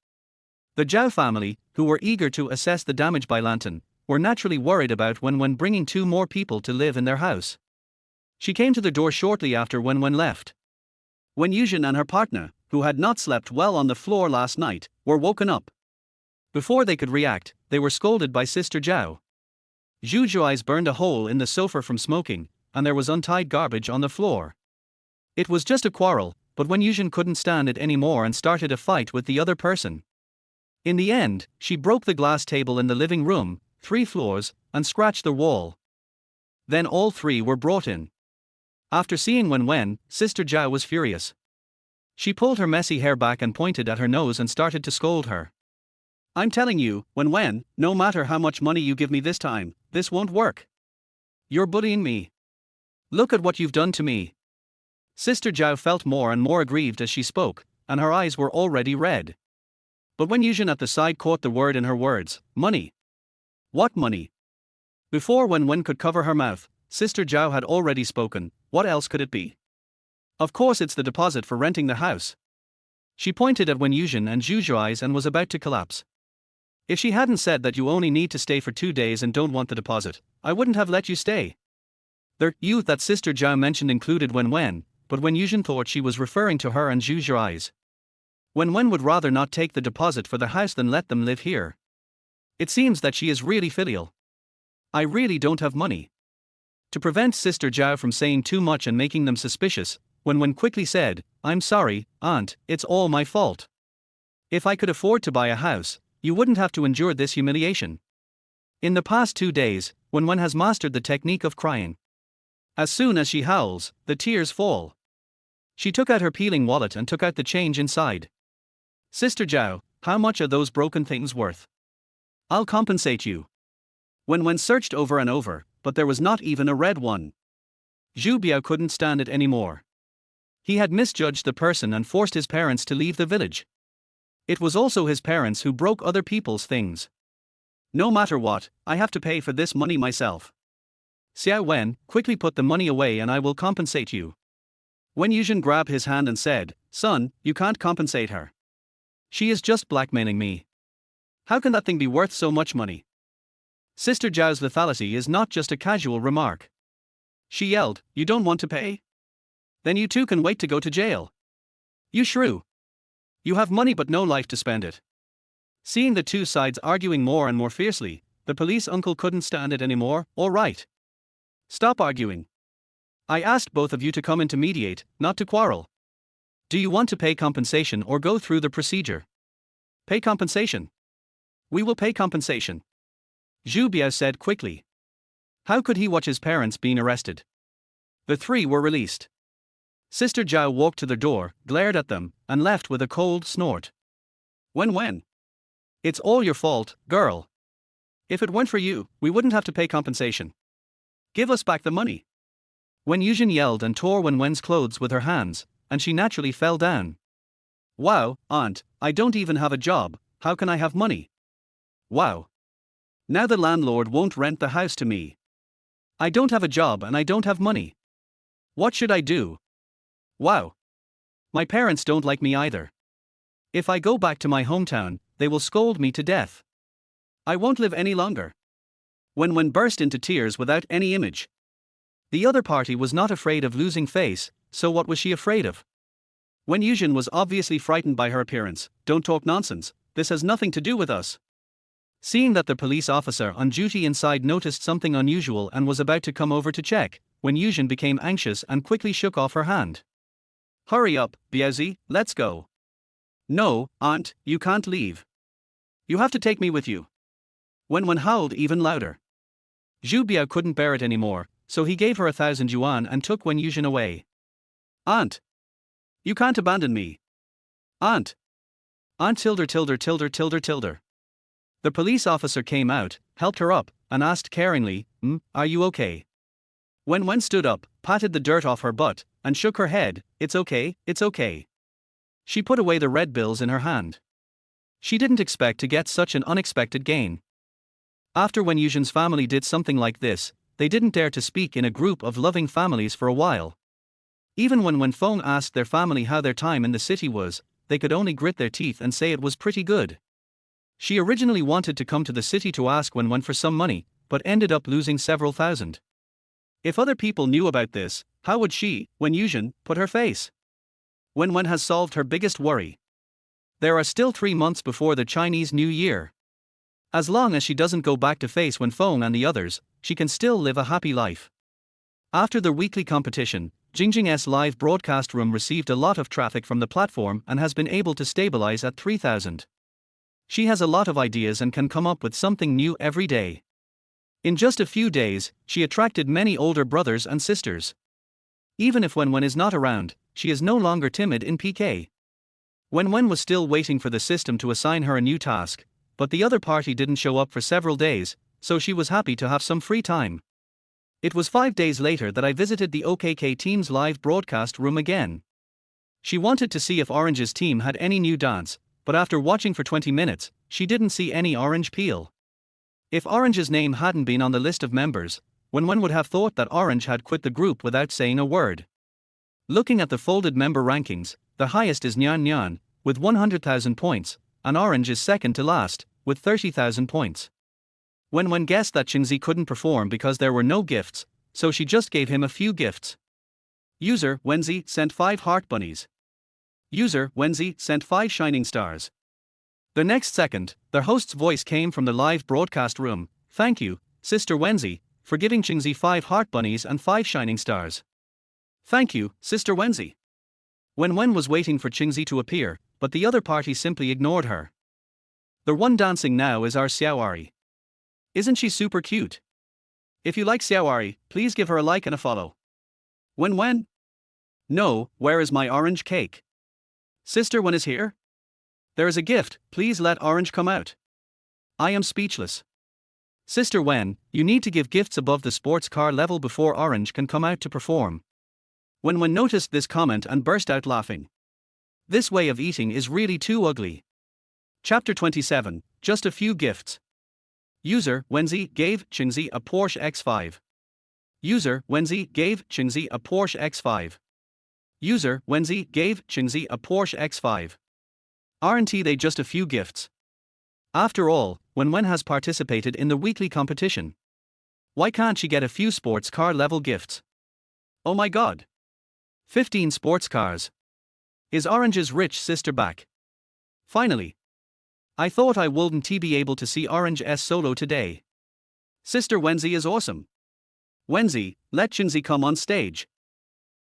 The Zhao family, who were eager to assess the damage by Lantan, were naturally worried about Wen Wen bringing 2 more people to live in their house. She came to the door shortly after Wen Wen left. Wen Yuzhen and her partner, who had not slept well on the floor last night, were woken up. Before they could react, they were scolded by Sister Zhao. Zhu Zhuai's burned a hole in the sofa from smoking, and there was untied garbage on the floor. It was just a quarrel, but Wen Yuzhen couldn't stand it anymore and started a fight with the other person. In the end, she broke the glass table in the living room, 3 floors, and scratched the wall. Then all 3 were brought in. After seeing Wen Wen, Sister Zhao was furious. She pulled her messy hair back and pointed at her nose and started to scold her. I'm telling you, Wen Wen, no matter how much money you give me this time, this won't work. You're bullying me. Look at what you've done to me. Sister Zhao felt more and more aggrieved as she spoke, and her eyes were already red. But Wen Yuzhen at the side caught the word in her words, money. What money? Before Wen Wen could cover her mouth, Sister Zhao had already spoken. What else could it be? Of course it's the deposit for renting the house. She pointed at Wen Yuzhen and Zhu Zhuai's and was about to collapse. If she hadn't said that you only need to stay for 2 days and don't want the deposit, I wouldn't have let you stay. The youth that Sister Zhao mentioned included Wen Wen, but Wen Yuzhen thought she was referring to her and Zhu Zhuai's. Wen Wen would rather not take the deposit for the house than let them live here. It seems that she is really filial. I really don't have money. To prevent Sister Zhao from saying too much and making them suspicious, Wen Wen quickly said, I'm sorry, Aunt, it's all my fault. If I could afford to buy a house, you wouldn't have to endure this humiliation. In the past 2 days, Wen Wen has mastered the technique of crying. As soon as she howls, the tears fall. She took out her peeling wallet and took out the change inside. Sister Zhao, how much are those broken things worth? I'll compensate you. Wen Wen searched over and over, but there was not even a red one. Zhu Biao couldn't stand it anymore. He had misjudged the person and forced his parents to leave the village. It was also his parents who broke other people's things. No matter what, I have to pay for this money myself. Xiao Wen, quickly put the money away and I will compensate you. Wen Yuzhen grabbed his hand and said, Son, you can't compensate her. She is just blackmailing me. How can that thing be worth so much money? Sister Zhao's lethality is not just a casual remark. She yelled, You don't want to pay? Then you too can wait to go to jail. You shrew. You have money but no life to spend it. Seeing the two sides arguing more and more fiercely, the police uncle couldn't stand it anymore. All right. Stop arguing. I asked both of you to come in to mediate, not to quarrel. Do you want to pay compensation or go through the procedure? Pay compensation. We will pay compensation. Zhu Biao said quickly. How could he watch his parents being arrested? The three were released. Sister Zhao walked to the door, glared at them, and left with a cold snort. Wen Wen. It's all your fault, girl. If it weren't for you, we wouldn't have to pay compensation. Give us back the money. Wen Yuzhen yelled and tore Wen Wen's clothes with her hands, and she naturally fell down. Wow, aunt, I don't even have a job, how can I have money? Wow. Now the landlord won't rent the house to me. I don't have a job and I don't have money. What should I do? Wow. My parents don't like me either. If I go back to my hometown, they will scold me to death. I won't live any longer. Wen Wen burst into tears without any image. The other party was not afraid of losing face, so what was she afraid of? Wen Yuzhen was obviously frightened by her appearance. Don't talk nonsense, this has nothing to do with us. Seeing that the police officer on duty inside noticed something unusual and was about to come over to check, Wen Yuzhen became anxious and quickly shook off her hand. Hurry up, Biaozi, let's go. No, aunt, you can't leave. You have to take me with you. Wen Wen howled even louder. Zhu Biao couldn't bear it anymore, so he gave her 1,000 yuan and took Wen Yuzhen away. Aunt! You can't abandon me. Aunt! Aunt tilde tilde tilde tilde tilde. The police officer came out, helped her up, and asked caringly, are you okay? Wen Wen stood up, patted the dirt off her butt, and shook her head, it's okay, it's okay. She put away the red bills in her hand. She didn't expect to get such an unexpected gain. After Wen Yuzhen's family did something like this, they didn't dare to speak in a group of loving families for a while. Even when Wen Feng asked their family how their time in the city was, they could only grit their teeth and say it was pretty good. She originally wanted to come to the city to ask Wen Wen for some money, but ended up losing several thousand. If other people knew about this, how would she, Wen Yuzhen, put her face? Wen Wen has solved her biggest worry. There are still 3 months before the Chinese New Year. As long as she doesn't go back to face Wen Feng and the others, she can still live a happy life. After the weekly competition, Jingjing's live broadcast room received a lot of traffic from the platform and has been able to stabilize at 3,000. She has a lot of ideas and can come up with something new every day. In just a few days, she attracted many older brothers and sisters. Even if Wen Wen is not around, she is no longer timid in PK. Wen Wen was still waiting for the system to assign her a new task, but the other party didn't show up for several days, so she was happy to have some free time. It was 5 days later that I visited the OKK team's live broadcast room again. She wanted to see if Orange's team had any new dance, but after watching for 20 minutes, she didn't see any Orange peel. If Orange's name hadn't been on the list of members, Wen Wen would have thought that Orange had quit the group without saying a word. Looking at the folded member rankings, the highest is Nyan Nyan, with 100,000 points, and Orange is second to last, with 30,000 points. Wen Wen guessed that Qingzi couldn't perform because there were no gifts, so she just gave him a few gifts. User Wenzi sent 5 heart bunnies. User Wenzi sent 5 shining stars. The next second, their host's voice came from the live broadcast room. Thank you, Sister Wenzi, for giving Qingzi 5 heart bunnies and 5 shining stars. Thank you, Sister Wenzi. Wen Wen was waiting for Qingzi to appear, but the other party simply ignored her. The one dancing now is our Xiaoari. Isn't she super cute? If you like Xiaoari, please give her a like and a follow. Wen Wen? No, where is my orange cake? Sister Wen is here? There is a gift, please let Orange come out. I am speechless. Sister Wen, you need to give gifts above the sports car level before Orange can come out to perform. Wen Wen noticed this comment and burst out laughing. This way of eating is really too ugly. Chapter 27, Just a Few Gifts. User Wenzi gave Qingzi a Porsche X5. User Wenzi gave Qingzi a Porsche X5. User Wenzi gave Qingzi a Porsche X5. Aren't they just a few gifts? After all, Wen Wen has participated in the weekly competition. Why can't she get a few sports car level gifts? Oh my god! 15 sports cars. Is Orange's rich sister back? Finally. I thought I wouldn't be able to see Orange's solo today. Sister Wenzi is awesome. Wenzi, let Qingzi come on stage.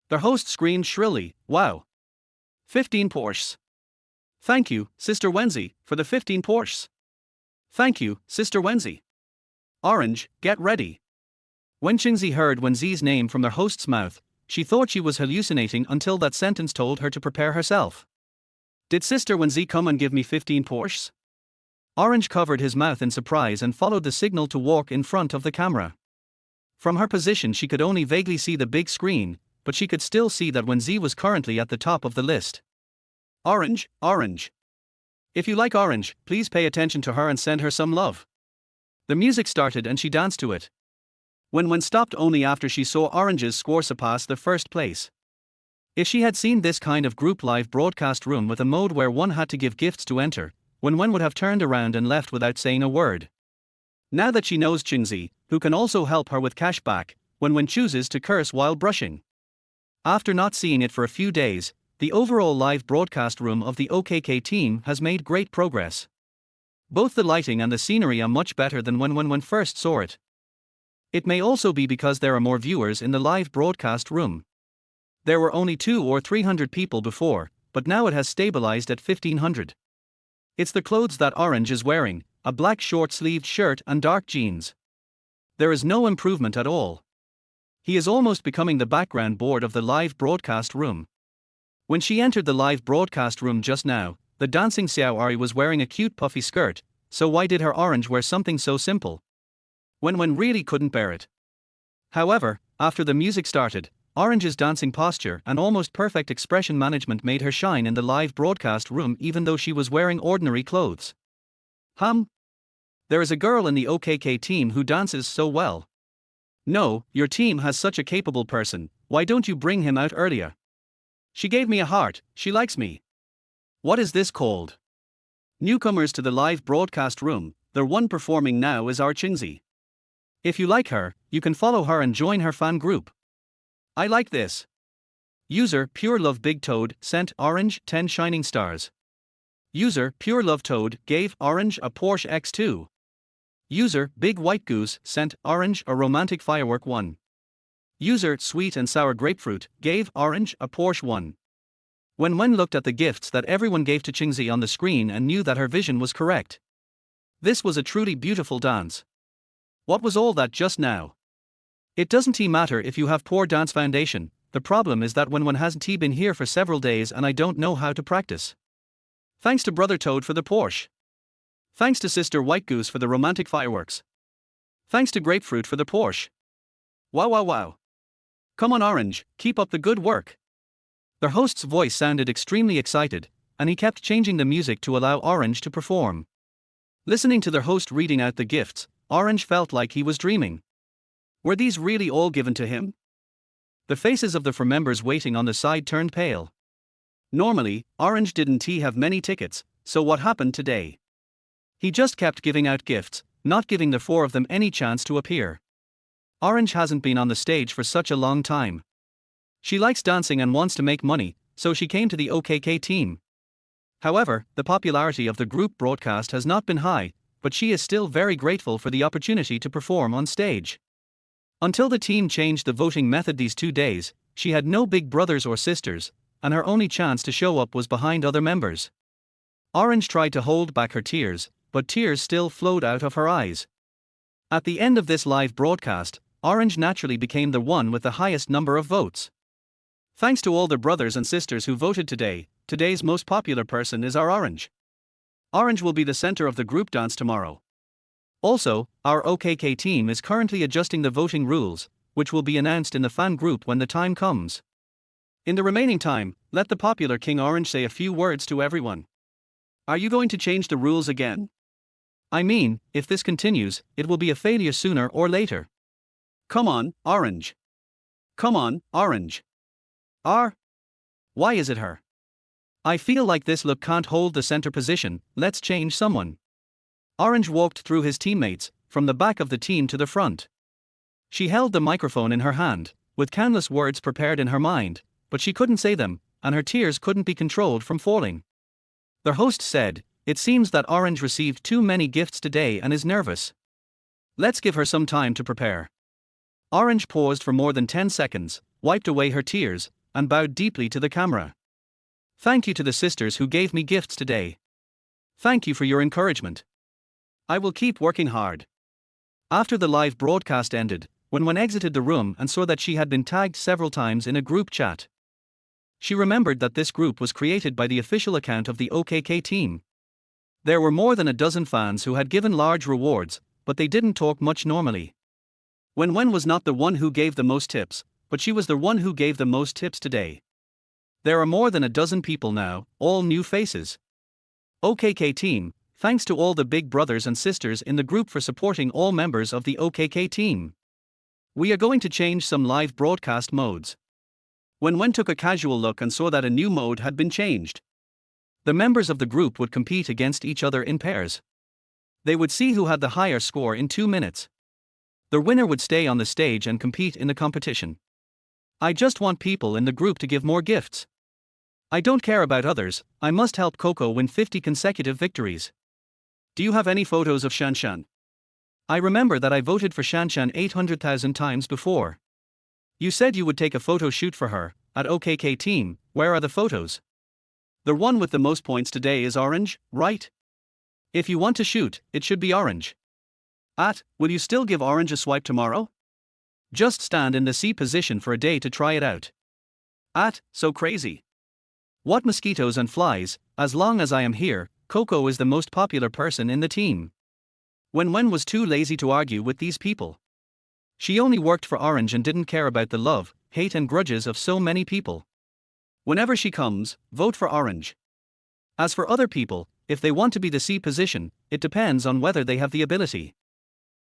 The host screamed shrilly, wow. 15 Porsches. Thank you, Sister Wenzi, for the 15 Porsches. Thank you, Sister Wenzi. Orange, get ready. When Qingzi heard Wen Zi's name from their host's mouth, she thought she was hallucinating until that sentence told her to prepare herself. Did Sister Wen Zi come and give me 15 Porsches? Orange covered his mouth in surprise and followed the signal to walk in front of the camera. From her position she could only vaguely see the big screen, but she could still see that Wen Zi was currently at the top of the list. Orange, Orange. If you like Orange, please pay attention to her and send her some love. The music started and she danced to it. Wen Wen stopped only after she saw Orange's score surpass the first place. If she had seen this kind of group live broadcast room with a mode where one had to give gifts to enter, Wen Wen would have turned around and left without saying a word. Now that she knows Qingzi, who can also help her with cash back, Wen Wen chooses to curse while brushing. After not seeing it for a few days, the overall live broadcast room of the OKK team has made great progress. Both the lighting and the scenery are much better than when first saw it. It may also be because there are more viewers in the live broadcast room. There were only 200 or 300 people before, but now it has stabilized at 1500. It's the clothes that Orange is wearing, a black short-sleeved shirt and dark jeans. There is no improvement at all. He is almost becoming the background board of the live broadcast room. When she entered the live broadcast room just now, the dancing Xiao Ari was wearing a cute puffy skirt, so why did her Orange wear something so simple? Wen really couldn't bear it. However, after the music started, Orange's dancing posture and almost perfect expression management made her shine in the live broadcast room even though she was wearing ordinary clothes. There is a girl in the OKK team who dances so well. No, your team has such a capable person, why don't you bring him out earlier? She gave me a heart, she likes me. What is this called? Newcomers to the live broadcast room, the one performing now is our Qingzi. If you like her, you can follow her and join her fan group. I like this. User Pure Love Big Toad sent Orange 10 shining stars. User Pure Love Toad gave Orange a Porsche X2. User Big White Goose sent Orange a romantic firework 1. User Sweet and Sour Grapefruit gave Orange a Porsche 1. Wen looked at the gifts that everyone gave to Qingzi on the screen and knew that her vision was correct. This was a truly beautiful dance. What was all that just now? It doesn't matter if you have poor dance foundation, the problem is that Wen hasn't been here for several days and I don't know how to practice. Thanks to Brother Toad for the Porsche. Thanks to Sister White Goose for the romantic fireworks. Thanks to Grapefruit for the Porsche. Wow. Come on Orange, keep up the good work. Their host's voice sounded extremely excited, and he kept changing the music to allow Orange to perform. Listening to their host reading out the gifts, Orange felt like he was dreaming. Were these really all given to him? The faces of the members waiting on the side turned pale. Normally, Orange didn't have many tickets, so what happened today? He just kept giving out gifts, not giving the 4 of them any chance to appear. Orange hasn't been on the stage for such a long time. She likes dancing and wants to make money, so she came to the OKK team. However, the popularity of the group broadcast has not been high, but she is still very grateful for the opportunity to perform on stage. Until the team changed the voting method these 2 days, she had no big brothers or sisters, and her only chance to show up was behind other members. Orange tried to hold back her tears, but tears still flowed out of her eyes. At the end of this live broadcast, Orange naturally became the one with the highest number of votes. Thanks to all the brothers and sisters who voted today, today's most popular person is our Orange. Orange will be the center of the group dance tomorrow. Also, our OKK team is currently adjusting the voting rules, which will be announced in the fan group when the time comes. In the remaining time, let the popular King Orange say a few words to everyone. Are you going to change the rules again? I mean, if this continues, it will be a failure sooner or later. Come on, Orange. Come on, Orange. Why is it her? I feel like this look can't hold the center position, let's change someone. Orange walked through his teammates, from the back of the team to the front. She held the microphone in her hand, with countless words prepared in her mind, but she couldn't say them, and her tears couldn't be controlled from falling. Their host said, "It seems that Orange received too many gifts today and is nervous. Let's give her some time to prepare." Orange paused for more than 10 seconds, wiped away her tears, and bowed deeply to the camera. Thank you to the sisters who gave me gifts today. Thank you for your encouragement. I will keep working hard. After the live broadcast ended, Wen Wen exited the room and saw that she had been tagged several times in a group chat. She remembered that this group was created by the official account of the OKK team. There were more than a dozen fans who had given large rewards, but they didn't talk much normally. Wen Wen was not the one who gave the most tips, but she was the one who gave the most tips today. There are more than a dozen people now, all new faces. OKK team, thanks to all the big brothers and sisters in the group for supporting all members of the OKK team. We are going to change some live broadcast modes. Wen Wen took a casual look and saw that a new mode had been changed. The members of the group would compete against each other in pairs. They would see who had the higher score in 2 minutes. The winner would stay on the stage and compete in the competition. I just want people in the group to give more gifts. I don't care about others, I must help Coco win 50 consecutive victories. Do you have any photos of Shanshan? I remember that I voted for Shanshan 800,000 times before. You said you would take a photo shoot for her, at OKK team, where are the photos? The one with the most points today is orange, right? If you want to shoot, it should be orange. Will you still give orange a swipe tomorrow? Just stand in the C position for a day to try it out. So crazy. What mosquitoes and flies, as long as I am here, Coco is the most popular person in the team. Wen Wen was too lazy to argue with these people. She only worked for orange and didn't care about the love, hate and grudges of so many people. Whenever she comes, vote for orange. As for other people, if they want to be the C position, it depends on whether they have the ability.